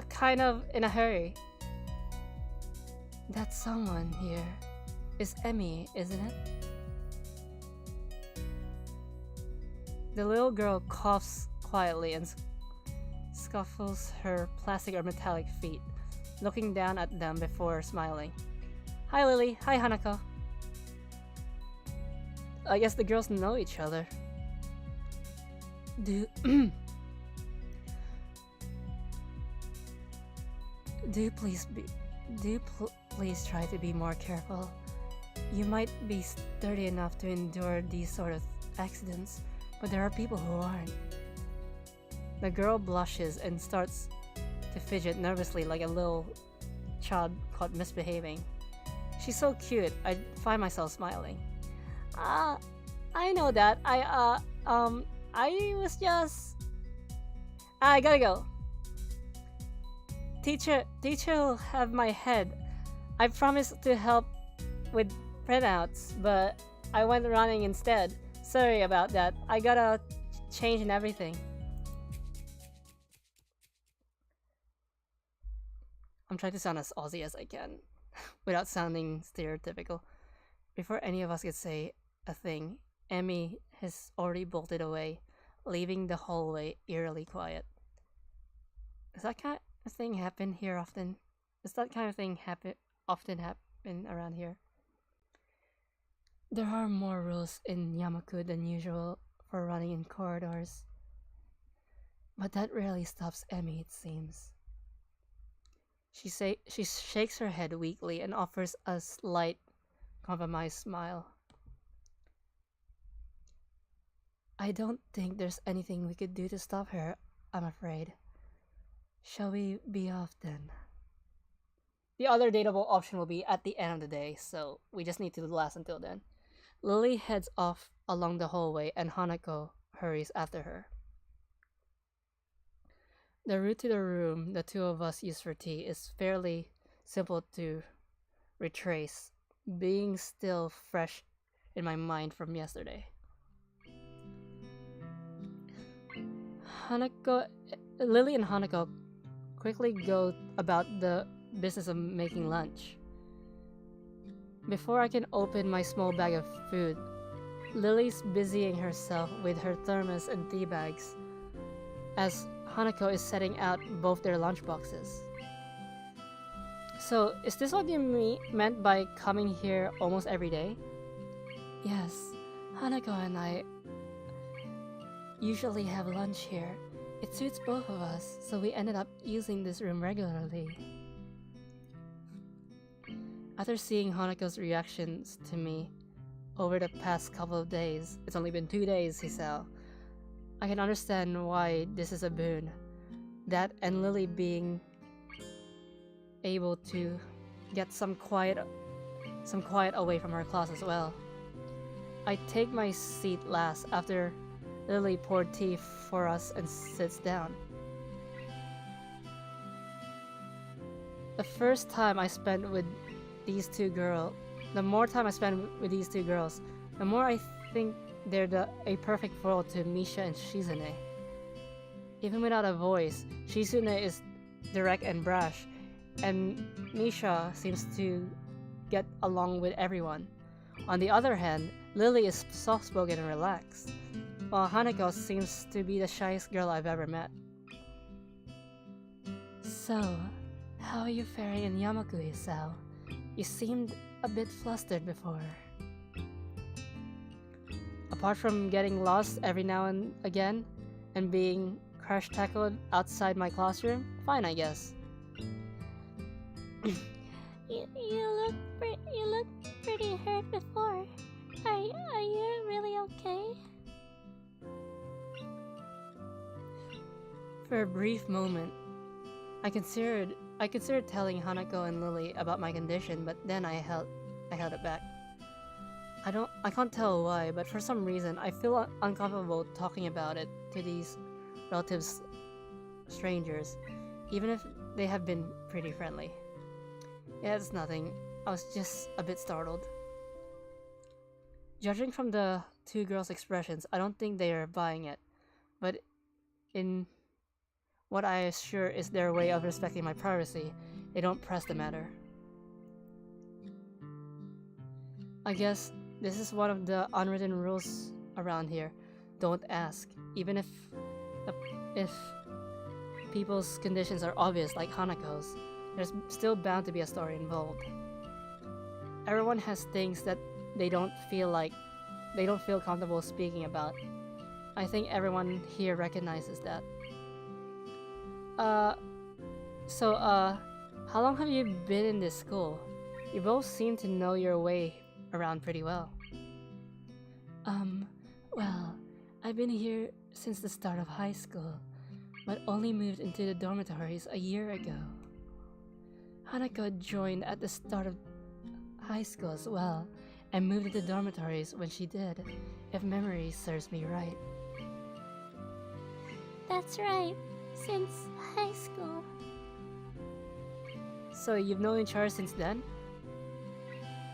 kind of in a hurry. That someone here is Emmy, isn't it? The little girl coughs quietly and scuffles her plastic or metallic feet, looking down at them before smiling. Hi Lily, hi Hanako. I guess the girls know each other. Do please try to be more careful. You might be sturdy enough to endure these sort of accidents, but there are people who aren't. The girl blushes and starts to fidget nervously like a little child caught misbehaving. She's so cute, I find myself smiling. I know that. I was just... I gotta go. Teacher will have my head. I promised to help with printouts, but I went running instead. Sorry about that. I gotta change and everything. I'm trying to sound as Aussie as I can, without sounding stereotypical. Before any of us could say a thing, Emmy has already bolted away, leaving the hallway eerily quiet. Does that kind of thing happen here often? Does that kind of thing often happen around here? There are more rules in Yamaku than usual for running in corridors, but that rarely stops Emmy, it seems. She shakes her head weakly and offers a slight, compromised smile. I don't think there's anything we could do to stop her, I'm afraid. Shall we be off then? The other dateable option will be at the end of the day, so we just need to last until then. Lily heads off along the hallway and Hanako hurries after her. The route to the room the two of us use for tea is fairly simple to retrace, being still fresh in my mind from yesterday. Lily and Hanako quickly go about the business of making lunch. Before I can open my small bag of food, Lily's busying herself with her thermos and tea bags, as Hanako is setting out both their lunchboxes. So, is this what you meant by coming here almost every day? Yes, Hanako and I usually have lunch here. It suits both of us, so we ended up using this room regularly. After seeing Hanako's reactions to me over the past couple of days, it's only been 2 days, Hisao, I can understand why this is a boon. That and Lily being able to get some quiet away from her class as well. I take my seat last after Lily poured tea for us and sits down. The first time I spent with these two girls, the more time I spend with these two girls, the more I think they're a perfect foil to Misha and Shizune. Even without a voice, Shizune is direct and brash, and Misha seems to get along with everyone. On the other hand, Lily is soft-spoken and relaxed, while Hanako seems to be the shyest girl I've ever met. So, how are you faring in Yamaku, Hisao? You seemed a bit flustered before. Apart from getting lost every now and again and being crash tackled outside my classroom, fine, I guess. You look pretty hurt before. Are you really okay? For a brief moment, I considered telling Hanako and Lily about my condition, but then I held it back. I can't tell why, but for some reason I feel uncomfortable talking about it to these relatives, strangers, even if they have been pretty friendly. Yeah, it's nothing. I was just a bit startled. Judging from the two girls' expressions, I don't think they are buying it, but in what I assure is their way of respecting my privacy, they don't press the matter. I guess this is one of the unwritten rules around here. Don't ask, even if people's conditions are obvious like Hanako's. There's still bound to be a story involved. Everyone has things that they don't feel comfortable speaking about. I think everyone here recognizes that. How long have you been in this school? You both seem to know your way around pretty well. Well, I've been here since the start of high school, but only moved into the dormitories a year ago. Hanako joined at the start of high school as well, and moved into dormitories when she did, if memory serves me right. That's right, since high school. So you've known each other since then?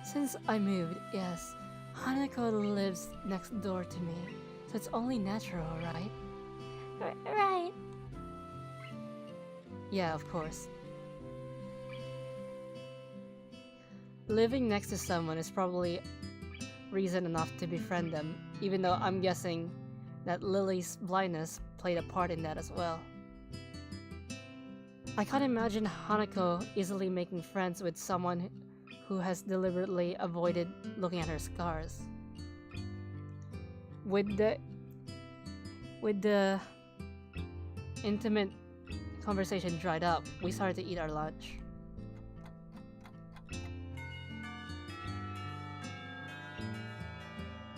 Since I moved, yes. Hanako lives next door to me, so it's only natural, right? Right. Yeah, of course. Living next to someone is probably reason enough to befriend them, even though I'm guessing that Lily's blindness played a part in that as well. I can't imagine Hanako easily making friends with someone who has deliberately avoided looking at her scars. With the intimate conversation dried up, we started to eat our lunch.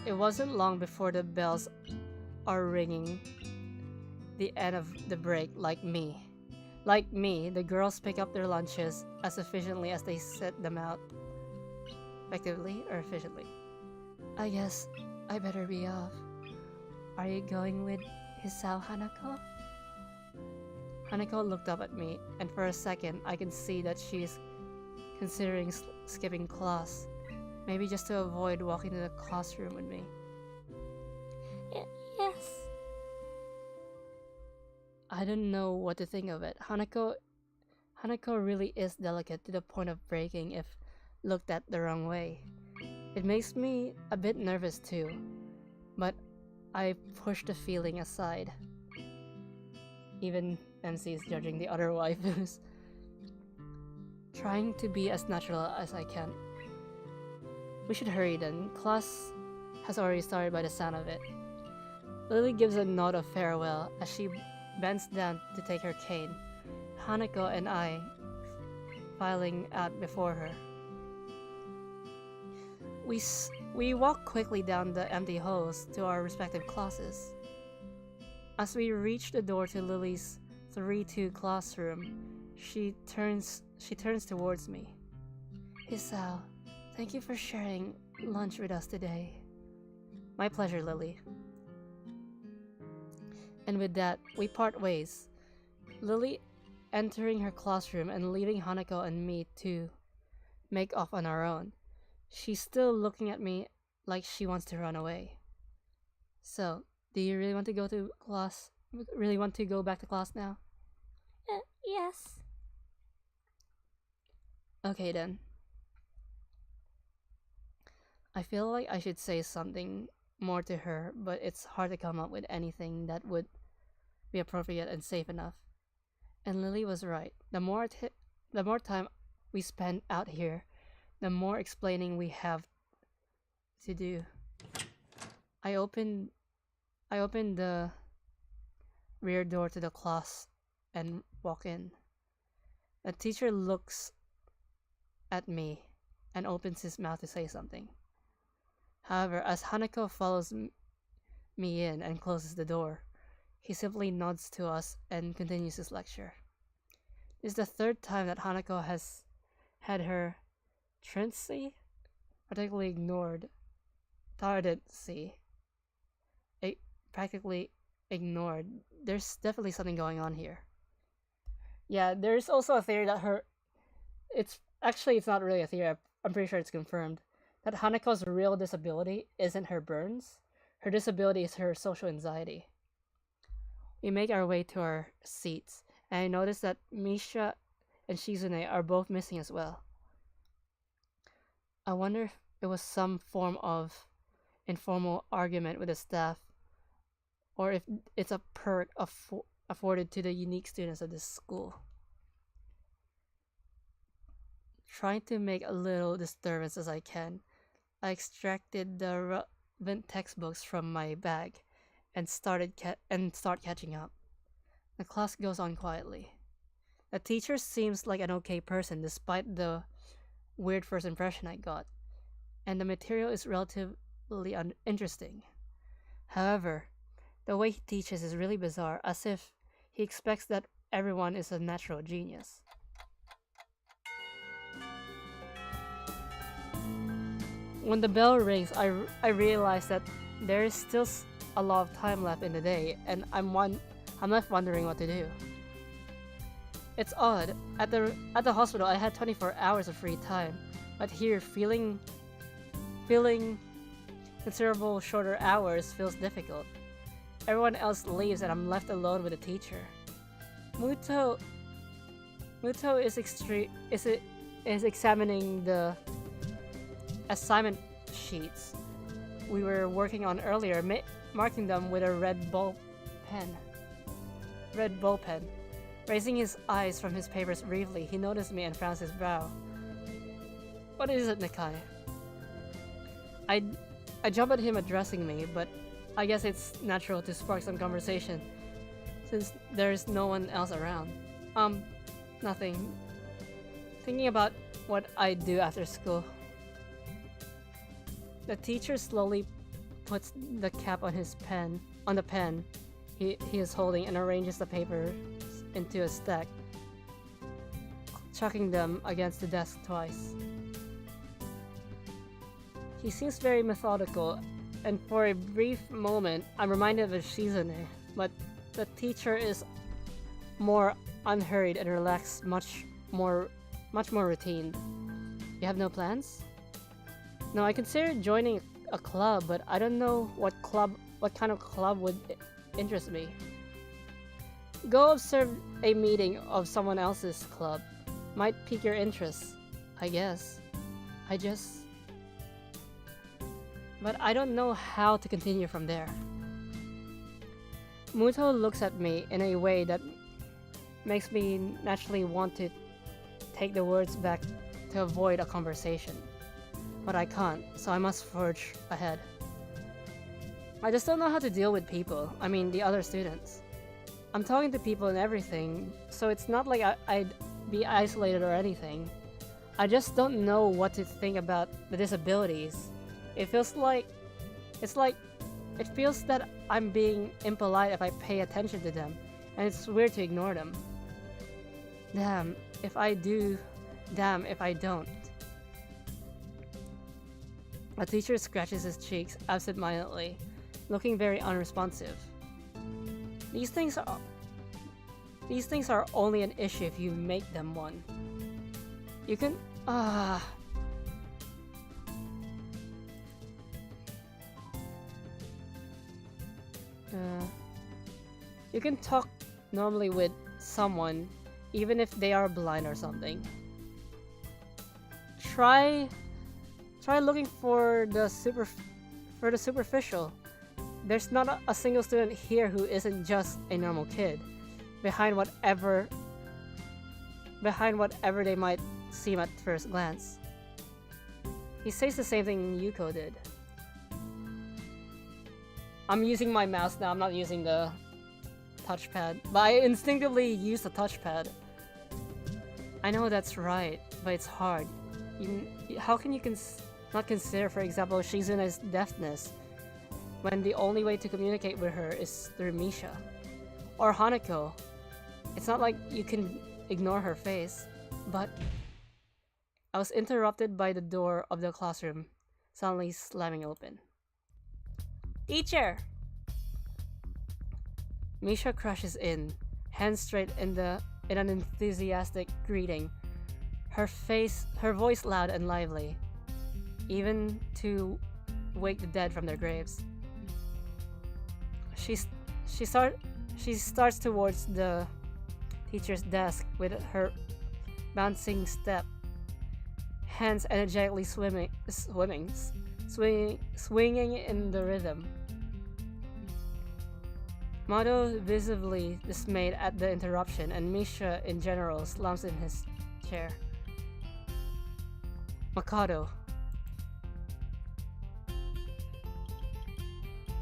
It wasn't long before the bells are ringing the end of the break like me. Like me, the girls pick up their lunches as efficiently as they set them out. Effectively or efficiently? I guess I better be off. Are you going with Hisao, Hanako? Hanako looked up at me, and for a second I can see that she's considering skipping class. Maybe just to avoid walking to the classroom with me. Yes. I don't know what to think of it. Hanako really is delicate to the point of breaking if looked at the wrong way. It makes me a bit nervous too, but I push the feeling aside. Even MC is judging the other waifus. Trying to be as natural as I can. We should hurry then. Class has already started by the sound of it. Lily gives a nod of farewell as she bends down to take her cane, Hanako and I filing out before her. We walk quickly down the empty halls to our respective classes. As we reach the door to Lily's 3-2 classroom, she turns towards me. Hisao, thank you for sharing lunch with us today. My pleasure, Lily. And with that, we part ways. Lily entering her classroom and leaving Hanako and me to make off on our own. She's still looking at me like she wants to run away. So, do you really want to go to class? Really want to go back to class now? Yes. Okay then. I feel like I should say something more to her, but it's hard to come up with anything that would be appropriate and safe enough. And Lily was right. The more time we spend out here, the more explaining we have to do. I opened I opened the rear door to the class and walk in. The teacher looks at me and opens his mouth to say something. However, as Hanako follows me in and closes the door, he simply nods to us and continues his lecture. This is the third time that Hanako has had her truancy, particularly ignored, tardancy, practically ignored. There's definitely something going on here. Yeah, there's also a theory that it's not really a theory. I'm pretty sure it's confirmed that Hanako's real disability isn't her burns. Her disability is her social anxiety. We make our way to our seats, and I notice that Misha and Shizune are both missing as well. I wonder if it was some form of informal argument with the staff, or if it's a perk afforded to the unique students of this school. Trying to make a little disturbance as I can, I extracted the relevant textbooks from my bag and start catching up. The class goes on quietly. The teacher seems like an okay person despite the weird first impression I got, and the material is relatively interesting. However, the way he teaches is really bizarre, as if he expects that everyone is a natural genius. When the bell rings, I realize that there is still a lot of time left in the day, and I'm left wondering what to do. It's odd. At the hospital, I had 24 hours of free time, but here, feeling considerable shorter hours feels difficult. Everyone else leaves, and I'm left alone with the teacher. Muto is examining the assignment sheets we were working on earlier, marking them with a red ball pen. Raising his eyes from his papers briefly, he noticed me and frowns his brow. What is it, Nakai? I jump at him addressing me, but I guess it's natural to spark some conversation since there's no one else around. Nothing. Thinking about what I do after school. The teacher slowly puts the cap on the pen he is holding, and arranges the papers into a stack, chucking them against the desk twice. He seems very methodical, and for a brief moment, I'm reminded of Shizune, but the teacher is more unhurried and relaxed, much more routine. You have no plans? No, I considered joining a club, but I don't know what kind of club would interest me. Go observe a meeting of someone else's club. Might pique your interest, I guess. But I don't know how to continue from there. Muto looks at me in a way that makes me naturally want to take the words back to avoid a conversation. But I can't, so I must forge ahead. I just don't know how to deal with people, I mean the other students. I'm talking to people and everything, so it's not like I'd be isolated or anything. I just don't know what to think about the disabilities. It feels that I'm being impolite if I pay attention to them, and it's weird to ignore them. Damn if I do, damn if I don't. A teacher scratches his cheeks absent-mindedly, looking very unresponsive. These things are only an issue if you make them one. You can you can talk normally with someone even if they are blind or something. Try looking for the superficial. There's not a single student here who isn't just a normal kid, behind whatever they might seem at first glance. He says the same thing Yuko did. I'm using my mouse now, I'm not using the touchpad. But I instinctively use the touchpad. I know that's right, but it's hard. How can you not consider, for example, Shizune's deafness, when the only way to communicate with her is through Misha? Or Hanako. It's not like you can ignore her face, but... I was interrupted by the door of the classroom suddenly slamming open. Teacher! Misha crashes in, hands straight in an enthusiastic greeting. Her voice loud and lively, even to wake the dead from their graves. She starts towards the teacher's desk with her bouncing step, hands energetically swinging in the rhythm. Mado visibly dismayed at the interruption, and Misha in general slumps in his chair. Mikado.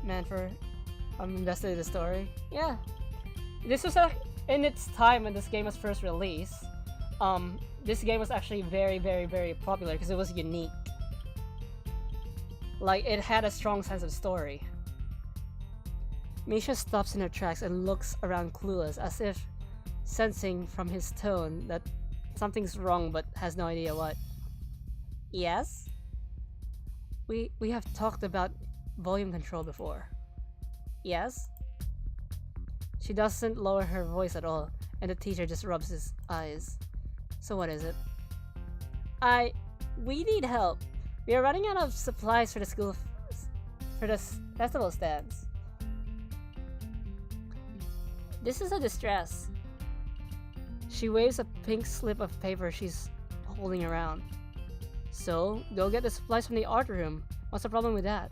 Manford, I'm invested in the story. Yeah. This was in its time when this game was first released. This game was actually very, very, very popular because it was unique. Like, it had a strong sense of story. Misha stops in her tracks and looks around clueless, as if sensing from his tone that something's wrong but has no idea what. Yes? We have talked about volume control before. Yes? She doesn't lower her voice at all, and the teacher just rubs his eyes. So what is it? We need help. We are running out of supplies for the festival stands. This is a distress. She waves a pink slip of paper she's holding around. So, go get the supplies from the art room. What's the problem with that?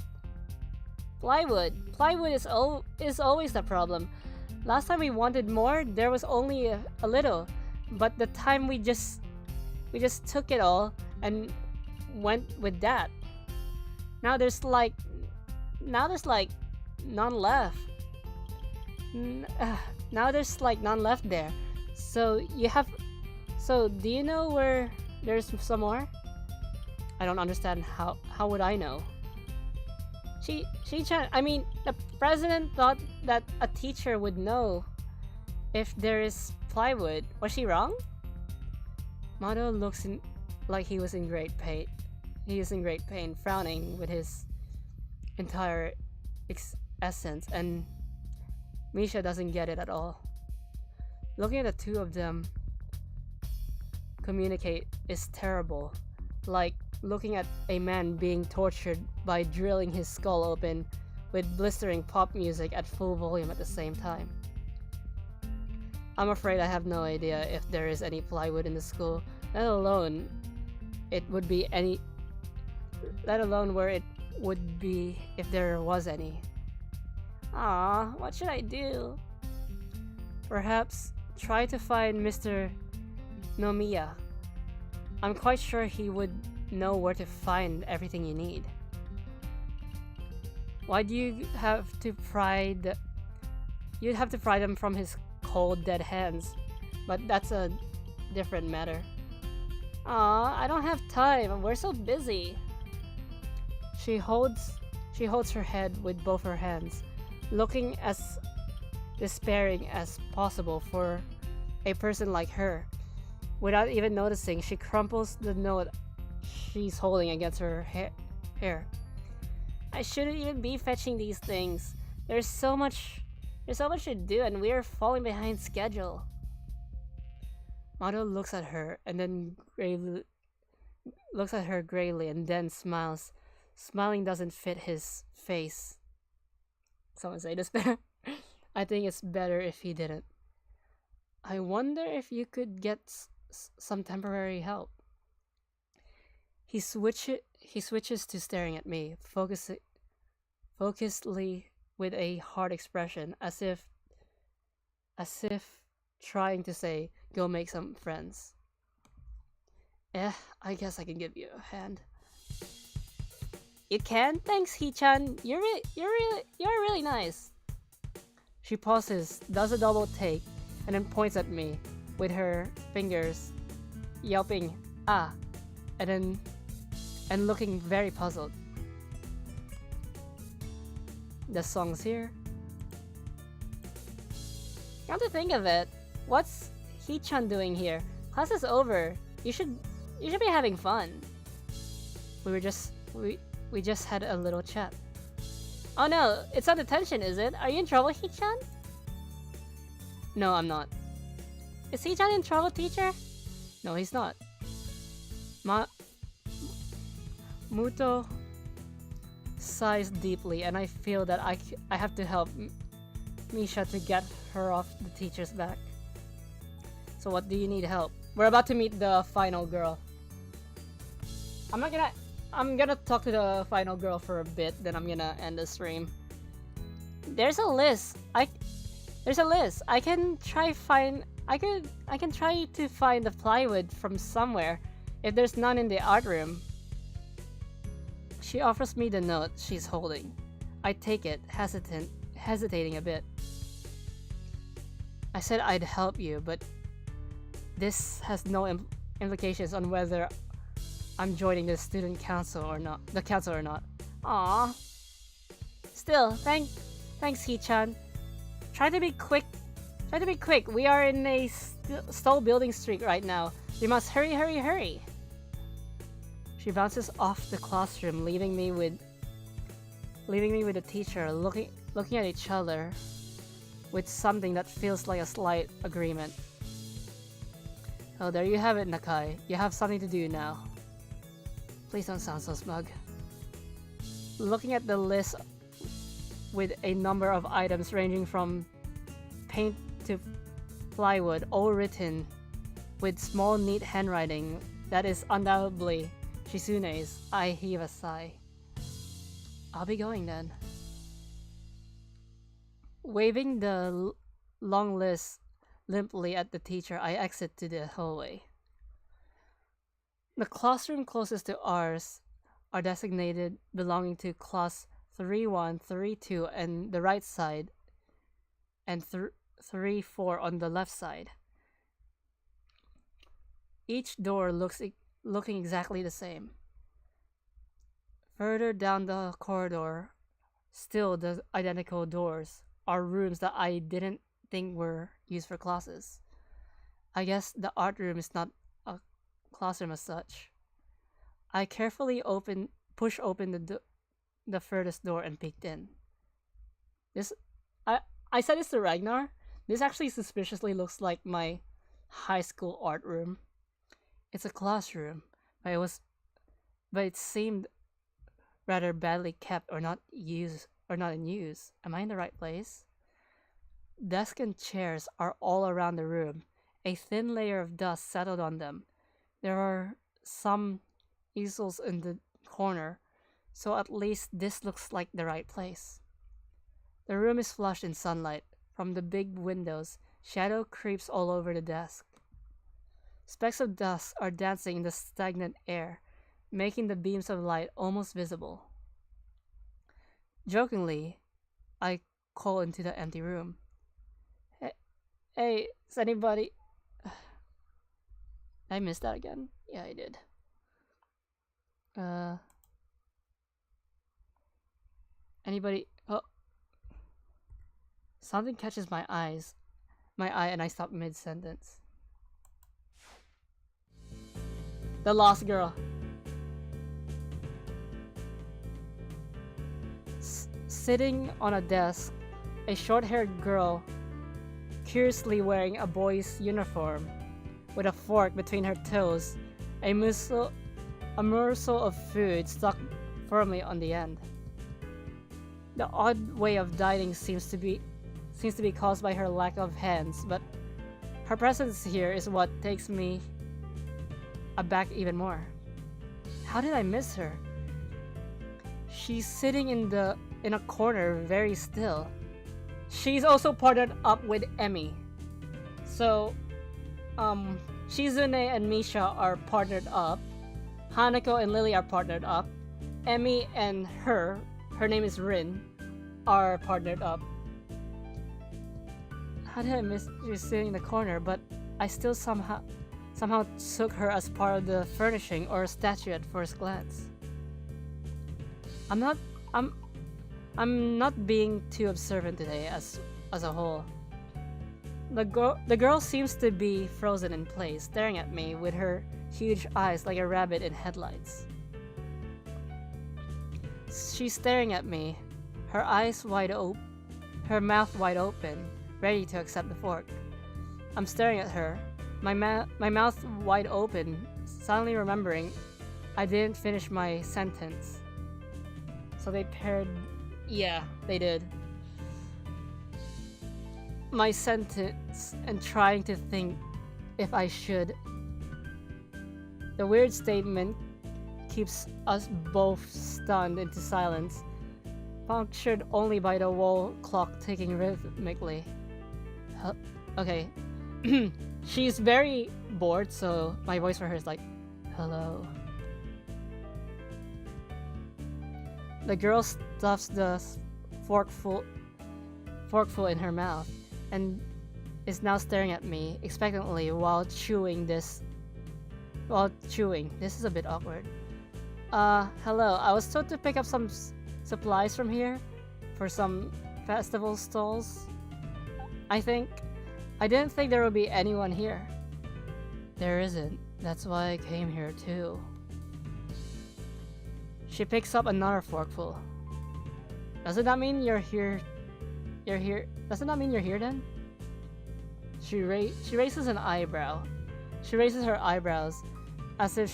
Plywood. Plywood is always the problem. Last time we wanted more, there was only a little. But the time we just took it all and went with that. Now there's like none left. Now there's like none left there. So do you know where there's some more? I don't understand. How would I know? I mean, the president thought that a teacher would know if there is plywood. Was she wrong? Mado looks like he was in great pain. He is in great pain, frowning with his entire essence, and Misha doesn't get it at all. Looking at the two of them communicate is terrible, like looking at a man being tortured by drilling his skull open with blistering pop music at full volume at the same time. I'm afraid I have no idea if there is any plywood in the school, let alone where it would be if there was any. Ah, what should I do? Perhaps try to find Mr. Nomiya. I'm quite sure he would know where to find everything you need. Why do you have to pry You'd have to pry them from his cold, dead hands, but that's a different matter. Aw, I don't have time. We're so busy. She holds her head with both her hands, looking as despairing as possible for a person like her. Without even noticing, she crumples the note she's holding against her hair. I shouldn't even be fetching these things. There's so much to do, and we're falling behind schedule. Mado looks at her gravely and then smiles. Smiling doesn't fit his face. Someone say despair. I think it's better if he didn't. I wonder if you could get some temporary help. He switches to staring at me, focusedly with a hard expression, as if trying to say, go make some friends. I guess I can give you a hand. You can? Thanks, Hee-chan. You're really nice. She pauses, does a double take, and then points at me with her fingers, yelping, ah, and looking very puzzled. The song's here. Come to think of it, what's Hee-chan doing here? Class is over. You should be having fun. We just had a little chat. Oh no, it's not detention, is it? Are you in trouble, Hee-chan? No, I'm not. Is Hee-chan in trouble, teacher? No, he's not. Muto sighs deeply, and I feel that I have to help Misha to get her off the teacher's back. So what do you need help? We're about to meet the final girl. I'm gonna talk to the final girl for a bit, then I'm gonna end the stream. There's a list. There's a list. I can try to find the plywood from somewhere if there's none in the art room. She offers me the note she's holding. I take it, hesitating a bit. I said I'd help you, but this has no implications on whether I'm joining the student council or not. The council or not. Aww. Still, thanks, Hee-chan. Try to be quick. We are in a stall building streak right now. We must hurry. She bounces off the classroom, leaving me with the teacher looking at each other with something that feels like a slight agreement. Oh, there you have it, Nakai. You have something to do now. Please don't sound so smug. Looking at the list with a number of items ranging from paint to plywood, all written with small neat handwriting that is undoubtedly Shizune's, I heave a sigh. I'll be going then. Waving the long list limply at the teacher, I exit to the hallway. The classroom closest to ours are designated belonging to class 3-1, 3-2 on the right side, and 3-4 on the left side. Each door looking exactly the same. Further down the corridor, still the identical doors, are rooms that I didn't think were used for classes. I guess the art room is not a classroom as such. I carefully push open the furthest door and peeked in. I said this to Ragnar. This actually suspiciously looks like my high school art room. It's a classroom, but it seemed rather badly kept or not in use. Am I in the right place? Desks and chairs are all around the room. A thin layer of dust settled on them. There are some easels in the corner, so at least this looks like the right place. The room is flushed in sunlight. From the big windows, shadow creeps all over the desk. Specks of dust are dancing in the stagnant air, making the beams of light almost visible. Jokingly, I call into the empty room. Hey, is anybody... I missed that again? Yeah, I did. Anybody... Oh. Something catches my eye and I stop mid-sentence. The lost girl. Sitting on a desk, a short-haired girl, curiously wearing a boy's uniform, with a fork between her toes, a morsel of food stuck firmly on the end. The odd way of dining seems to be caused by her lack of hands, but her presence here is what takes me aback even more. How did I miss her? She's sitting in a corner, very still. She's also partnered up with Emmy. So, Shizune and Misha are partnered up. Hanako and Lily are partnered up. Emmy and her name is Rin, are partnered up. How did I miss you sitting in the corner? But I still somehow took her as part of the furnishing or a statue at first glance. I'm not I'm I'm not being too observant today as a whole. The girl seems to be frozen in place, staring at me with her huge eyes like a rabbit in headlights. She's staring at me, her eyes wide open, her mouth wide open, ready to accept the fork. I'm staring at her, my mouth wide open, suddenly remembering I didn't finish my sentence. So they paired. Yeah, they did. My sentence and trying to think if I should. The weird statement keeps us both stunned into silence, punctured only by the wall clock ticking rhythmically. Okay. She's very bored, so my voice for her is like, hello. The girl stuffs the forkful in her mouth and is now staring at me expectantly while chewing. This is a bit awkward. Hello. I was told to pick up some supplies from here for some festival stalls. I didn't think there would be anyone here. There isn't. That's why I came here too. She picks up another forkful. Doesn't that mean you're here? Doesn't that mean you're here then? She raises an eyebrow. She raises her eyebrows as if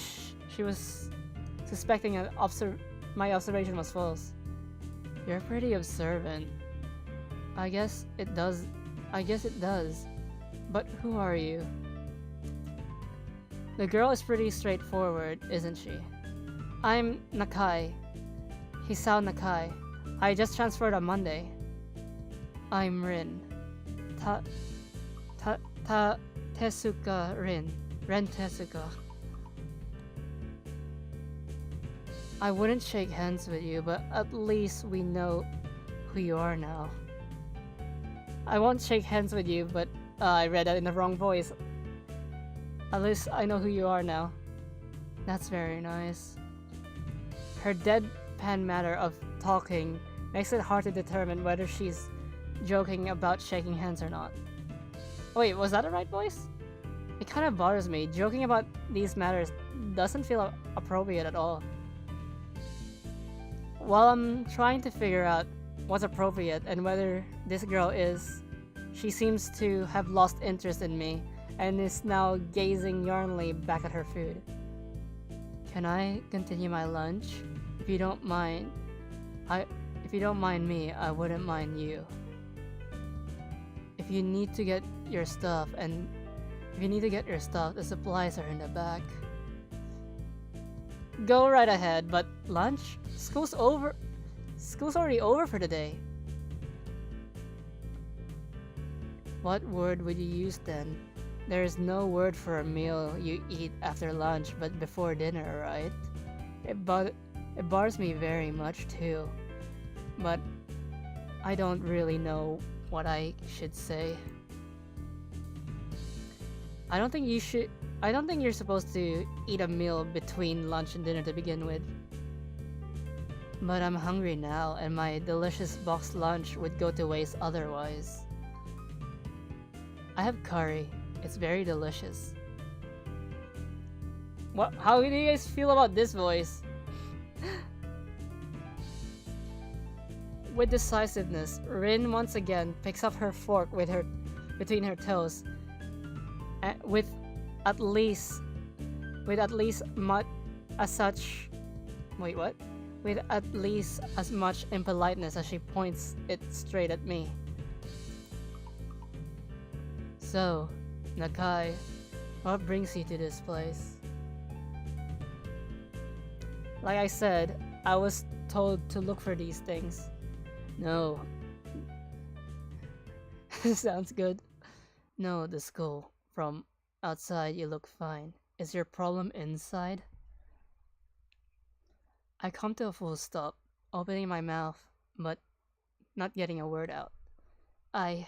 she was suspecting my observation was false. You're pretty observant. I guess it does. But who are you? The girl is pretty straightforward, isn't she? I'm Nakai. Hisao Nakai. I just transferred on Monday. I'm Rin. Tezuka Rin. Ren Tezuka. I wouldn't shake hands with you, but at least we know who you are now. I won't shake hands with you, but I read that in the wrong voice. At least I know who you are now. That's very nice. Her deadpan manner of talking makes it hard to determine whether she's joking about shaking hands or not. Wait, was that the right voice? It kind of bothers me. Joking about these matters doesn't feel appropriate at all. While I'm trying to figure out what's appropriate and whether this girl is, she seems to have lost interest in me and is now gazing yarnly back at her food. Can I continue my lunch? If you don't mind me, I wouldn't mind you. If you need to get your stuff, the supplies are in the back. Go right ahead, but lunch? School's already over for the day. What word would you use then? There is no word for a meal you eat after lunch but before dinner, right? It bothers me very much too. But I don't really know what I should say. I don't think you're supposed to eat a meal between lunch and dinner to begin with. But I'm hungry now, and my delicious boxed lunch would go to waste otherwise. I have curry. It's very delicious. What? How do you guys feel about this voice? With decisiveness, Rin once again picks up her fork between her toes, with at least as much impoliteness as she points it straight at me. So, Nakai, what brings you to this place? Like I said, I was told to look for these things. No. Sounds good. No, the school. From outside you look fine. Is your problem inside? I come to a full stop, opening my mouth, but not getting a word out. I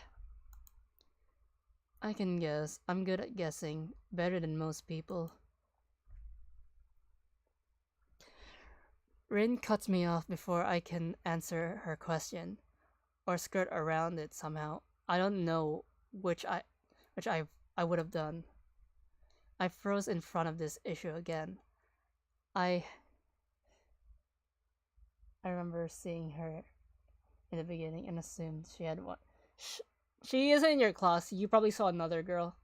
can guess. I'm good at guessing, better than most people. Rin cuts me off before I can answer her question, or skirt around it somehow. I don't know which I would have done. I froze in front of this issue again. I I remember seeing her in the beginning and assumed she had one. She isn't in your class. You probably saw another girl.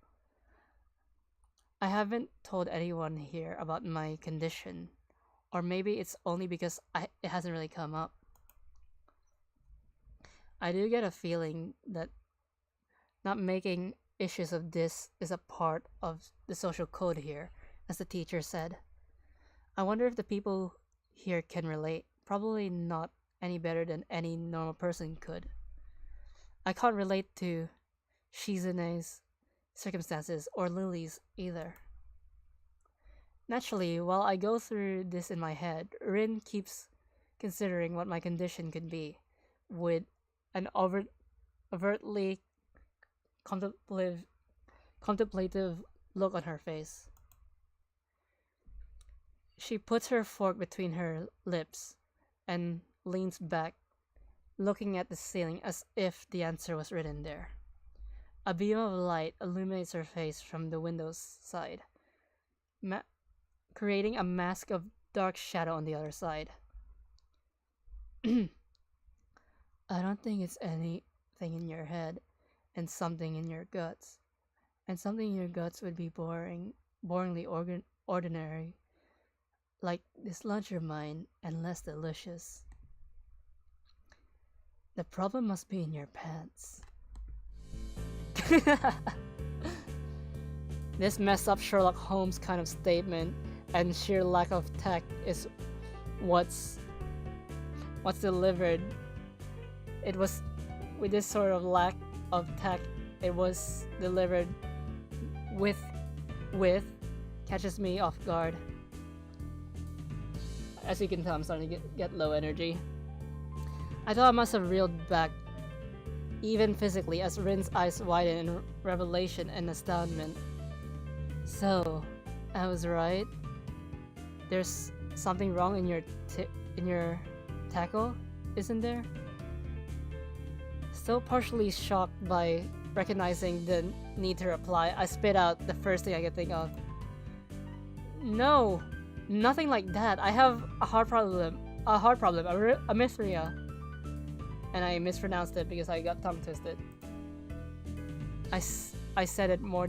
I haven't told anyone here about my condition, or maybe it's only because it hasn't really come up. I do get a feeling that not making issues of this is a part of the social code here, as the teacher said. I wonder if the people here can relate. Probably not any better than any normal person could. I can't relate to Shizune's circumstances or Lily's either. Naturally, while I go through this in my head, Rin keeps considering what my condition could be, with an overtly contemplative look on her face. She puts her fork between her lips and leans back, looking at the ceiling as if the answer was written there. A beam of light illuminates her face from the window's side, creating a mask of dark shadow on the other side. I don't think it's anything in your head and something in your guts. And something in your guts would be boringly ordinary, like this lunch of mine, and less delicious. The problem must be in your pants. This messed up Sherlock Holmes kind of statement and sheer lack of tact is what's delivered. It was with this sort of lack of tact, it was delivered with catches me off guard. As you can tell, I'm starting to get low energy. I thought I must have reeled back, even physically, as Rin's eyes widen in revelation and astoundment. So, I was right. There's something wrong in your tackle, isn't there? Still partially shocked by recognizing the need to reply, I spit out the first thing I could think of. No, nothing like that. I have a heart problem, arrhythmia. And I mispronounced it because I got tongue twisted. I said it more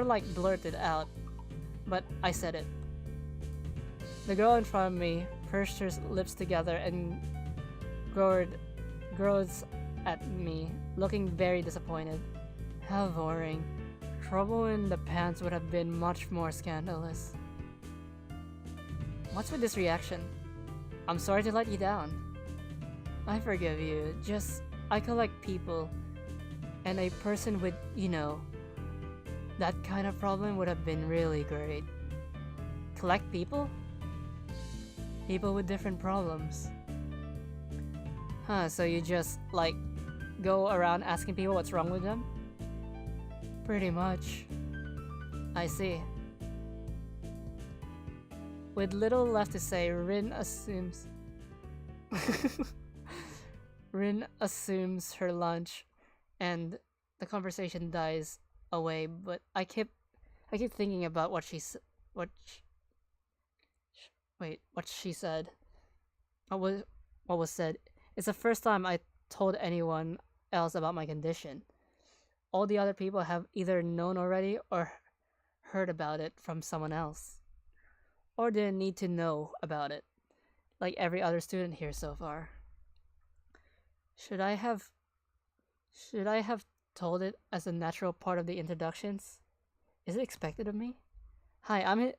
like blurted out, but I said it. The girl in front of me pursed her lips together and grows at me, looking very disappointed. How boring. Trouble in the pants would have been much more scandalous. What's with this reaction? I'm sorry to let you down. I forgive you, I collect people, and a person with, that kind of problem would have been really great. Collect people? People with different problems. Huh, so you just, go around asking people what's wrong with them? Pretty much. I see. With little left to say, Rin assumes her lunch, and the conversation dies away. But I keep thinking about what she said. What was said. It's the first time I told anyone else about my condition. All the other people have either known already or heard about it from someone else, or didn't need to know about it, like every other student here so far. Should I have told it as a natural part of the introductions? Is it expected of me? Hi, I'm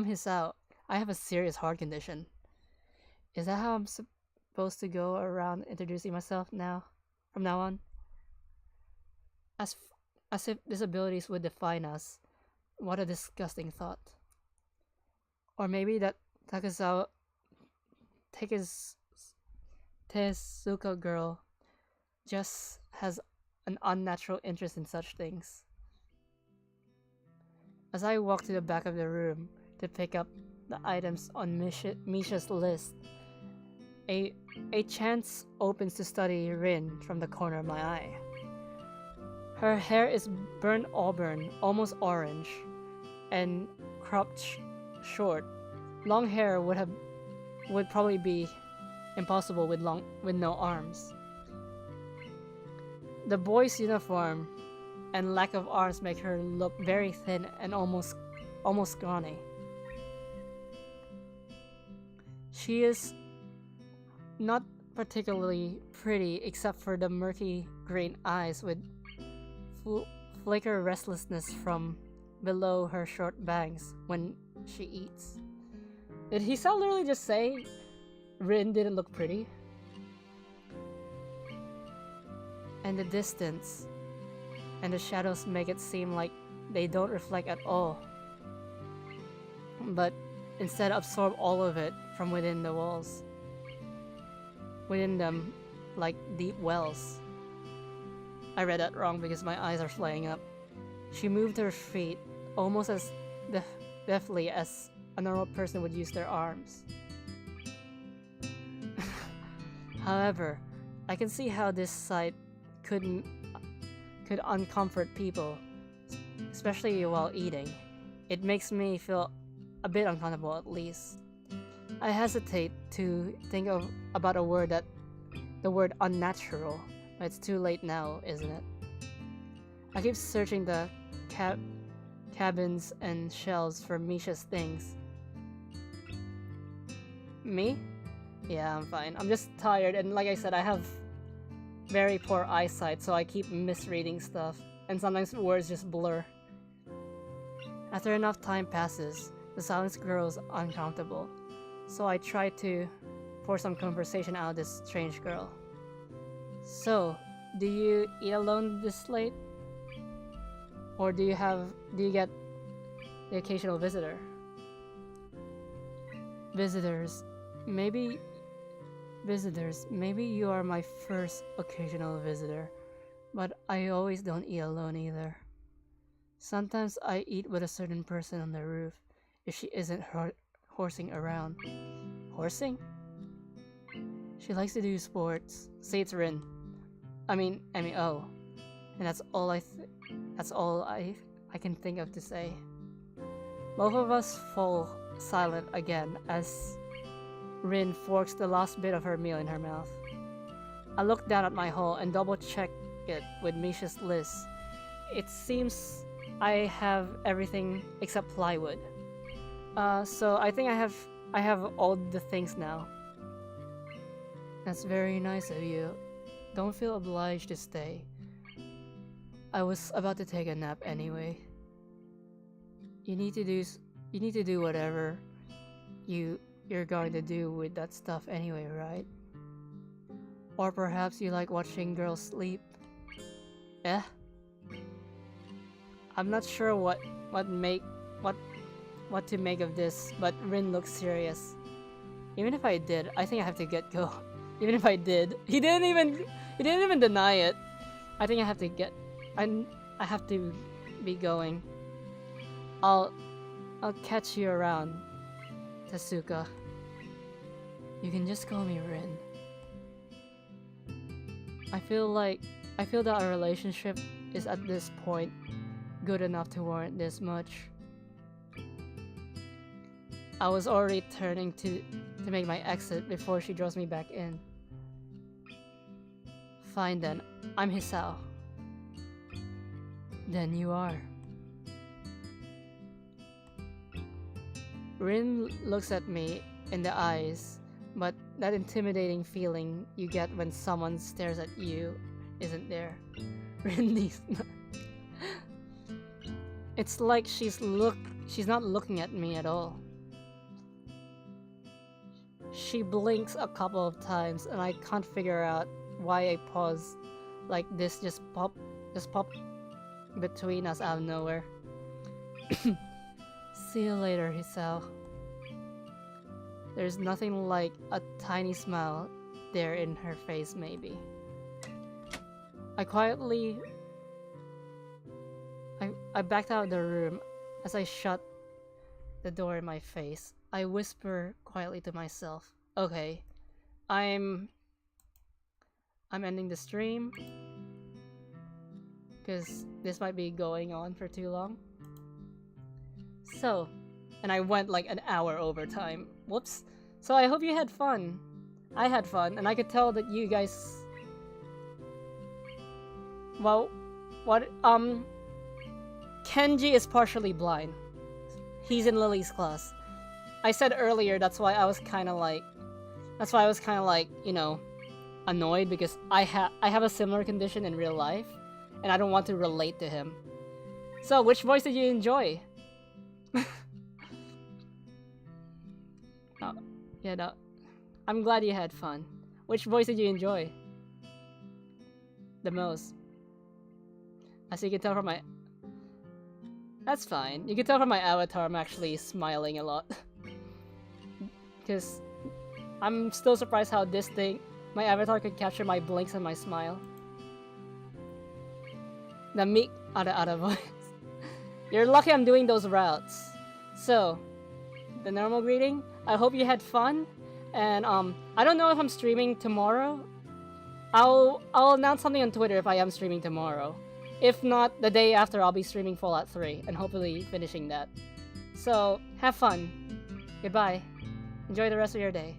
Hisao. I have a serious heart condition. Is that how I'm supposed to go around introducing myself from now on? As if disabilities would define us. What a disgusting thought. Or maybe that Takasawa Takes Tezuka girl just has an unnatural interest in such things. As I walk to the back of the room to pick up the items on Misha's list, a chance opens to study Rin from the corner of my eye. Her hair is burnt auburn, almost orange, and cropped short. Long hair would probably be impossible with no arms. The boy's uniform and lack of arms make her look very thin and almost scrawny. She is not particularly pretty except for the murky green eyes with flicker restlessness from below her short bangs when she eats. Did he literally just say Rin didn't look pretty? And the distance and the shadows make it seem like they don't reflect at all, but instead absorb all of it from within the walls. Within them, like deep wells. I read that wrong because my eyes are flying up. She moved her feet almost as deftly as a normal person would use their arms. However, I can see how this sight could uncomfort people, especially while eating. It makes me feel a bit uncomfortable at least. I hesitate to think about the word unnatural, but it's too late now, isn't it? I keep searching the cabins and shelves for Misha's things. Me? Yeah, I'm fine. I'm just tired, and like I said, I have very poor eyesight, so I keep misreading stuff, and sometimes words just blur. After enough time passes, the silence grows uncomfortable, so I try to force some conversation out of this strange girl. So, do you eat alone this late? Or do you get the occasional visitor? Visitors, maybe you are my first occasional visitor, but I always don't eat alone either. Sometimes I eat with a certain person on the roof if she isn't horsing around. Horsing? She likes to do sports. Say it's Rin. I mean, oh. And that's all I can think of to say. Both of us fall silent again as Rin forks the last bit of her meal in her mouth. I look down at my haul and double check it with Misha's list. It seems I have everything except plywood. So I think I have all the things now. That's very nice of you. Don't feel obliged to stay. I was about to take a nap anyway. You need to do whatever you're going to do with that stuff anyway, right? Or perhaps you like watching girls sleep. Eh? I'm not sure what to make of this, but Rin looks serious. Even if I did, I think I have to get go. Even if I did, he didn't even deny it. I think I have to be going. I'll catch you around, Tezuka. You can just call me Rin. I feel that our relationship is at this point good enough to warrant this much. I was already turning to make my exit before she draws me back in. Fine then, I'm Hisao. Then you are. Rin looks at me in the eyes, but that intimidating feeling you get when someone stares at you isn't there. Rin needs It's like she's not looking at me at all. She blinks a couple of times and I can't figure out why a pause like this just pop between us out of nowhere. See you later, Hisao. There's nothing like a tiny smile there in her face, maybe. I backed out of the room. As I shut the door in my face, I whisper quietly to myself, okay, I'm ending the stream because this might be going on for too long. So, and I went like an hour over time. Whoops. So I hope you had fun. I had fun, and I could tell that you guys... Well, what, Kenji is partially blind. He's in Lily's class. I said earlier that's why I was kind of like, you know, annoyed because I have a similar condition in real life, and I don't want to relate to him. So, which voice did you enjoy? Oh, yeah, no. I'm glad you had fun. Which voice did you enjoy the most? As you can tell from my... That's fine. You can tell from my avatar I'm actually smiling a lot. Because I'm still surprised how this thing, my avatar could capture my blinks and my smile. The meek ada voice. You're lucky I'm doing those routes. So, the normal greeting. I hope you had fun. And I don't know if I'm streaming tomorrow. I'll announce something on Twitter if I am streaming tomorrow. If not, the day after I'll be streaming Fallout 3 and hopefully finishing that. So, have fun. Goodbye. Enjoy the rest of your day.